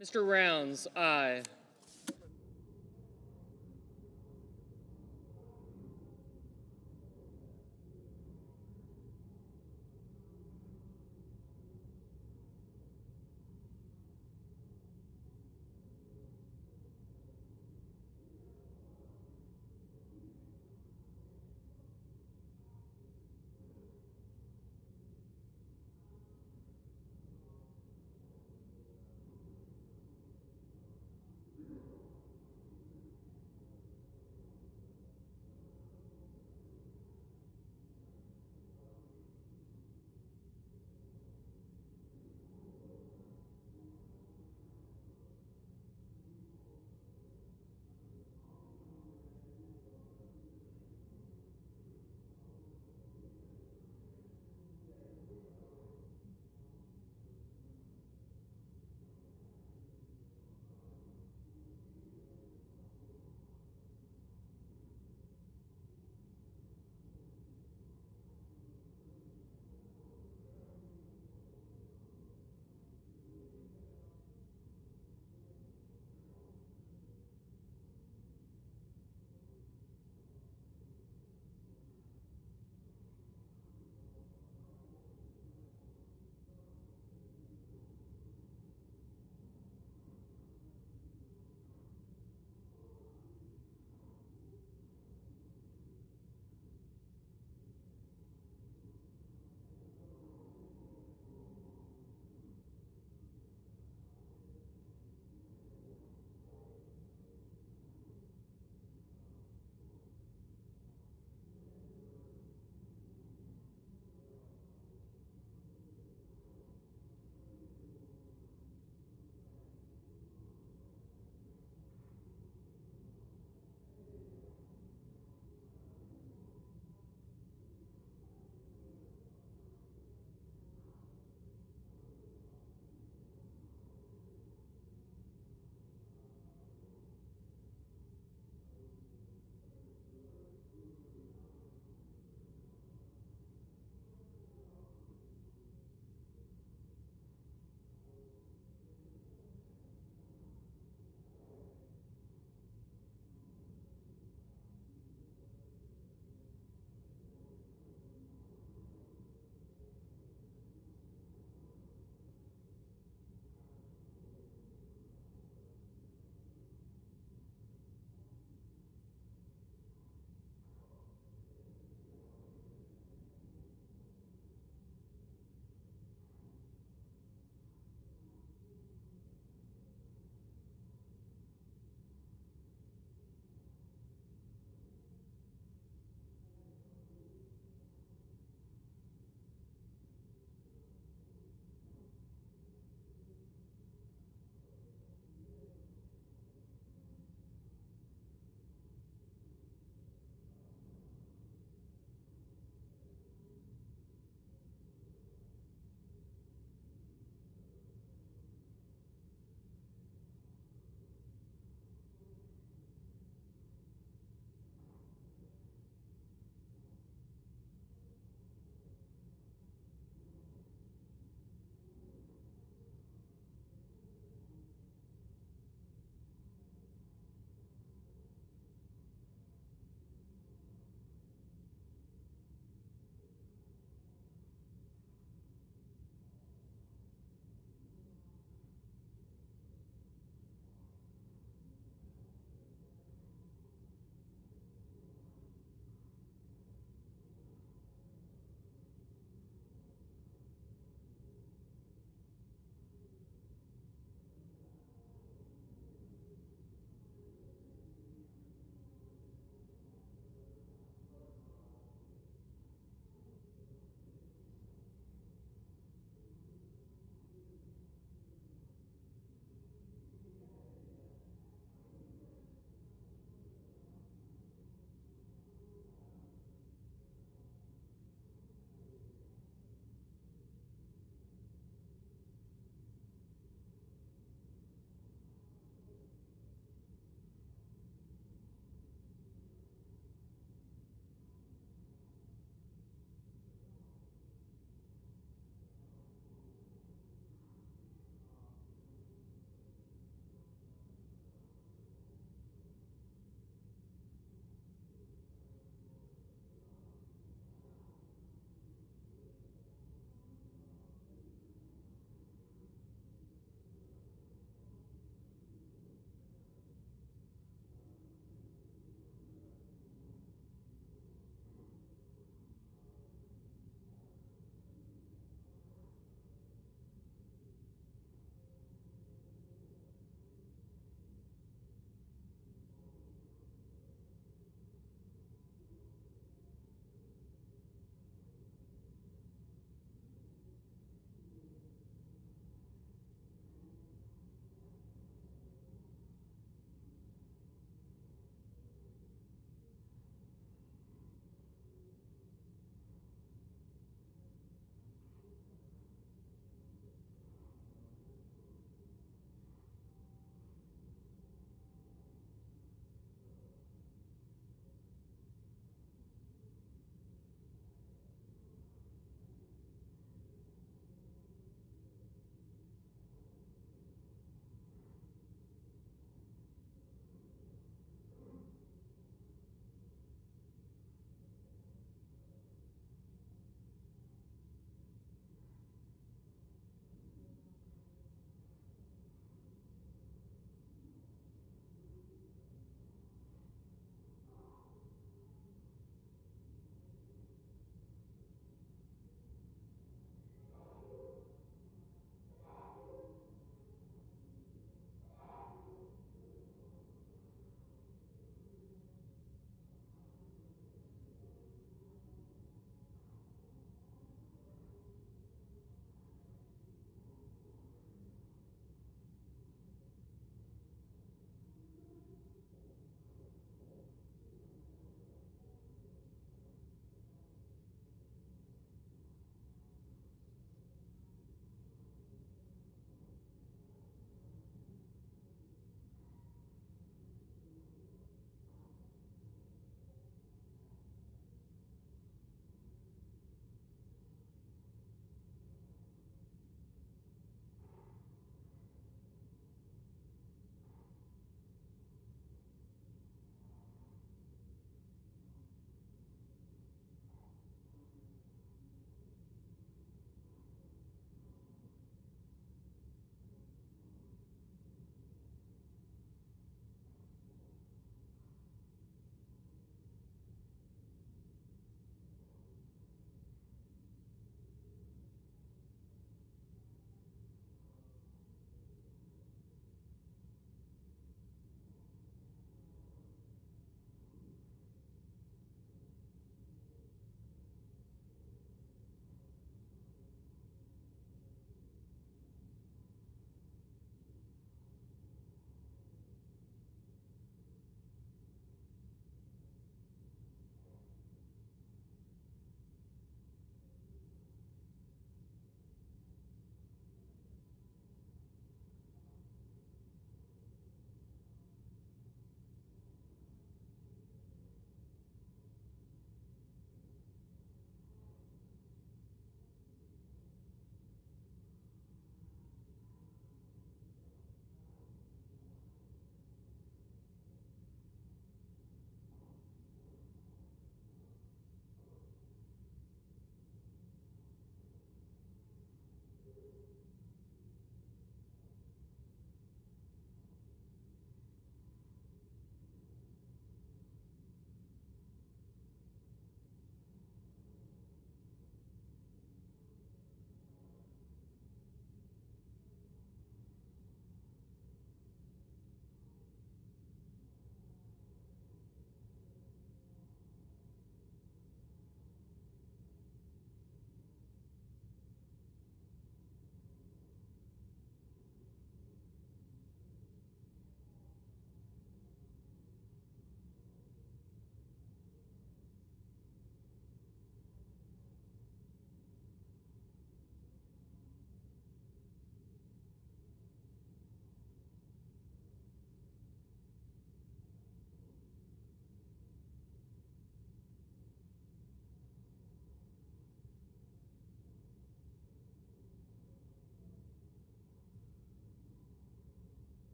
Mr. Rounds, aye.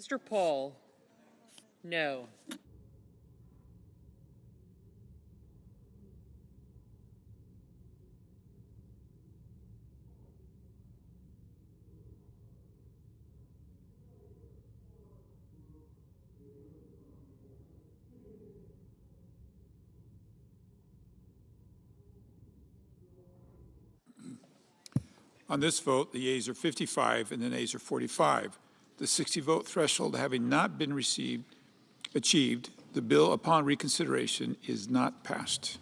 Mr. Paul, no. On this vote, the yeas are 55 and the nays are 45. The 60-vote threshold having not been achieved, the bill upon reconsideration is not passed.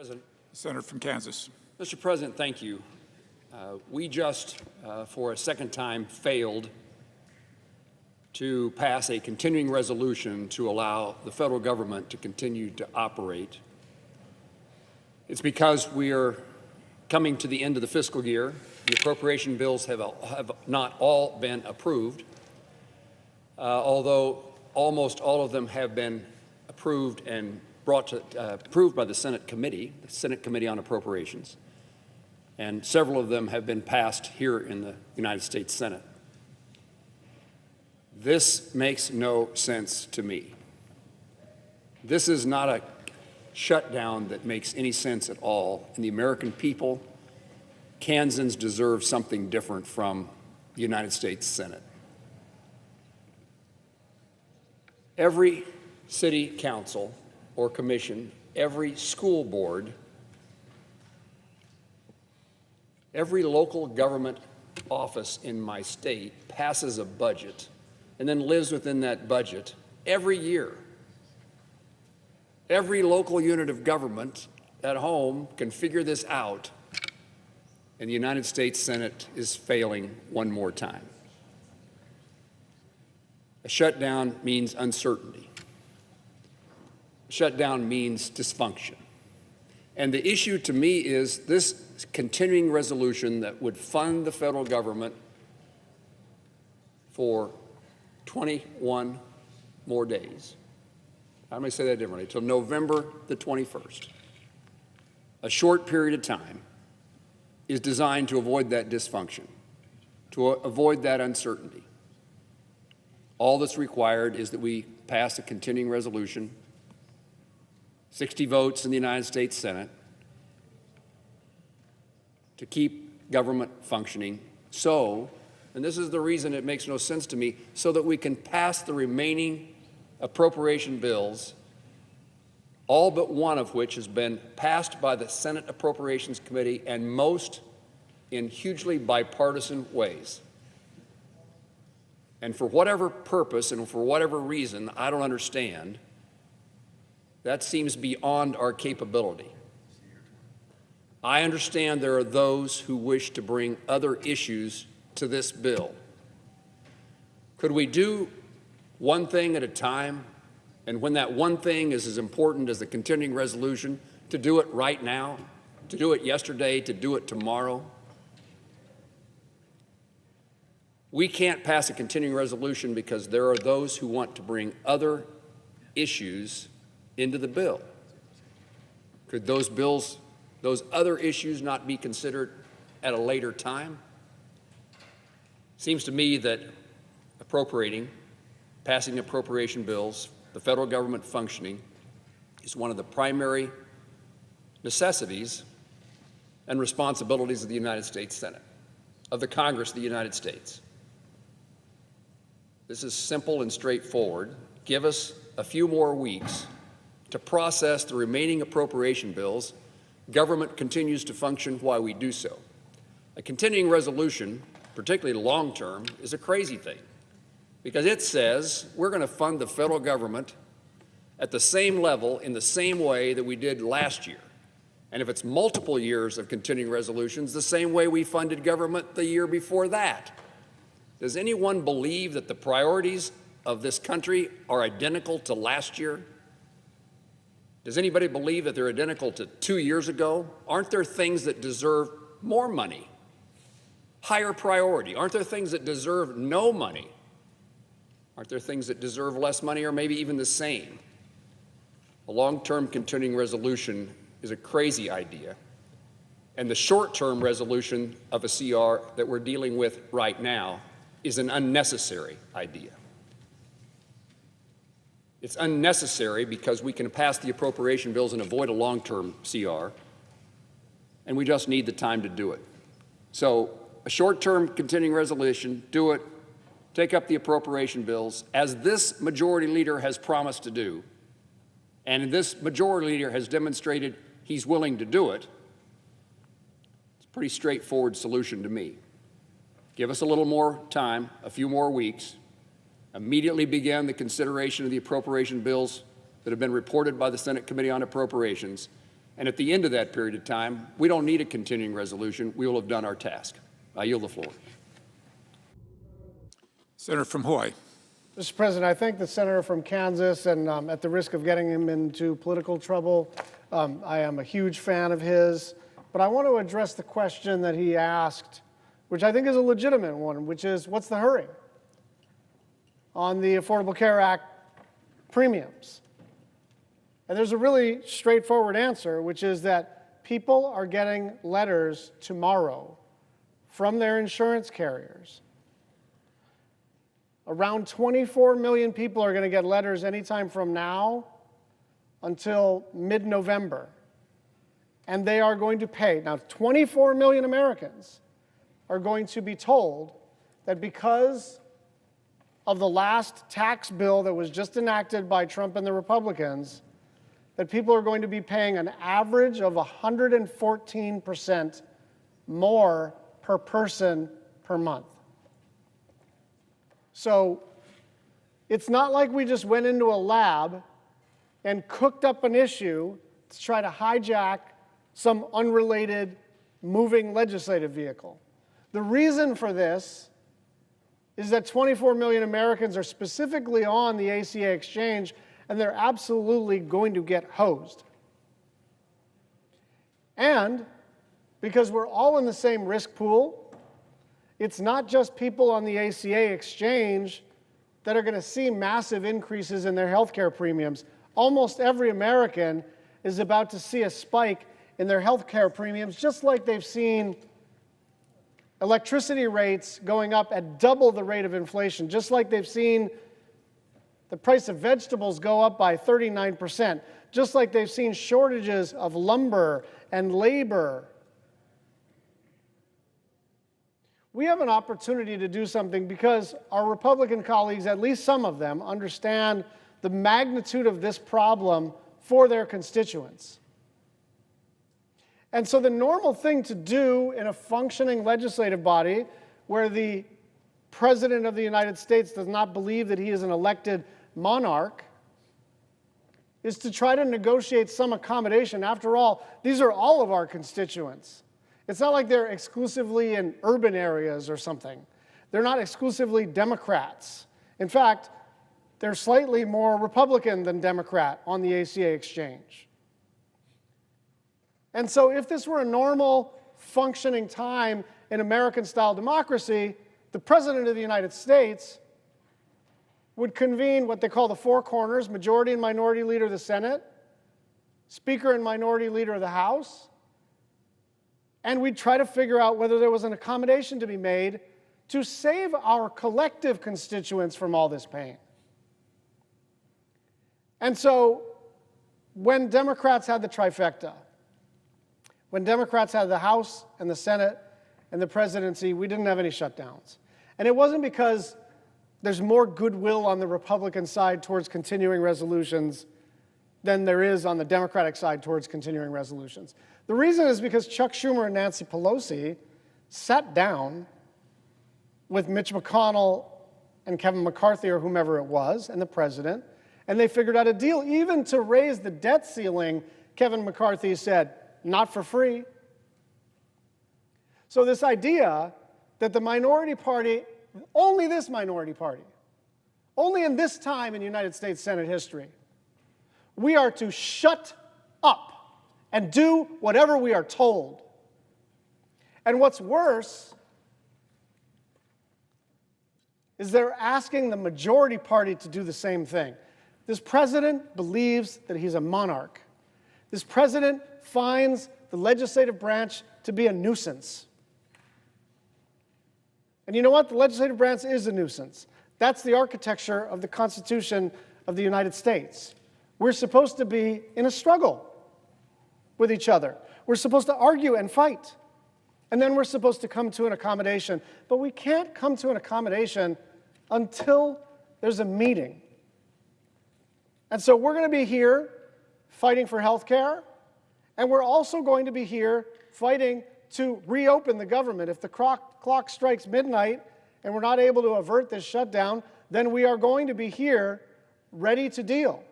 President. Senator from Kansas. Mr. President, thank you. We just, for a second time, failed to pass a continuing resolution to allow the federal government to continue to operate. It's because we are coming to the end of the fiscal year. The appropriation bills have not all been approved, although almost all of them have been approved and approved by the Senate Committee on Appropriations, and several of them have been passed here in the United States Senate. This makes no sense to me. This is not a shutdown that makes any sense at all, and the American people, Kansans, deserve something different from the United States Senate. Every city council or commission, every school board, every local government office in my state passes a budget and then lives within that budget every year. Every local unit of government at home can figure this out, and the United States Senate is failing one more time. A shutdown means uncertainty. Shutdown means dysfunction. And the issue to me is this continuing resolution that would fund the federal government for 21 more days. I'm going to say that differently, till November the 21st. A short period of time is designed to avoid that dysfunction, to avoid that uncertainty. All that's required is that we pass a continuing resolution, 60 votes in the United States Senate, to keep government functioning so, and this is the reason it makes no sense to me, so that we can pass the remaining appropriation bills, all but one of which has been passed by the Senate Appropriations Committee, and most in hugely bipartisan ways. And for whatever purpose and for whatever reason I don't understand, that seems beyond our capability. I understand there are those who wish to bring other issues to this bill. Could we do one thing at a time, and when that one thing is as important as the continuing resolution, to do it right now, to do it yesterday, to do it tomorrow? We can't pass a continuing resolution because there are those who want to bring other issues into the bill. Could those other issues not be considered at a later time? Seems to me that passing appropriation bills, the federal government functioning, is one of the primary necessities and responsibilities of the United States Senate, of the Congress of the United States. This is simple and straightforward. Give us a few more weeks to process the remaining appropriation bills. Government continues to function while we do so. A continuing resolution, particularly long-term, is a crazy thing because it says we're going to fund the federal government at the same level in the same way that we did last year. And if it's multiple years of continuing resolutions, the same way we funded government the year before that. Does anyone believe that the priorities of this country are identical to last year? Does anybody believe that they're identical to 2 years ago? Aren't there things that deserve more money? Higher priority? Aren't there things that deserve no money? Aren't there things that deserve less money or maybe even the same? A long-term continuing resolution is a crazy idea, and the short-term resolution of a CR that we're dealing with right now is an unnecessary idea. It's unnecessary because we can pass the appropriation bills and avoid a long-term CR, and we just need the time to do it. So a short-term continuing resolution, do it, take up the appropriation bills, as this majority leader has promised to do, and this majority leader has demonstrated he's willing to do it. It's a pretty straightforward solution to me. Give us a little more time, a few more weeks, immediately begin the consideration of the appropriation bills that have been reported by the Senate Committee on Appropriations, and at the end of that period of time, we don't need a continuing resolution. We will have done our task. I yield the floor. Senator from Hawaii. Mr. President, I thank the senator from Kansas, and at the risk of getting him into political trouble, I am a huge fan of his, but I want to address the question that he asked, which I think is a legitimate one, which is, what's the hurry on the Affordable Care Act premiums? And there's a really straightforward answer, which is that people are getting letters tomorrow from their insurance carriers. Around 24 million people are going to get letters anytime from now until mid-November. And they are going to pay. Now, 24 million Americans are going to be told that because of the last tax bill that was just enacted by Trump and the Republicans, that people are going to be paying an average of 114% more per person per month. So it's not like we just went into a lab and cooked up an issue to try to hijack some unrelated moving legislative vehicle. The reason for this is that 24 million Americans are specifically on the ACA exchange, and they're absolutely going to get hosed. And because we're all in the same risk pool, it's not just people on the ACA exchange that are going to see massive increases in their health care premiums. Almost every American is about to see a spike in their health care premiums, just like they've seen electricity rates going up at double the rate of inflation, just like they've seen the price of vegetables go up by 39%, just like they've seen shortages of lumber and labor. We have an opportunity to do something because our Republican colleagues, at least some of them, understand the magnitude of this problem for their constituents. And so the normal thing to do in a functioning legislative body where the President of the United States does not believe that he is an elected monarch is to try to negotiate some accommodation. After all, these are all of our constituents. It's not like they're exclusively in urban areas or something. They're not exclusively Democrats. In fact, they're slightly more Republican than Democrat on the ACA exchange. And so if this were a normal, functioning time in American-style democracy, the President of the United States would convene what they call the four corners, majority and minority leader of the Senate, Speaker and minority leader of the House, and we'd try to figure out whether there was an accommodation to be made to save our collective constituents from all this pain. And so when Democrats had the trifecta, When Democrats had the House and the Senate and the presidency, we didn't have any shutdowns. And it wasn't because there's more goodwill on the Republican side towards continuing resolutions than there is on the Democratic side towards continuing resolutions. The reason is because Chuck Schumer and Nancy Pelosi sat down with Mitch McConnell and Kevin McCarthy or whomever it was, and the president, and they figured out a deal. Even to raise the debt ceiling, Kevin McCarthy said, not for free. So this idea that the minority party, only this minority party, only in this time in United States Senate history, we are to shut up and do whatever we are told. And what's worse is they're asking the majority party to do the same thing. This president believes that he's a monarch. This president finds the legislative branch to be a nuisance. And you know what? The legislative branch is a nuisance. That's the architecture of the Constitution of the United States. We're supposed to be in a struggle with each other. We're supposed to argue and fight. And then we're supposed to come to an accommodation. But we can't come to an accommodation until there's a meeting. And so we're going to be here fighting for health care, and we're also going to be here fighting to reopen the government. If the clock strikes midnight and we're not able to avert this shutdown, then we are going to be here ready to deal.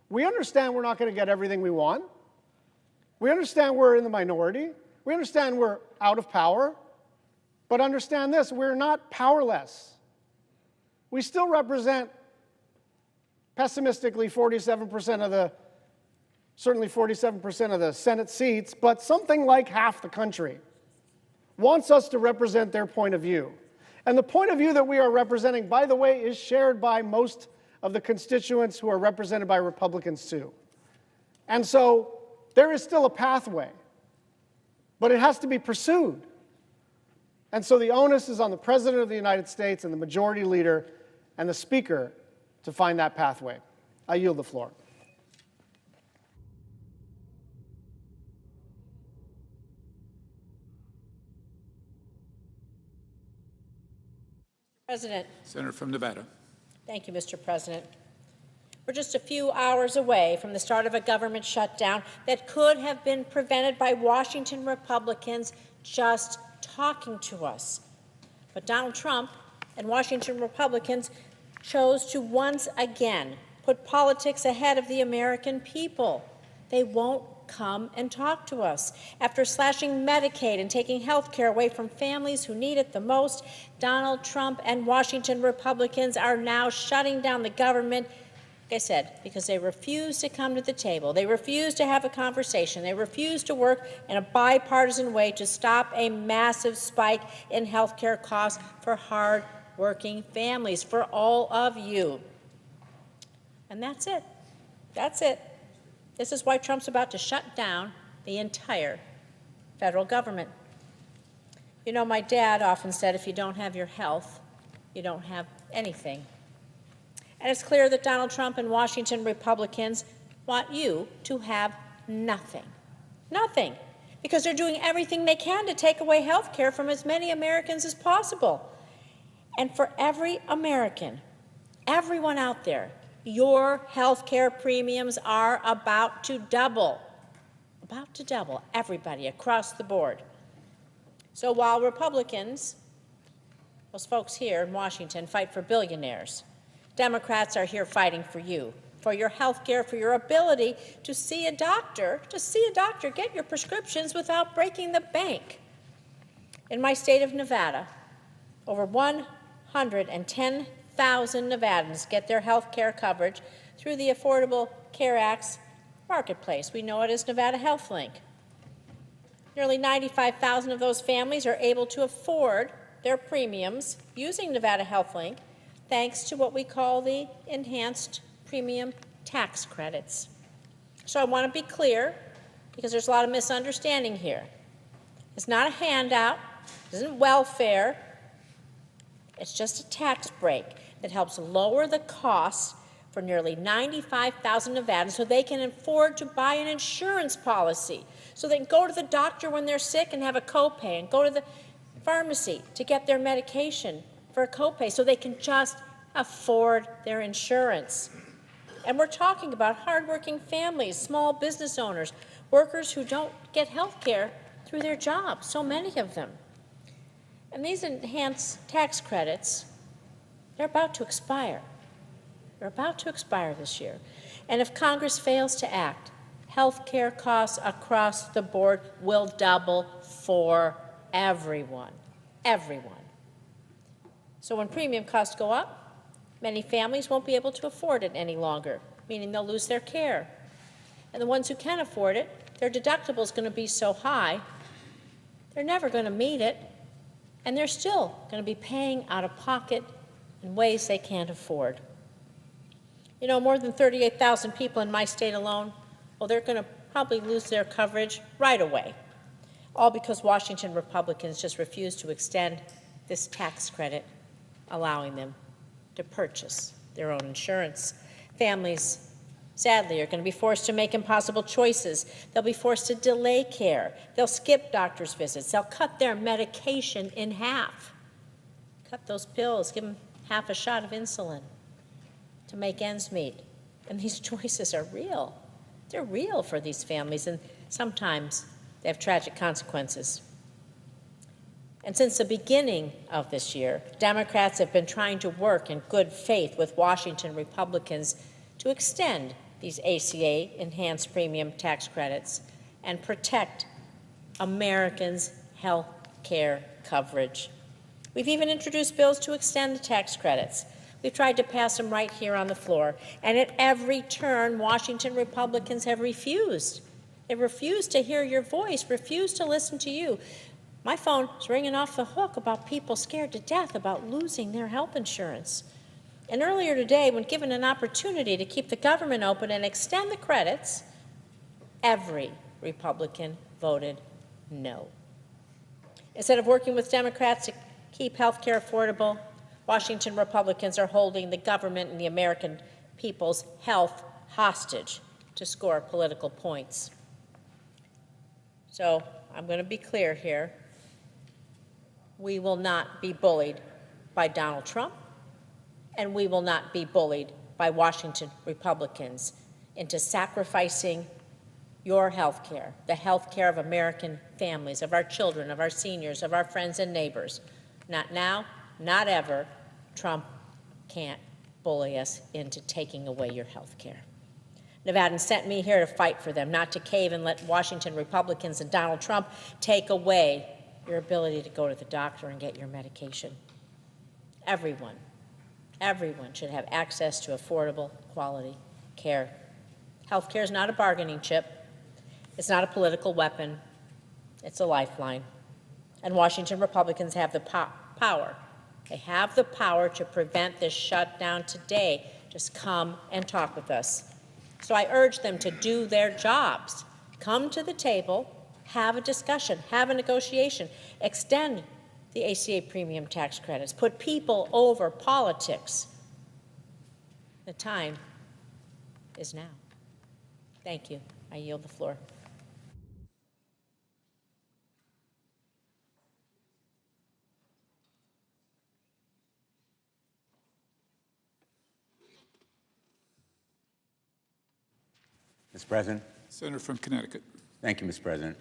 We understand we're not going to get everything we want. We understand we're in the minority. We understand we're out of power. But understand this, we're not powerless. We still represent, pessimistically, 47% of the, certainly 47% of the Senate seats, but something like half the country wants us to represent their point of view. And the point of view that we are representing, by the way, is shared by most of the constituents who are represented by Republicans too. And so there is still a pathway, but it has to be pursued. And so the onus is on the President of the United States and the Majority Leader and the Speaker to find that pathway. I yield the floor. President. Senator from Nevada. Thank you, Mr. President. We're just a few hours away from the start of a government shutdown that could have been prevented by Washington Republicans just talking to us. But Donald Trump and Washington Republicans chose to once again put politics ahead of the American people. They won't come and talk to us. After slashing Medicaid and taking health care away from families who need it the most, Donald Trump and Washington Republicans are now shutting down the government, like I said, because they refuse to come to the table. They refuse to have a conversation. They refuse to work in a bipartisan way to stop a massive spike in health care costs for hard-working families, for all of you. And that's it. That's it. This is why Trump's about to shut down the entire federal government. You know, my dad often said, if you don't have your health, you don't have anything. And it's clear that Donald Trump and Washington Republicans want you to have nothing. Nothing. Because they're doing everything they can to take away health care from as many Americans as possible. And for every American, everyone out there, your health care premiums are about to double. About to double, everybody across the board. So while Republicans, those folks here in Washington, fight for billionaires, Democrats are here fighting for you, for your health care, for your ability to see a doctor, get your prescriptions without breaking the bank. In my state of Nevada, over 110,000 Nevadans get their health care coverage through the Affordable Care Act's marketplace. We know it as Nevada Health Link. Nearly 95,000 of those families are able to afford their premiums using Nevada Health Link, thanks to what we call the enhanced premium tax credits. So I want to be clear, because there's a lot of misunderstanding here. It's not a handout, it isn't welfare, it's just a tax break that helps lower the costs for nearly 95,000 Nevadans so they can afford to buy an insurance policy, so they can go to the doctor when they're sick and have a copay, and go to the pharmacy to get their medication for a copay, so they can just afford their insurance. And we're talking about hardworking families, small business owners, workers who don't get health care through their jobs, so many of them. And these enhanced tax credits, they're about to expire. They're about to expire this year. And if Congress fails to act, health care costs across the board will double for everyone. Everyone. So when premium costs go up, many families won't be able to afford it any longer, meaning they'll lose their care. And the ones who can afford it, their deductible is going to be so high, they're never going to meet it, and they're still going to be paying out of pocket in ways they can't afford. You know, more than 38,000 people in my state alone, well, they're going to probably lose their coverage right away, all because Washington Republicans just refuse to extend this tax credit, allowing them to purchase their own insurance. Families, sadly, are going to be forced to make impossible choices. They'll be forced to delay care. They'll skip doctor's visits. They'll cut their medication in half. Cut those pills, give them half a shot of insulin to make ends meet. And these choices are real. They're real for these families, and sometimes they have tragic consequences. And since the beginning of this year, Democrats have been trying to work in good faith with Washington Republicans to extend these ACA enhanced premium tax credits and protect Americans' health care coverage. We've even introduced bills to extend the tax credits. We've tried to pass them right here on the floor. And at every turn, Washington Republicans have refused. They refuse to hear your voice, refuse to listen to you. My phone is ringing off the hook about people scared to death about losing their health insurance. And earlier today, when given an opportunity to keep the government open and extend the credits, every Republican voted no. Instead of working with Democrats to keep health care affordable, Washington Republicans are holding the government and the American people's health hostage to score political points. So I'm going to be clear here. We will not be bullied by Donald Trump, and we will not be bullied by Washington Republicans into sacrificing your health care, the health care of American families, of our children, of our seniors, of our friends and neighbors. Not now, not ever. Trump can't bully us into taking away your health care. Nevadans sent me here to fight for them, not to cave and let Washington Republicans and Donald Trump take away your ability to go to the doctor and get your medication. Everyone should have access to affordable, quality care. Health care is not a bargaining chip. It's not a political weapon. It's a lifeline. And Washington Republicans have the power. They have the power to prevent this shutdown today. Just come and talk with us. So I urge them to do their jobs. Come to the table, have a discussion, have a negotiation, extend the ACA premium tax credits, put people over politics. The time is now. Thank you. I yield the floor. Mr. President. Senator from Connecticut. Thank you, Mr. President.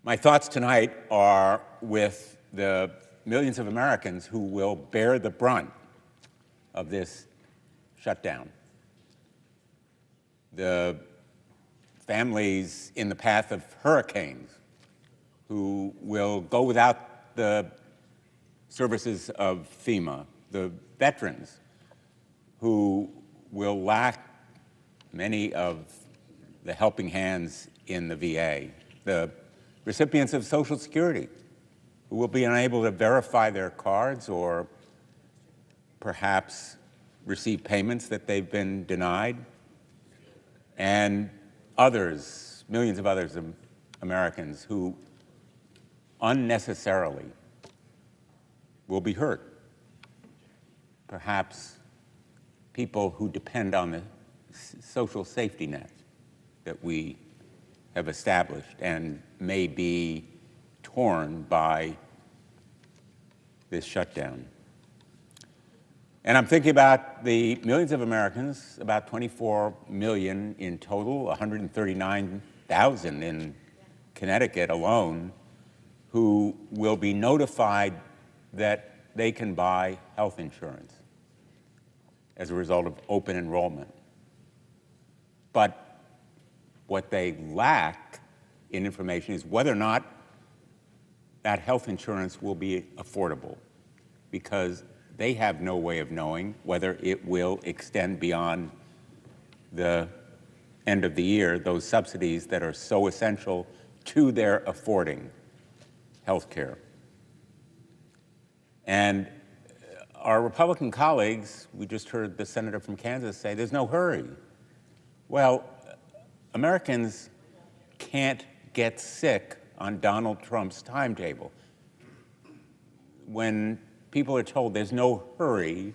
My thoughts tonight are with the millions of Americans who will bear the brunt of this shutdown. The families in the path of hurricanes who will go without the services of FEMA, the veterans who will lack many of the helping hands in the VA, the recipients of Social Security who will be unable to verify their cards or perhaps receive payments that they've been denied, and others, millions of others Americans who unnecessarily will be hurt, perhaps people who depend on the social safety net that we have established and may be torn by this shutdown. And I'm thinking about the millions of Americans, about 24 million in total, 139,000 in Connecticut alone, who will be notified that they can buy health insurance as a result of open enrollment. But what they lack in information is whether or not that health insurance will be affordable, because they have no way of knowing whether it will extend beyond the end of the year, those subsidies that are so essential to their affording health care. And our Republican colleagues, we just heard the senator from Kansas say there's no hurry. Well, Americans can't get sick on Donald Trump's timetable. When people are told there's no hurry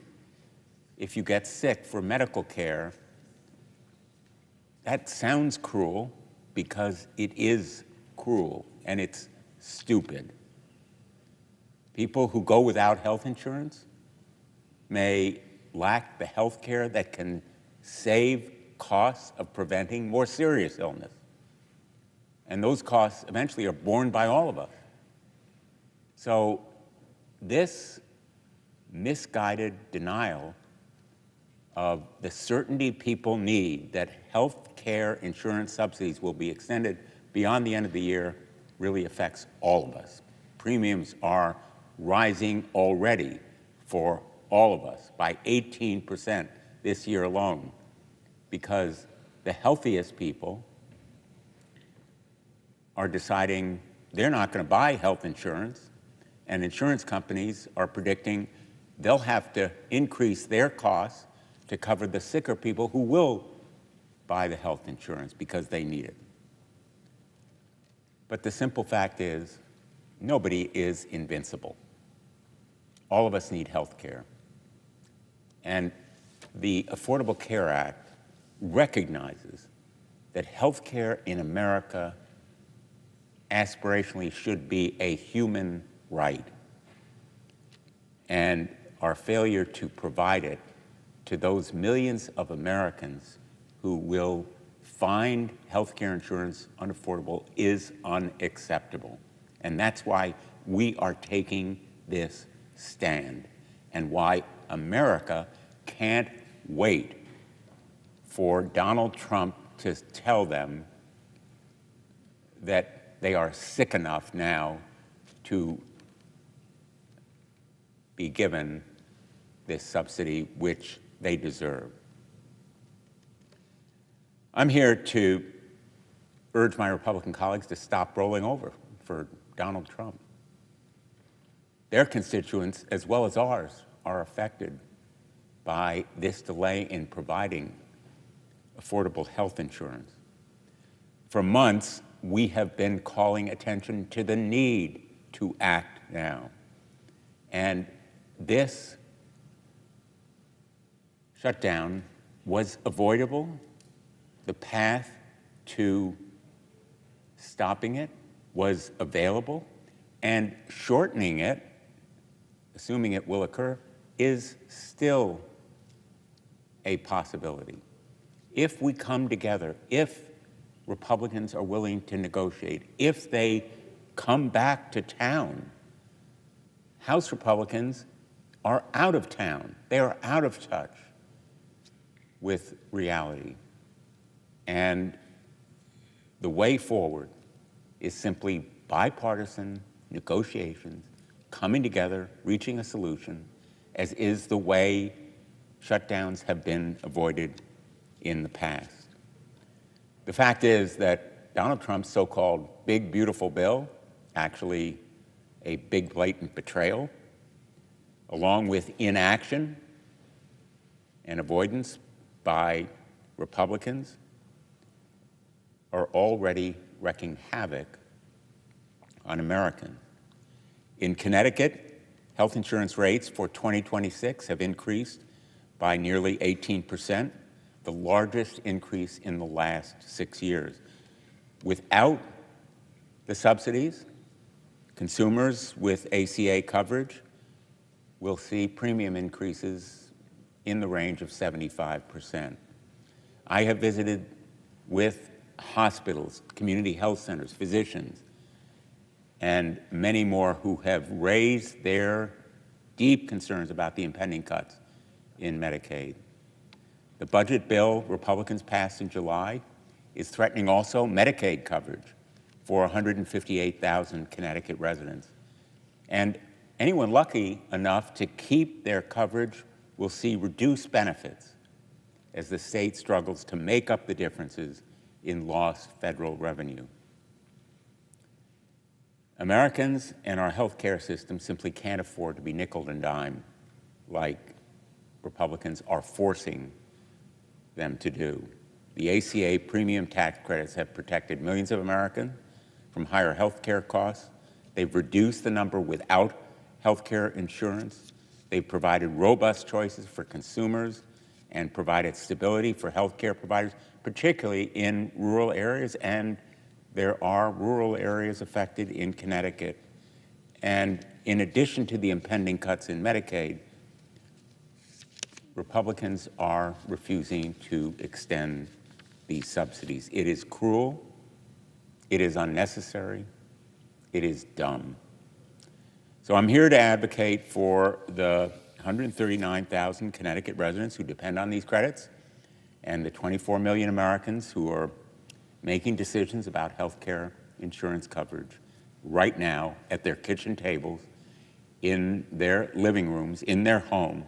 if you get sick for medical care, that sounds cruel because it is cruel and it's stupid. People who go without health insurance may lack the health care that can save costs of preventing more serious illness. And those costs eventually are borne by all of us. So this misguided denial of the certainty people need that health care insurance subsidies will be extended beyond the end of the year really affects all of us. Premiums are rising already for all of us by 18% this year alone, because the healthiest people are deciding they're not going to buy health insurance, and insurance companies are predicting they'll have to increase their costs to cover the sicker people who will buy the health insurance because they need it. But the simple fact is, nobody is invincible. All of us need health care. And the Affordable Care Act recognizes that health care in America aspirationally should be a human right. And our failure to provide it to those millions of Americans who will find health care insurance unaffordable is unacceptable. And that's why we are taking this stand, and why America can't wait for Donald Trump to tell them that they are sick enough now to be given this subsidy, which they deserve. I'm here to urge my Republican colleagues to stop rolling over for Donald Trump. Their constituents, as well as ours, are affected by this delay in providing affordable health insurance. For months, we have been calling attention to the need to act now. And this shutdown was avoidable. The path to stopping it was available, and shortening it, assuming it will occur, is still a possibility. If we come together, if Republicans are willing to negotiate, if they come back to town, House Republicans are out of town. They are out of touch with reality. And the way forward is simply bipartisan negotiations, coming together, reaching a solution, as is the way shutdowns have been avoided in the past. The fact is that Donald Trump's so-called big, beautiful bill, actually a big, blatant betrayal, along with inaction and avoidance by Republicans, are already wreaking havoc on Americans. In Connecticut, health insurance rates for 2026 have increased by nearly 18%, the largest increase in the last 6 years. Without the subsidies, consumers with ACA coverage will see premium increases in the range of 75%. I have visited with hospitals, community health centers, physicians, and many more who have raised their deep concerns about the impending cuts in Medicaid. The budget bill Republicans passed in July is threatening also Medicaid coverage for 158,000 Connecticut residents. And anyone lucky enough to keep their coverage will see reduced benefits as the state struggles to make up the differences in lost federal revenue. Americans and our health care system simply can't afford to be nickel and dime like Republicans are forcing them to do. The ACA premium tax credits have protected millions of Americans from higher health care costs. They've reduced the number without health care insurance. They've provided robust choices for consumers and provided stability for health care providers, particularly in rural areas, and there are rural areas affected in Connecticut. And in addition to the impending cuts in Medicaid, Republicans are refusing to extend these subsidies. It is cruel, it is unnecessary, it is dumb. So I'm here to advocate for the 139,000 Connecticut residents who depend on these credits and the 24 million Americans who are making decisions about health care insurance coverage right now at their kitchen tables, in their living rooms, in their homes.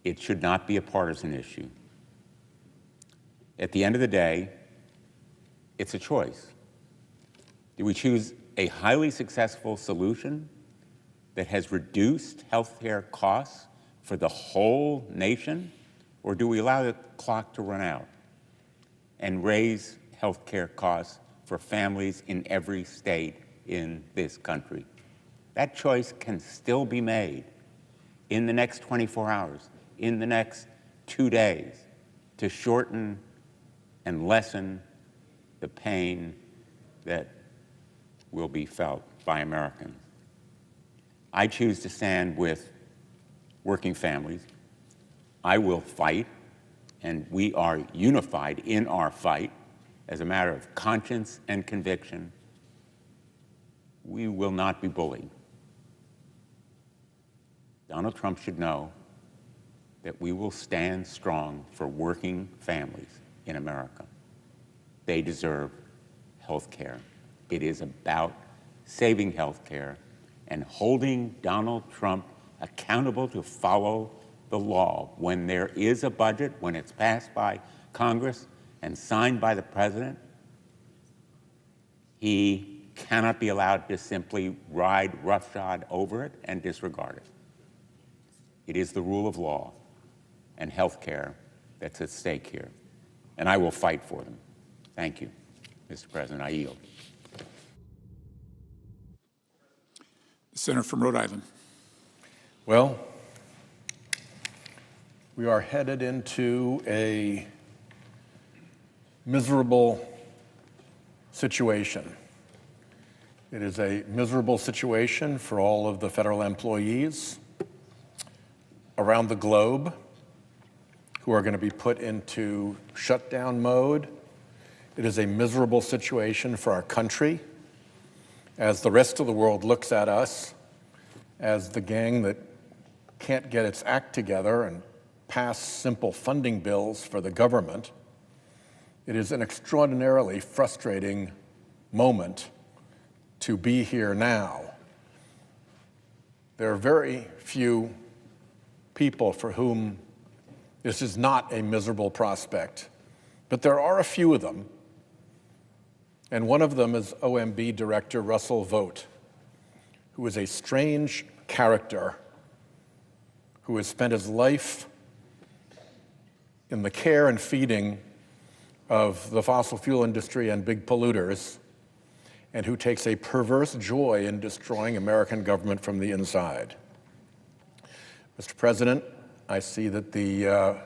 It should not be a partisan issue. At the end of the day, it's a choice. Do we choose a highly successful solution that has reduced health care costs for the whole nation, or do we allow the clock to run out and raise health care costs for families in every state in this country? That choice can still be made in the next 24 hours, in the next 2 days, to shorten and lessen the pain that will be felt by Americans. I choose to stand with working families. I will fight, and we are unified in our fight as a matter of conscience and conviction. We will not be bullied. Donald Trump should know that we will stand strong for working families in America. They deserve health care. It is about saving health care and holding Donald Trump accountable to follow the law. When there is a budget, when it's passed by Congress and signed by the President, he cannot be allowed to simply ride roughshod over it and disregard it. It is the rule of law and health care that's at stake here, and I will fight for them. Thank you, Mr. President. I yield. The senator from Rhode Island. Well, we are headed into a miserable situation. It is a miserable situation for all of the federal employees around the globe who are going to be put into shutdown mode. It is a miserable situation for our country as the rest of the world looks at us as the gang that can't get its act together and pass simple funding bills for the government. It is an extraordinarily frustrating moment to be here now. There are very few people for whom this is not a miserable prospect, but there are a few of them, and one of them is OMB Director Russell Vought, who is a strange character who has spent his life in the care and feeding of the fossil fuel industry and big polluters, and who takes a perverse joy in destroying American government from the inside. Mr. President, I see that the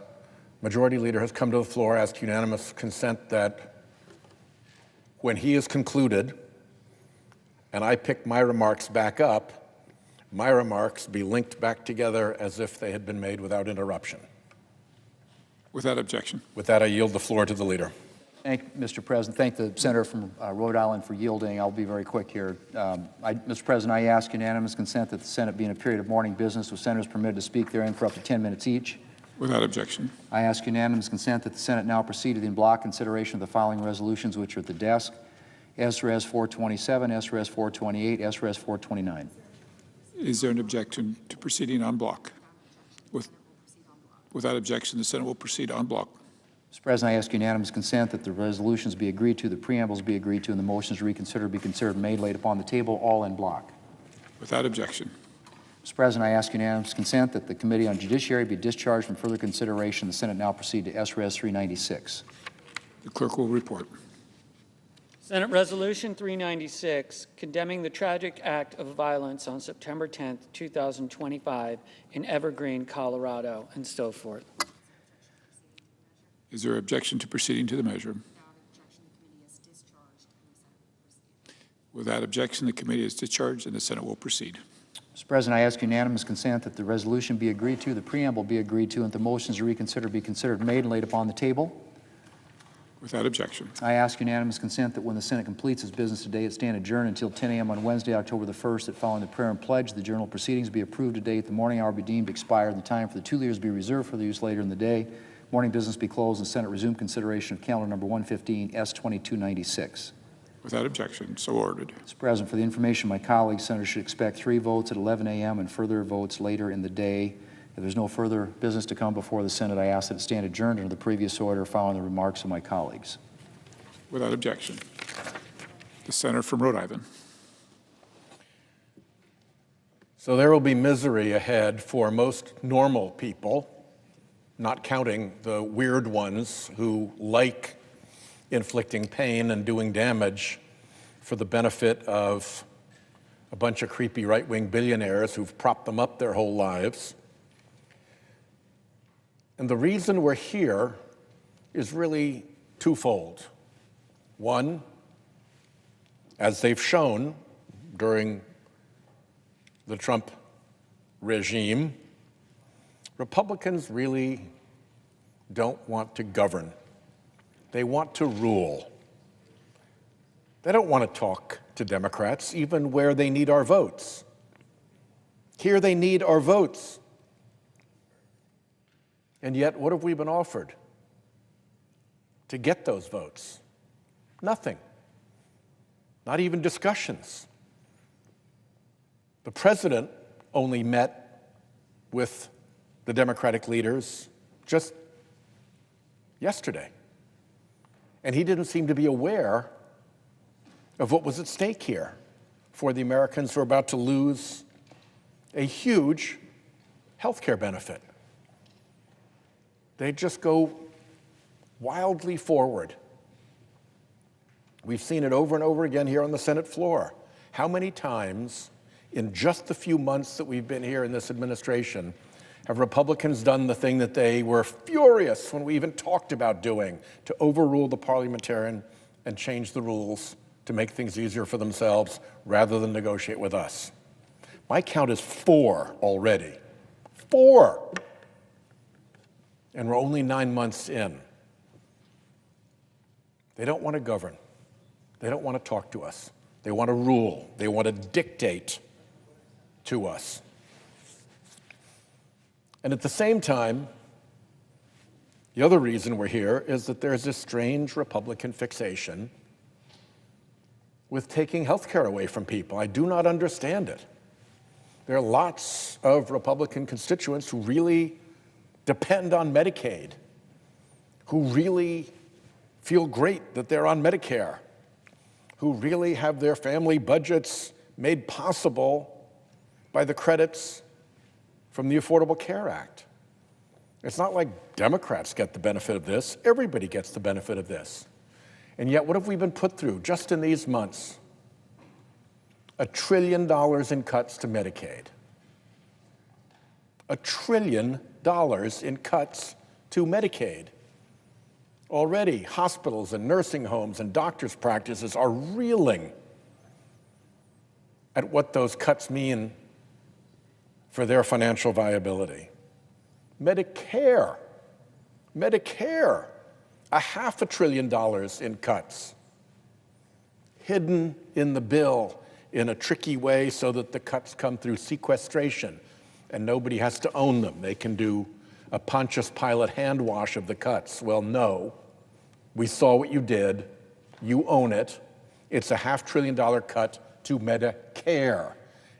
Majority Leader has come to the floor, asked unanimous consent that when he is concluded and I pick my remarks back up, my remarks be linked back together as if they had been made without interruption. Without objection. With that, I yield the floor to the Leader. Thank you, Mr. President. Thank the Senator from Rhode Island for yielding. I'll be very quick here. Mr. President, I ask unanimous consent that the Senate be in a period of morning business with senators permitted to speak therein for up to 10 minutes each. Without objection. I ask unanimous consent that the Senate now proceed to the in-block consideration of the following resolutions which are at the desk: SRS 427, SRS 428, SRS 429. Is there an objection to proceeding en bloc? Without objection, the Senate will proceed en bloc. Mr. President, I ask unanimous consent that the resolutions be agreed to, the preambles be agreed to, and the motions to reconsider be considered made, laid upon the table, all en bloc. Without objection. Mr. President, I ask unanimous consent that the Committee on Judiciary be discharged from further consideration. The Senate now proceed to SRS 396. The clerk will report. Senate Resolution 396, condemning the tragic act of violence on September 10, 2025 in Evergreen, Colorado, and so forth. Is there objection to proceeding to the measure? Without objection, the committee is discharged and the Senate will proceed. Mr. President, I ask unanimous consent that the resolution be agreed to, the preamble be agreed to, and the motions to reconsider be considered made and laid upon the table. Without objection. I ask unanimous consent that when the Senate completes its business today, it stand adjourned until 10 a.m. on Wednesday, October the 1st, that following the prayer and pledge, the journal proceedings be approved today at the morning hour be deemed expired, and the time for the two leaders be reserved for the use later in the day. Morning business be closed, and Senate resume consideration of calendar number 115, S2296. Without objection, so ordered. Mr. President, for the information of my colleagues, senators should expect 3 votes at 11 a.m. and further votes later in the day. If there's no further business to come before the Senate, I ask that it stand adjourned under the previous order following the remarks of my colleagues. Without objection. The senator from Rhode Island. So there will be misery ahead for most normal people, not counting the weird ones who like inflicting pain and doing damage for the benefit of a bunch of creepy right-wing billionaires who've propped them up their whole lives. And the reason we're here is really twofold. One, as they've shown during the Trump regime, Republicans really don't want to govern. They want to rule. They don't want to talk to Democrats, even where they need our votes. Here they need our votes. And yet, what have we been offered to get those votes? Nothing. Not even discussions. The president only met with the Democratic leaders just yesterday. And he didn't seem to be aware of what was at stake here for the Americans who are about to lose a huge health care benefit. They just go wildly forward. We've seen it over and over again here on the Senate floor. How many times in just the few months that we've been here in this administration have Republicans done the thing that they were furious when we even talked about doing, to overrule the parliamentarian and change the rules to make things easier for themselves rather than negotiate with us? My count is 4 already. 4! And we're only 9 months in. They don't want to govern. They don't want to talk to us. They want to rule. They want to dictate to us. And at the same time, the other reason we're here is that there's this strange Republican fixation with taking health care away from people. I do not understand it. There are lots of Republican constituents who really depend on Medicaid, who really feel great that they're on Medicare, who really have their family budgets made possible by the credits from the Affordable Care Act. It's not like Democrats get the benefit of this. Everybody gets the benefit of this. And yet, what have we been put through just in these months? $1 trillion in cuts to Medicaid. $1 trillion. in cuts to Medicaid. Already, hospitals and nursing homes and doctors' practices are reeling at what those cuts mean for their financial viability. Medicare, $500 billion in cuts, hidden in the bill in a tricky way so that the cuts come through sequestration and nobody has to own them. They can do a Pontius Pilate hand wash of the cuts. Well, no, we saw what you did. You own it. It's a $500 billion cut to Medicare.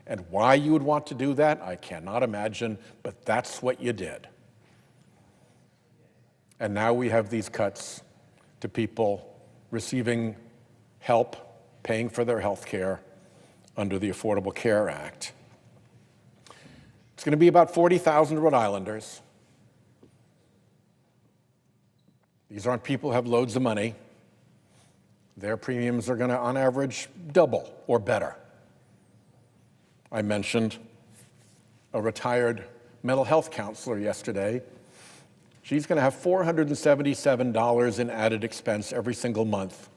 And why you would want to do that, I cannot imagine, but that's what you did. And now we have these cuts to people receiving help, paying for their health care under the Affordable Care Act. It's going to be about 40,000 Rhode Islanders. These aren't people who have loads of money. Their premiums are going to, on average, double or better. I mentioned a retired mental health counselor yesterday. She's going to have $477 in added expense every single month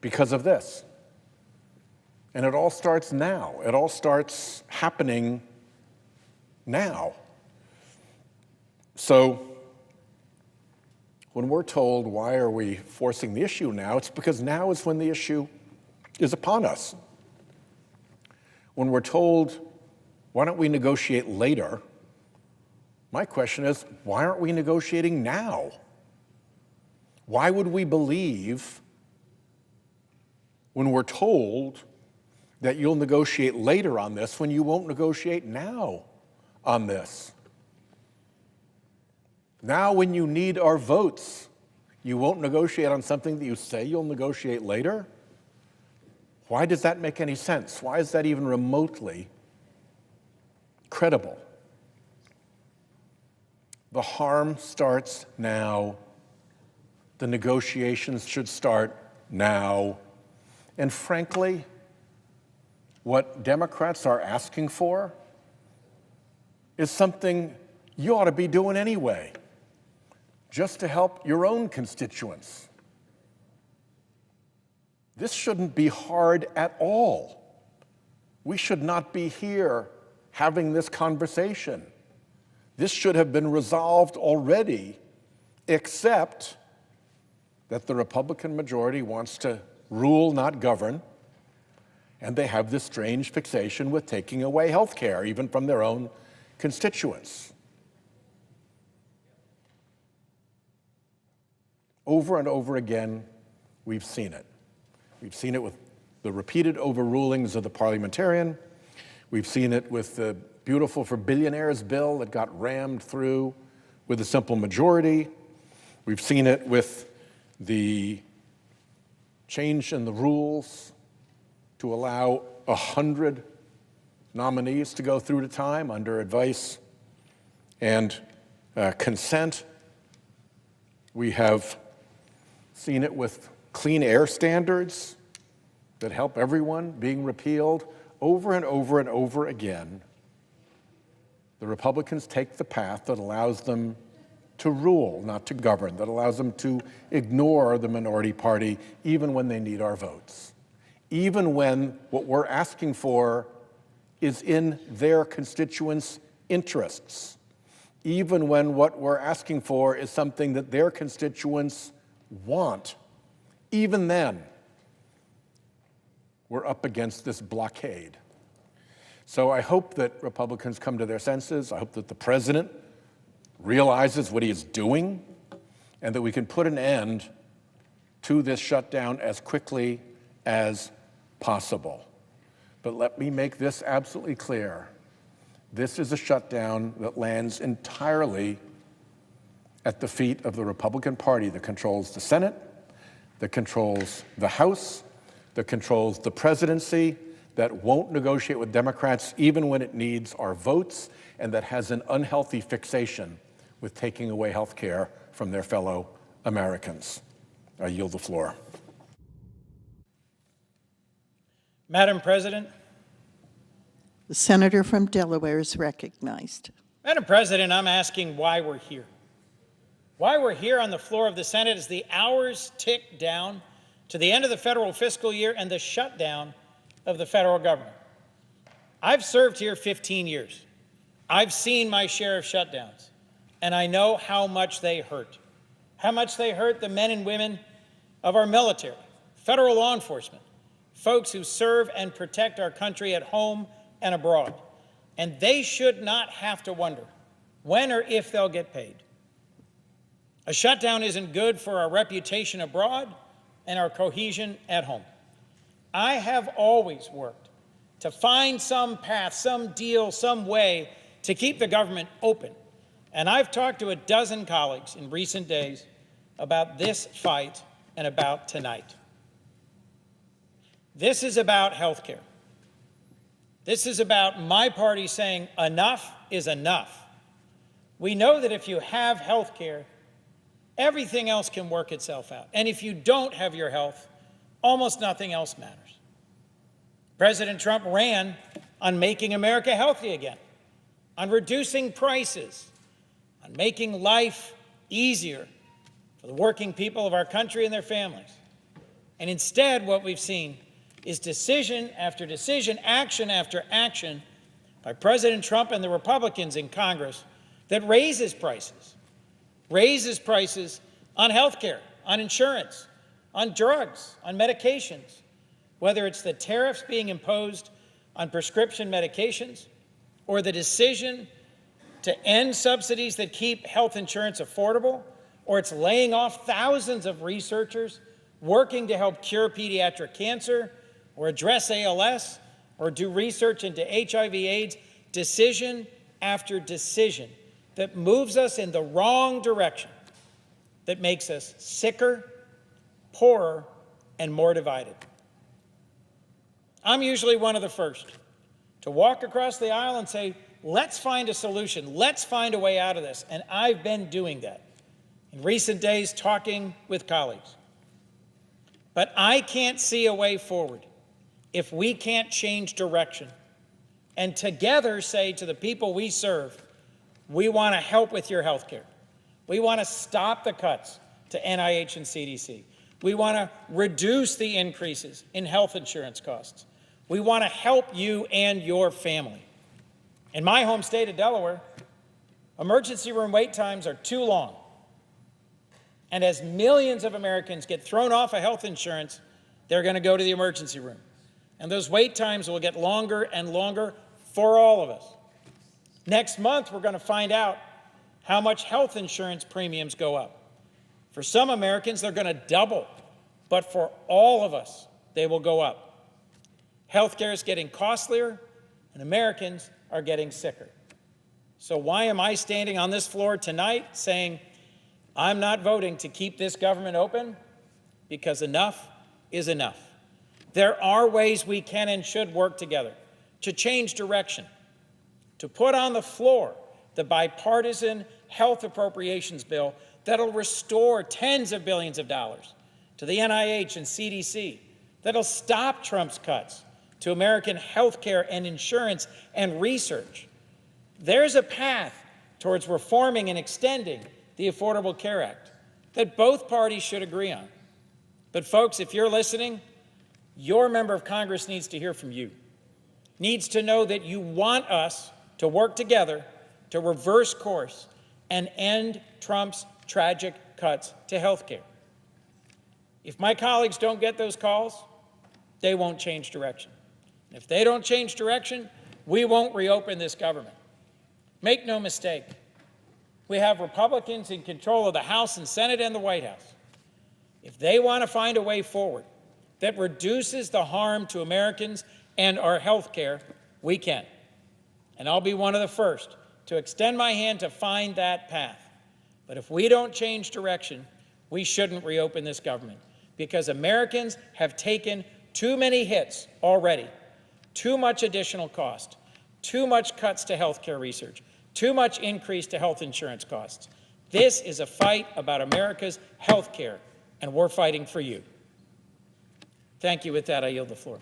because of this. And it all starts now. It all starts happening now. So when we're told, why are we forcing the issue now? It's because now is when the issue is upon us. When we're told, why don't we negotiate later? My question is, why aren't we negotiating now? Why would we believe when we're told that you'll negotiate later on this when you won't negotiate now on this? Now when you need our votes, you won't negotiate on something that you say you'll negotiate later? Why does that make any sense? Why is that even remotely credible? The harm starts now. The negotiations should start now. And frankly, what Democrats are asking for is something you ought to be doing anyway, just to help your own constituents. This shouldn't be hard at all. We should not be here having this conversation. This should have been resolved already, except that the Republican majority wants to rule, not govern, and they have this strange fixation with taking away health care, even from their own constituents. Over and over again, we've seen it. We've seen it with the repeated overrulings of the parliamentarian. We've seen it with the Beautiful for Billionaires bill that got rammed through with a simple majority. We've seen it with the change in the rules to allow 100 nominees to go through at a time under advice and consent. We have seen it with clean air standards that help everyone being repealed over and over and over again. The Republicans take the path that allows them to rule, not to govern, that allows them to ignore the minority party even when they need our votes, even when what we're asking for is in their constituents' interests, even when what we're asking for is something that their constituents want. Even then, we're up against this blockade. So I hope that Republicans come to their senses. I hope that the president realizes what he is doing and that we can put an end to this shutdown as quickly as possible. But let me make this absolutely clear. This is a shutdown that lands entirely at the feet of the Republican Party that controls the Senate, that controls the House, that controls the presidency, that won't negotiate with Democrats even when it needs our votes, and that has an unhealthy fixation with taking away health care from their fellow Americans. I yield the floor. Madam President. The senator from Delaware is recognized. Madam President, I'm asking why we're here. Why we're here on the floor of the Senate as the hours tick down to the end of the federal fiscal year and the shutdown of the federal government. I've served here 15 years. I've seen my share of shutdowns, and I know how much they hurt. How much they hurt the men and women of our military, federal law enforcement, folks who serve and protect our country at home and abroad. And they should not have to wonder when or if they'll get paid. A shutdown isn't good for our reputation abroad and our cohesion at home. I have always worked to find some path, some deal, some way to keep the government open. And I've talked to a dozen colleagues in recent days about this fight and about tonight. This is about health care. This is about my party saying enough is enough. We know that if you have health care, everything else can work itself out. And if you don't have your health, almost nothing else matters. President Trump ran on making America healthy again, on reducing prices, on making life easier for the working people of our country and their families. And instead, what we've seen is decision after decision, action after action by President Trump and the Republicans in Congress that raises prices on health care, on insurance, on drugs, on medications, whether it's the tariffs being imposed on prescription medications or the decision to end subsidies that keep health insurance affordable, or it's laying off thousands of researchers working to help cure pediatric cancer or address ALS, or do research into HIV/AIDS, decision after decision that moves us in the wrong direction, that makes us sicker, poorer, and more divided. I'm usually one of the first to walk across the aisle and say, let's find a solution, let's find a way out of this, and I've been doing that in recent days, talking with colleagues. But I can't see a way forward if we can't change direction and together say to the people we serve, we want to help with your health care. We want to stop the cuts to NIH and CDC. We want to reduce the increases in health insurance costs. We want to help you and your family. In my home state of Delaware, emergency room wait times are too long. And as millions of Americans get thrown off of health insurance, they're going to go to the emergency room. And those wait times will get longer and longer for all of us. Next month, we're going to find out how much health insurance premiums go up. For some Americans, they're going to double, but for all of us, they will go up. Healthcare is getting costlier, and Americans are getting sicker. So why am I standing on this floor tonight saying I'm not voting to keep this government open? Because enough is enough. There are ways we can and should work together to change direction, to put on the floor the bipartisan health appropriations bill that'll restore tens of billions of dollars to the NIH and CDC, that'll stop Trump's cuts to American health care and insurance and research. There's a path towards reforming and extending the Affordable Care Act that both parties should agree on. But folks, if you're listening, your member of Congress needs to hear from you, needs to know that you want us to work together to reverse course and end Trump's tragic cuts to health care. If my colleagues don't get those calls, they won't change direction. And if they don't change direction, we won't reopen this government. Make no mistake, we have Republicans in control of the House and Senate and the White House. If they want to find a way forward that reduces the harm to Americans and our health care, we can. And I'll be one of the first to extend my hand to find that path. But if we don't change direction, we shouldn't reopen this government, because Americans have taken too many hits already, too much additional cost, too much cuts to health care research, too much increase to health insurance costs. This is a fight about America's health care, and we're fighting for you. Thank you. With that, I yield the floor.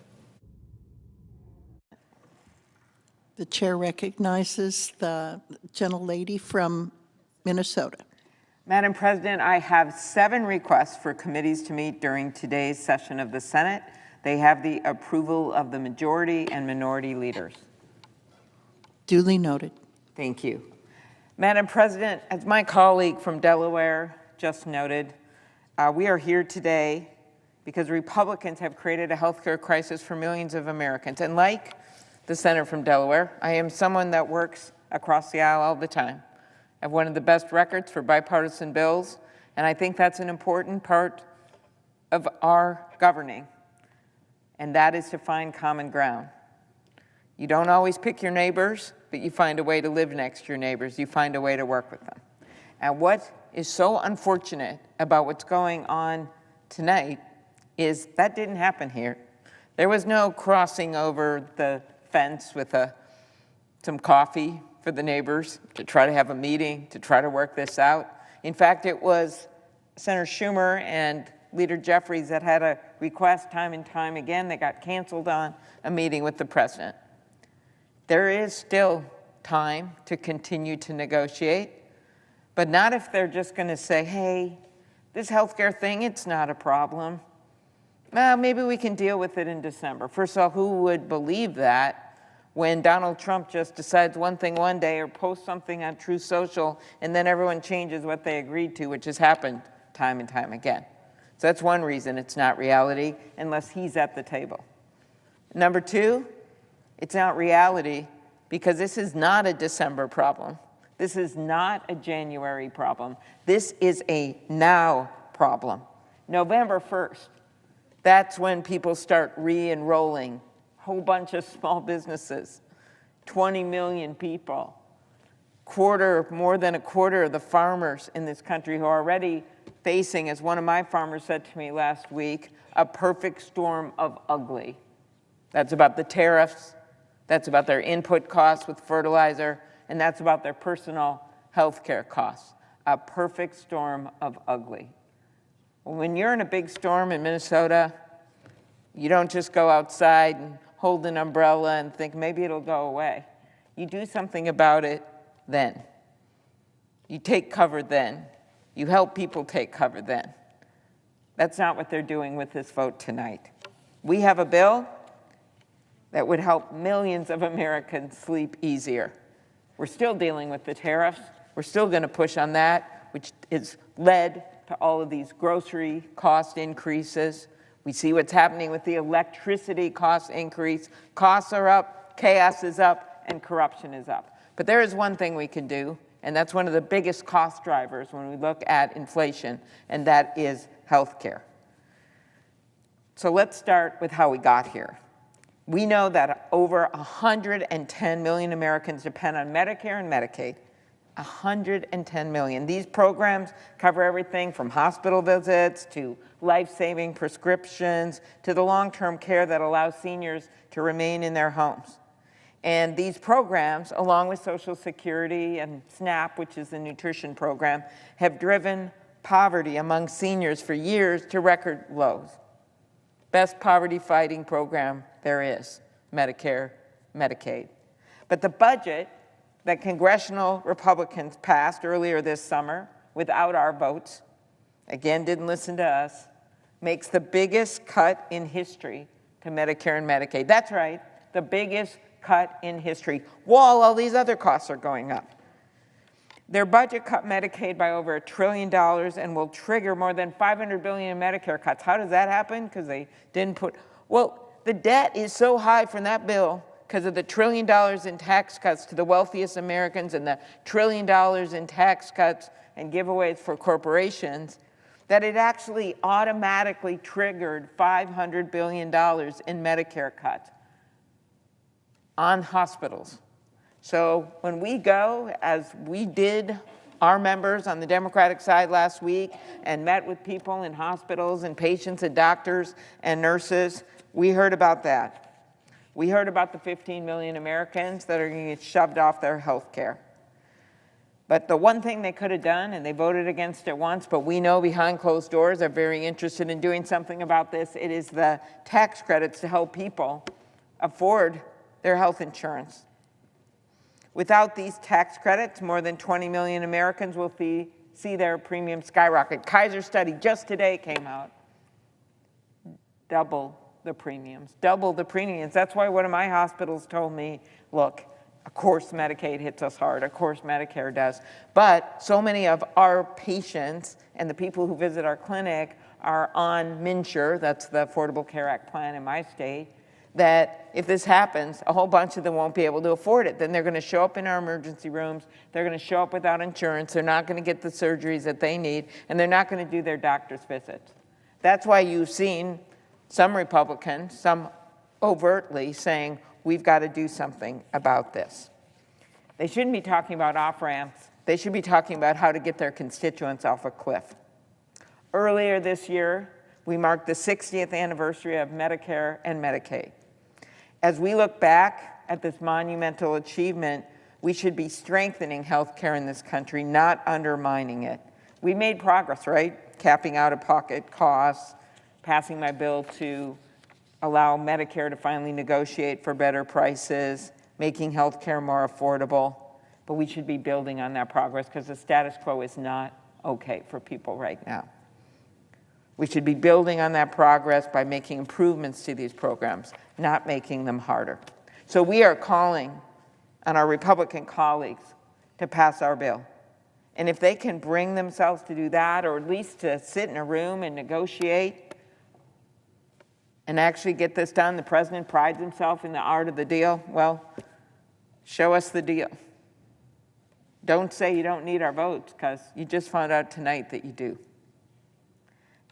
The chair recognizes the gentlelady from Minnesota. Madam President, I have 7 requests for committees to meet during today's session of the Senate. They have the approval of the majority and minority leaders. Duly noted. Thank you. Madam President, as my colleague from Delaware just noted, we are here today because Republicans have created a healthcare crisis for millions of Americans. And like the senator from Delaware, I am someone that works across the aisle all the time. I have one of the best records for bipartisan bills, and I think that's an important part of our governing, and that is to find common ground. You don't always pick your neighbors, but you find a way to live next to your neighbors. You find a way to work with them. And what is so unfortunate about what's going on tonight is that didn't happen here. There was no crossing over the fence with some coffee for the neighbors to try to have a meeting, to try to work this out. In fact, it was Senator Schumer and Leader Jeffries that had a request time and time again that got canceled on a meeting with the president. There is still time to continue to negotiate, but not if they're just going to say, hey, this healthcare thing, it's not a problem. Well, maybe we can deal with it in December. First of all, who would believe that when Donald Trump just decides one thing one day or posts something on Truth Social and then everyone changes what they agreed to, which has happened time and time again. So that's one reason it's not reality, unless he's at the table. Number 2, it's not reality because this is not a December problem. This is not a January problem. This is a now problem. November 1st, that's when people start re-enrolling. Whole bunch of small businesses, 20 million people, more than a quarter of the farmers in this country who are already facing, as one of my farmers said to me last week, a perfect storm of ugly. That's about the tariffs, that's about their input costs with fertilizer, and that's about their personal health care costs. A perfect storm of ugly. When you're in a big storm in Minnesota, you don't just go outside and hold an umbrella and think maybe it'll go away. You do something about it then. You take cover then. You help people take cover then. That's not what they're doing with this vote tonight. We have a bill that would help millions of Americans sleep easier. We're still dealing with the tariffs. We're still going to push on that, which has led to all of these grocery cost increases. We see what's happening with the electricity cost increase. Costs are up, chaos is up, and corruption is up. But there is one thing we can do, and that's one of the biggest cost drivers when we look at inflation, and that is health care. So let's start with how we got here. We know that over 110 million Americans depend on Medicare and Medicaid. 110 million. These programs cover everything from hospital visits to life-saving prescriptions to the long-term care that allows seniors to remain in their homes. And these programs, along with Social Security and SNAP, which is the nutrition program, have driven poverty among seniors for years to record lows. Best poverty-fighting program there is, Medicare, Medicaid. But the budget that congressional Republicans passed earlier this summer without our votes, again, didn't listen to us, makes the biggest cut in history to Medicare and Medicaid. That's right, the biggest cut in history, while all these other costs are going up. Their budget cut Medicaid by over $1 trillion and will trigger more than $500 billion in Medicare cuts. How does that happen? Because they didn't put, well, the debt is so high from that bill because of the $1 trillion in tax cuts to the wealthiest Americans and the $1 trillion in tax cuts and giveaways for corporations, that it actually automatically triggered $500 billion in Medicare cuts on hospitals. So when we go, as we did, our members on the Democratic side last week, and met with people in hospitals and patients and doctors and nurses, we heard about that. We heard about the 15 million Americans that are going to get shoved off their health care. But the one thing they could have done, and they voted against it once, but we know behind closed doors they're very interested in doing something about this, it is the tax credits to help people afford their health insurance. Without these tax credits, more than 20 million Americans will see their premiums skyrocket. Kaiser study just today came out. Double the premiums, double the premiums. That's why one of my hospitals told me, look, of course Medicaid hits us hard, of course Medicare does, but so many of our patients and the people who visit our clinic are on MNsure, that's the Affordable Care Act plan in my state, that if this happens, a whole bunch of them won't be able to afford it. Then they're going to show up in our emergency rooms, they're going to show up without insurance, they're not going to get the surgeries that they need, and they're not going to do their doctor's visits. That's why you've seen some Republicans, some overtly saying, we've got to do something about this. They shouldn't be talking about off-ramps. They should be talking about how to get their constituents off a cliff. Earlier this year, we marked the 60th anniversary of Medicare and Medicaid. As we look back at this monumental achievement, we should be strengthening health care in this country, not undermining it. We made progress, right? Capping out-of-pocket costs, passing my bill to allow Medicare to finally negotiate for better prices, making health care more affordable. But we should be building on that progress because the status quo is not okay for people right now. We should be building on that progress by making improvements to these programs, not making them harder. So we are calling on our Republican colleagues to pass our bill. And if they can bring themselves to do that, or at least to sit in a room and negotiate and actually get this done, the president prides himself in the art of the deal, well, show us the deal. Don't say you don't need our votes, because you just found out tonight that you do.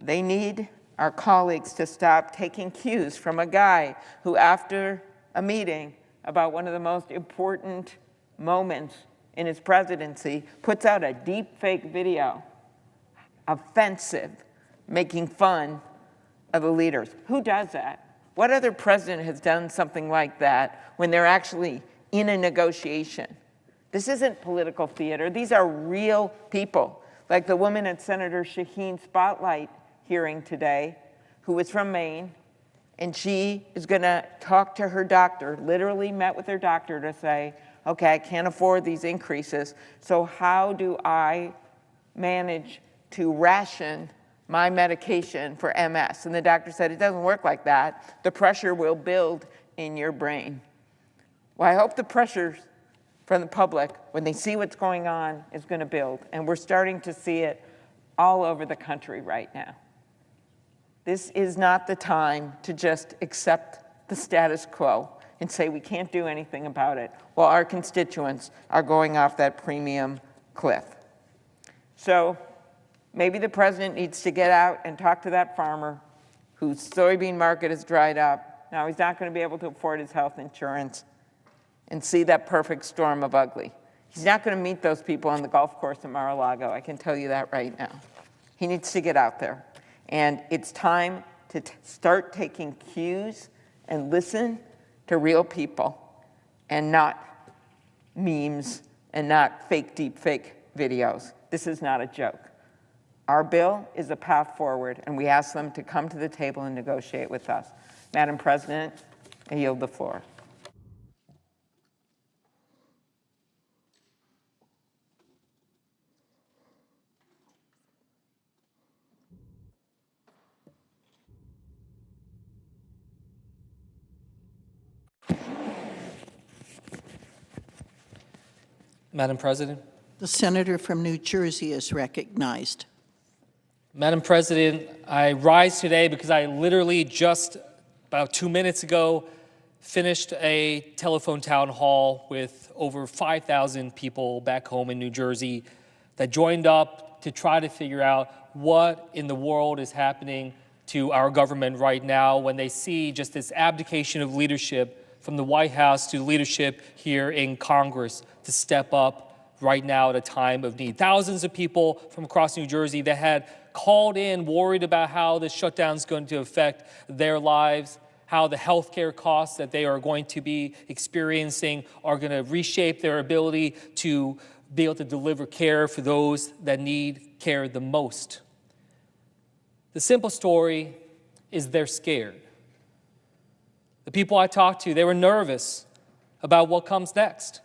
They need our colleagues to stop taking cues from a guy who, after a meeting about one of the most important moments in his presidency, puts out a deep fake video, offensive, making fun of the leaders. Who does that? What other president has done something like that when they're actually in a negotiation? This isn't political theater. These are real people, like the woman at Senator Shaheen's Spotlight hearing today, who was from Maine, and she is going to talk to her doctor, literally met with her doctor to say, okay, I can't afford these increases, so how do I manage to ration my medication for MS? And the doctor said, it doesn't work like that. The pressure will build in your brain. Well, I hope the pressure from the public, when they see what's going on, is going to build. And we're starting to see it all over the country right now. This is not the time to just accept the status quo and say we can't do anything about it while our constituents are going off that premium cliff. So maybe the president needs to get out and talk to that farmer whose soybean market has dried up. Now he's not going to be able to afford his health insurance, and see that perfect storm of ugly. He's not going to meet those people on the golf course in Mar-a-Lago. I can tell you that right now. He needs to get out there. And it's time to start taking cues and listen to real people and not memes and not fake deep fake videos. This is not a joke. Our bill is a path forward, and we ask them to come to the table and negotiate with us. Madam President, I yield the floor. Madam President. The senator from New Jersey is recognized. Madam President, I rise today because I literally just about 2 minutes ago finished a telephone town hall with over 5,000 people back home in New Jersey that joined up to try to figure out what in the world is happening to our government right now when they see just this abdication of leadership from the White House to leadership here in Congress to step up right now at a time of need. Thousands of people from across New Jersey that had called in worried about how this shutdown is going to affect their lives, how the healthcare costs that they are going to be experiencing are going to reshape their ability to be able to deliver care for those that need care the most. The simple story is they're scared. The people I talked to, they were nervous about what comes next.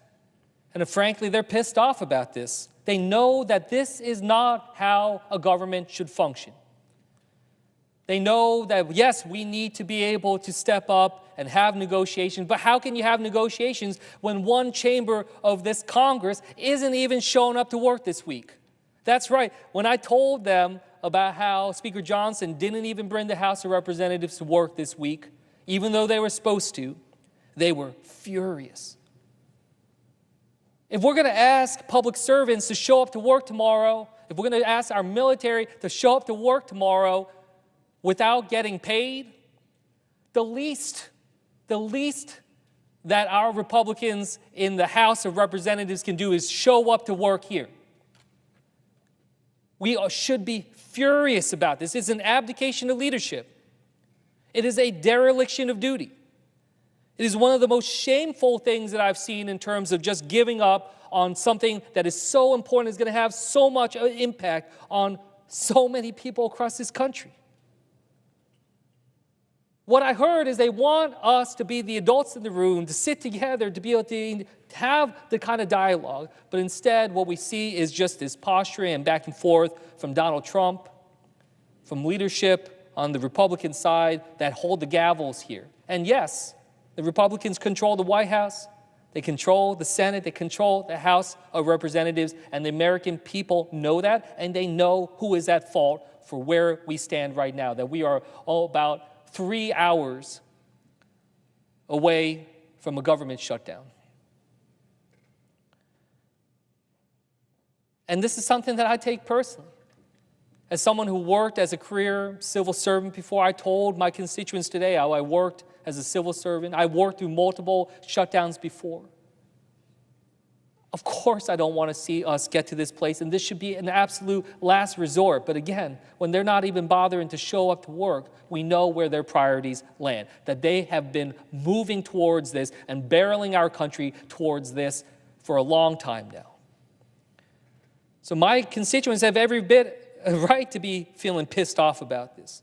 And frankly, they're pissed off about this. They know that this is not how a government should function. They know that, yes, we need to be able to step up and have negotiations, but how can you have negotiations when one chamber of this Congress isn't even showing up to work this week? That's right. When I told them about how Speaker Johnson didn't even bring the House of Representatives to work this week, even though they were supposed to, they were furious. If we're going to ask public servants to show up to work tomorrow, if we're going to ask our military to show up to work tomorrow without getting paid, the least that our Republicans in the House of Representatives can do is show up to work here. We should be furious about this. It's an abdication of leadership. It is a dereliction of duty. It is one of the most shameful things that I've seen in terms of just giving up on something that is so important, is going to have so much impact on so many people across this country. What I heard is they want us to be the adults in the room, to sit together, to be able to have the kind of dialogue. But instead, what we see is just this posturing and back and forth from Donald Trump, from leadership on the Republican side that hold the gavels here. And yes, the Republicans control the White House, they control the Senate, they control the House of Representatives, and the American people know that, and they know who is at fault for where we stand right now, that we are all about 3 hours away from a government shutdown. And this is something that I take personally. As someone who worked as a career civil servant before, I told my constituents today how I worked as a civil servant. I worked through multiple shutdowns before. Of course, I don't want to see us get to this place, and this should be an absolute last resort. But again, when they're not even bothering to show up to work, we know where their priorities land, that they have been moving towards this and barreling our country towards this for a long time now. So my constituents have every bit a right to be feeling pissed off about this.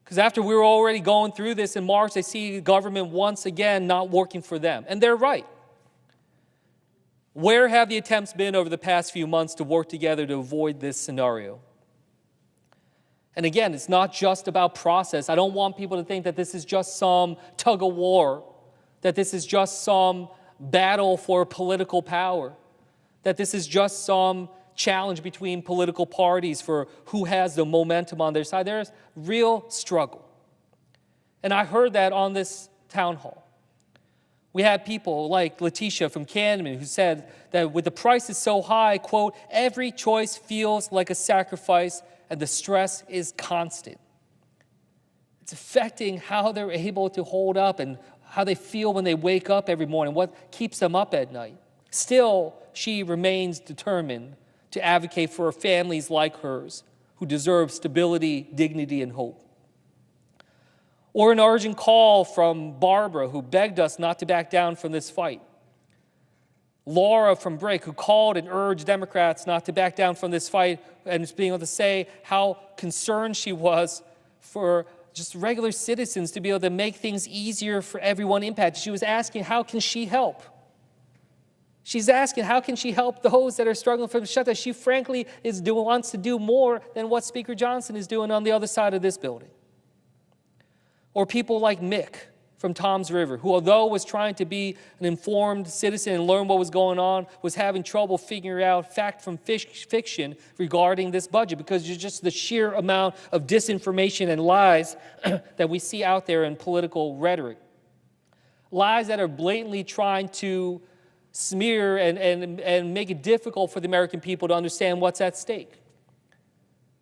Because after we were already going through this in March, they see government once again not working for them. And they're right. Where have the attempts been over the past few months to work together to avoid this scenario? And again, it's not just about process. I don't want people to think that this is just some tug of war, that this is just some battle for political power, that this is just some challenge between political parties for who has the momentum on their side. There's real struggle. And I heard that on this town hall. We had people like Letitia from Camden who said that with the prices so high, quote, every choice feels like a sacrifice and the stress is constant. It's affecting how they're able to hold up and how they feel when they wake up every morning, what keeps them up at night. Still, she remains determined to advocate for families like hers who deserve stability, dignity, and hope. Or an urgent call from Barbara, who begged us not to back down from this fight. Laura from Brink, who called and urged Democrats not to back down from this fight, and being able to say how concerned she was for just regular citizens to be able to make things easier for everyone impacted. She was asking, how can she help? She's asking, how can she help those that are struggling from the shutdown? She frankly wants to do more than what Speaker Johnson is doing on the other side of this building. Or people like Mick from Toms River, who although was trying to be an informed citizen and learn what was going on, was having trouble figuring out fact from fiction regarding this budget because it's just the sheer amount of disinformation and lies that we see out there in political rhetoric. Lies that are blatantly trying to smear and make it difficult for the American people to understand what's at stake.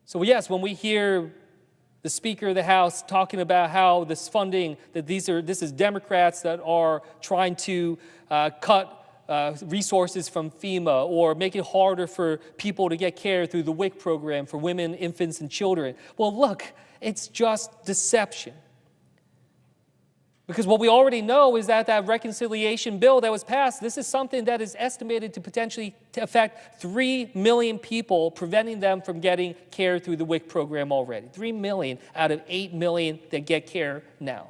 So yes, when we hear the Speaker of the House talking about how this funding, that this is Democrats that are trying to cut resources from FEMA or make it harder for people to get care through the WIC program for women, infants, and children. Well, look, it's just deception. Because what we already know is that reconciliation bill that was passed, this is something that is estimated to potentially affect 3 million people, preventing them from getting care through the WIC program already. 3 million out of 8 million that get care now.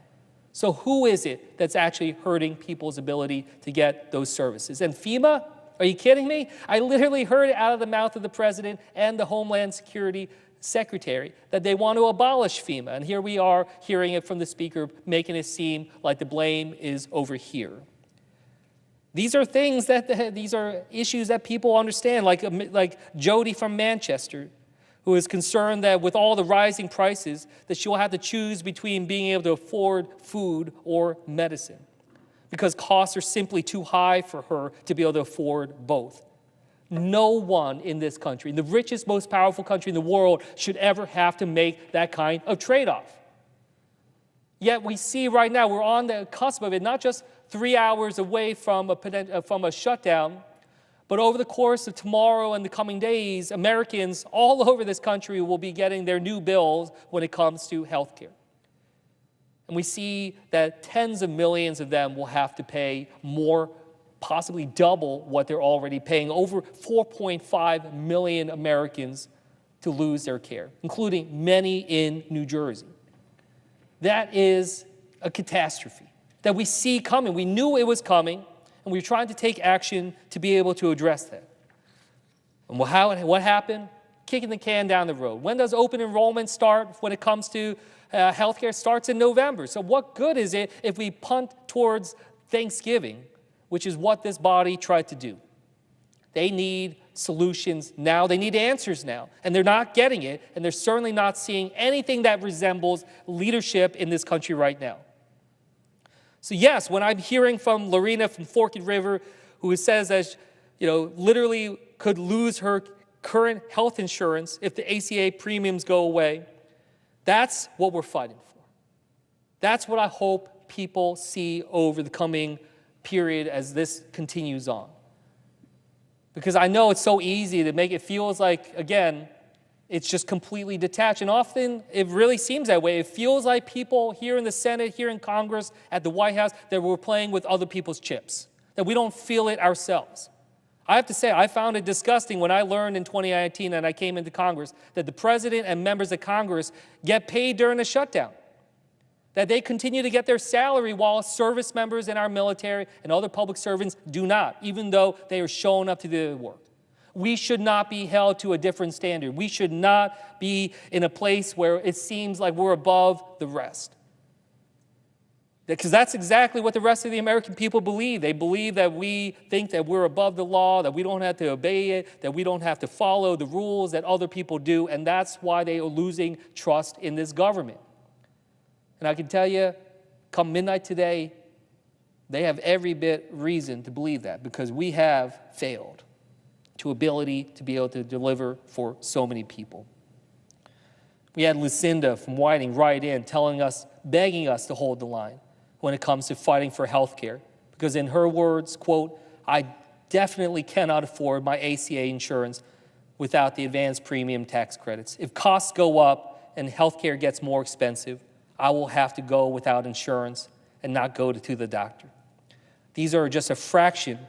So who is it that's actually hurting people's ability to get those services? And FEMA? Are you kidding me? I literally heard it out of the mouth of the president and the Homeland Security Secretary that they want to abolish FEMA. And here we are hearing it from the speaker, making it seem like the blame is over here. These are things these are issues that people understand, like Jody from Manchester, who is concerned that with all the rising prices, that she'll have to choose between being able to afford food or medicine, because costs are simply too high for her to be able to afford both. No one in this country, the richest, most powerful country in the world, should ever have to make that kind of trade-off. Yet we see right now, we're on the cusp of it, not just 3 hours away from a shutdown, but over the course of tomorrow and the coming days, Americans all over this country will be getting their new bills when it comes to health care. And we see that tens of millions of them will have to pay more, possibly double what they're already paying. Over 4.5 million Americans to lose their care, including many in New Jersey. That is a catastrophe that we see coming. We knew it was coming, and we were trying to take action to be able to address that. And what happened? Kicking the can down the road. When does open enrollment start when it comes to healthcare? It starts in November. So what good is it if we punt towards Thanksgiving, which is what this body tried to do? They need solutions now. They need answers now. And they're not getting it, and they're certainly not seeing anything that resembles leadership in this country right now. So yes, when I'm hearing from Lorena from Forked River, who says that, literally could lose her current health insurance if the ACA premiums go away, that's what we're fighting for. That's what I hope people see over the coming period as this continues on. Because I know it's so easy to make it feel like, again, it's just completely detached. And often it really seems that way. It feels like people here in the Senate, here in Congress, at the White House, that we're playing with other people's chips, that we don't feel it ourselves. I have to say, I found it disgusting when I learned in 2019 and I came into Congress that the president and members of Congress get paid during the shutdown, that they continue to get their salary while service members in our military and other public servants do not, even though they are showing up to do their work. We should not be held to a different standard. We should not be in a place where it seems like we're above the rest. Because that's exactly what the rest of the American people believe. They believe that we think that we're above the law, that we don't have to obey it, that we don't have to follow the rules that other people do, and that's why they are losing trust in this government. And I can tell you, come midnight today, they have every bit reason to believe that, because we have failed to ability to be able to deliver for so many people. We had Lucinda from Whiting write in telling us, begging us to hold the line when it comes to fighting for health care. Because in her words, quote, I definitely cannot afford my ACA insurance without the advanced premium tax credits. If costs go up and health care gets more expensive, I will have to go without insurance and not go to the doctor. These are just a fraction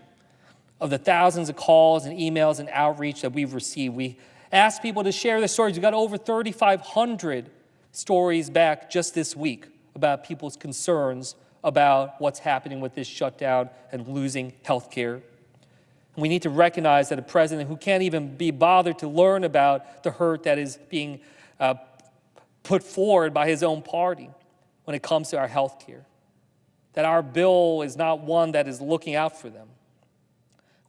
of the thousands of calls and emails and outreach that we've received. We asked people to share their stories. We got over 3,500 stories back just this week about people's concerns about what's happening with this shutdown and losing health care. We need to recognize that a president who can't even be bothered to learn about the hurt that is being put forward by his own party when it comes to our health care, that our bill is not one that is looking out for them.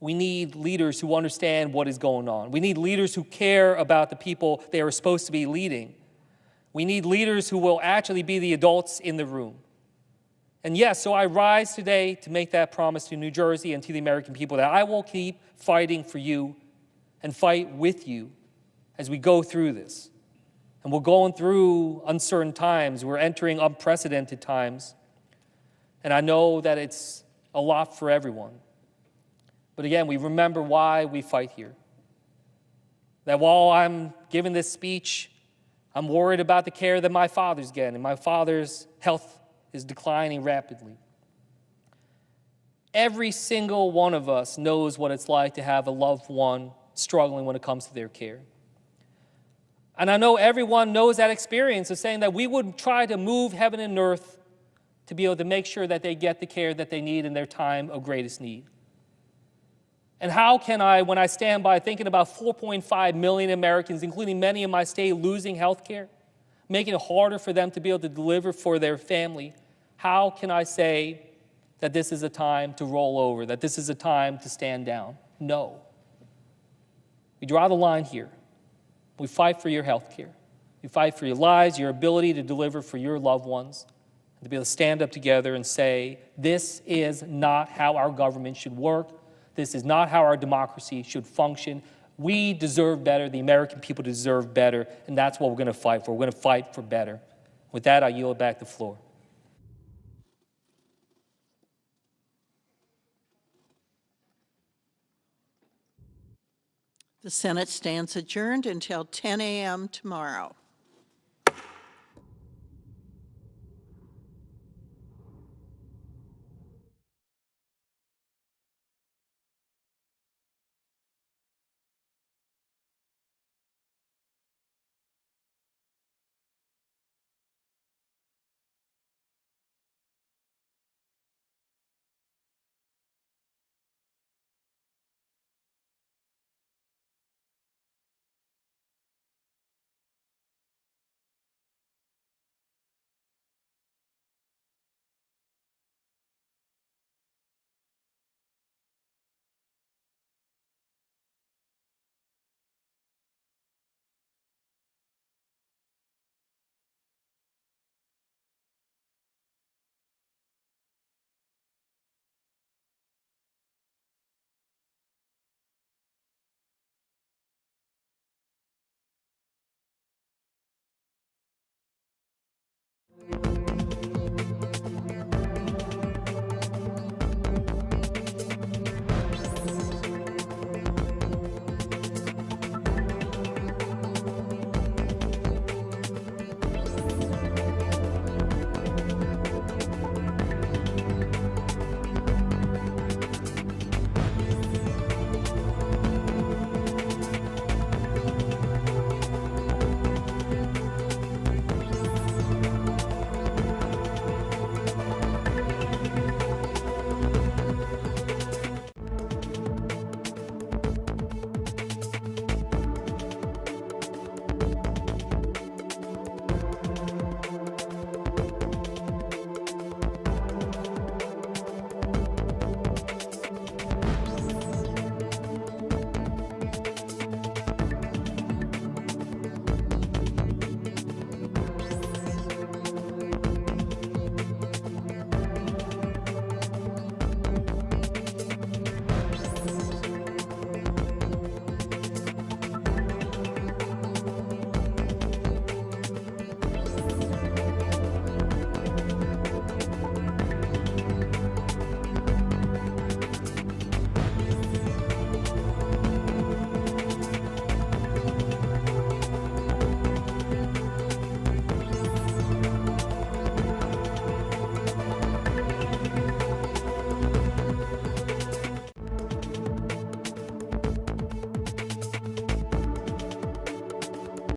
We need leaders who understand what is going on. We need leaders who care about the people they are supposed to be leading. We need leaders who will actually be the adults in the room. And yes, so I rise today to make that promise to New Jersey and to the American people that I will keep fighting for you and fight with you as we go through this. And we're going through uncertain times. We're entering unprecedented times. And I know that it's a lot for everyone. But again, we remember why we fight here. That while I'm giving this speech, I'm worried about the care that my father's getting, and my father's health is declining rapidly. Every single one of us knows what it's like to have a loved one struggling when it comes to their care. And I know everyone knows that experience of saying that we would try to move heaven and earth to be able to make sure that they get the care that they need in their time of greatest need? And how can I, when I stand by thinking about 4.5 million Americans, including many in my state, losing health care, making it harder for them to be able to deliver for their family, how can I say that this is a time to roll over, that this is a time to stand down? No. We draw the line here. We fight for your health care. We fight for your lives, your ability to deliver for your loved ones, and to be able to stand up together and say, this is not how our government should work. This is not how our democracy should function. We deserve better. The American people deserve better, and that's what we're going to fight for. We're going to fight for better. With that, I yield back the floor. The Senate stands adjourned until 10 a.m. tomorrow.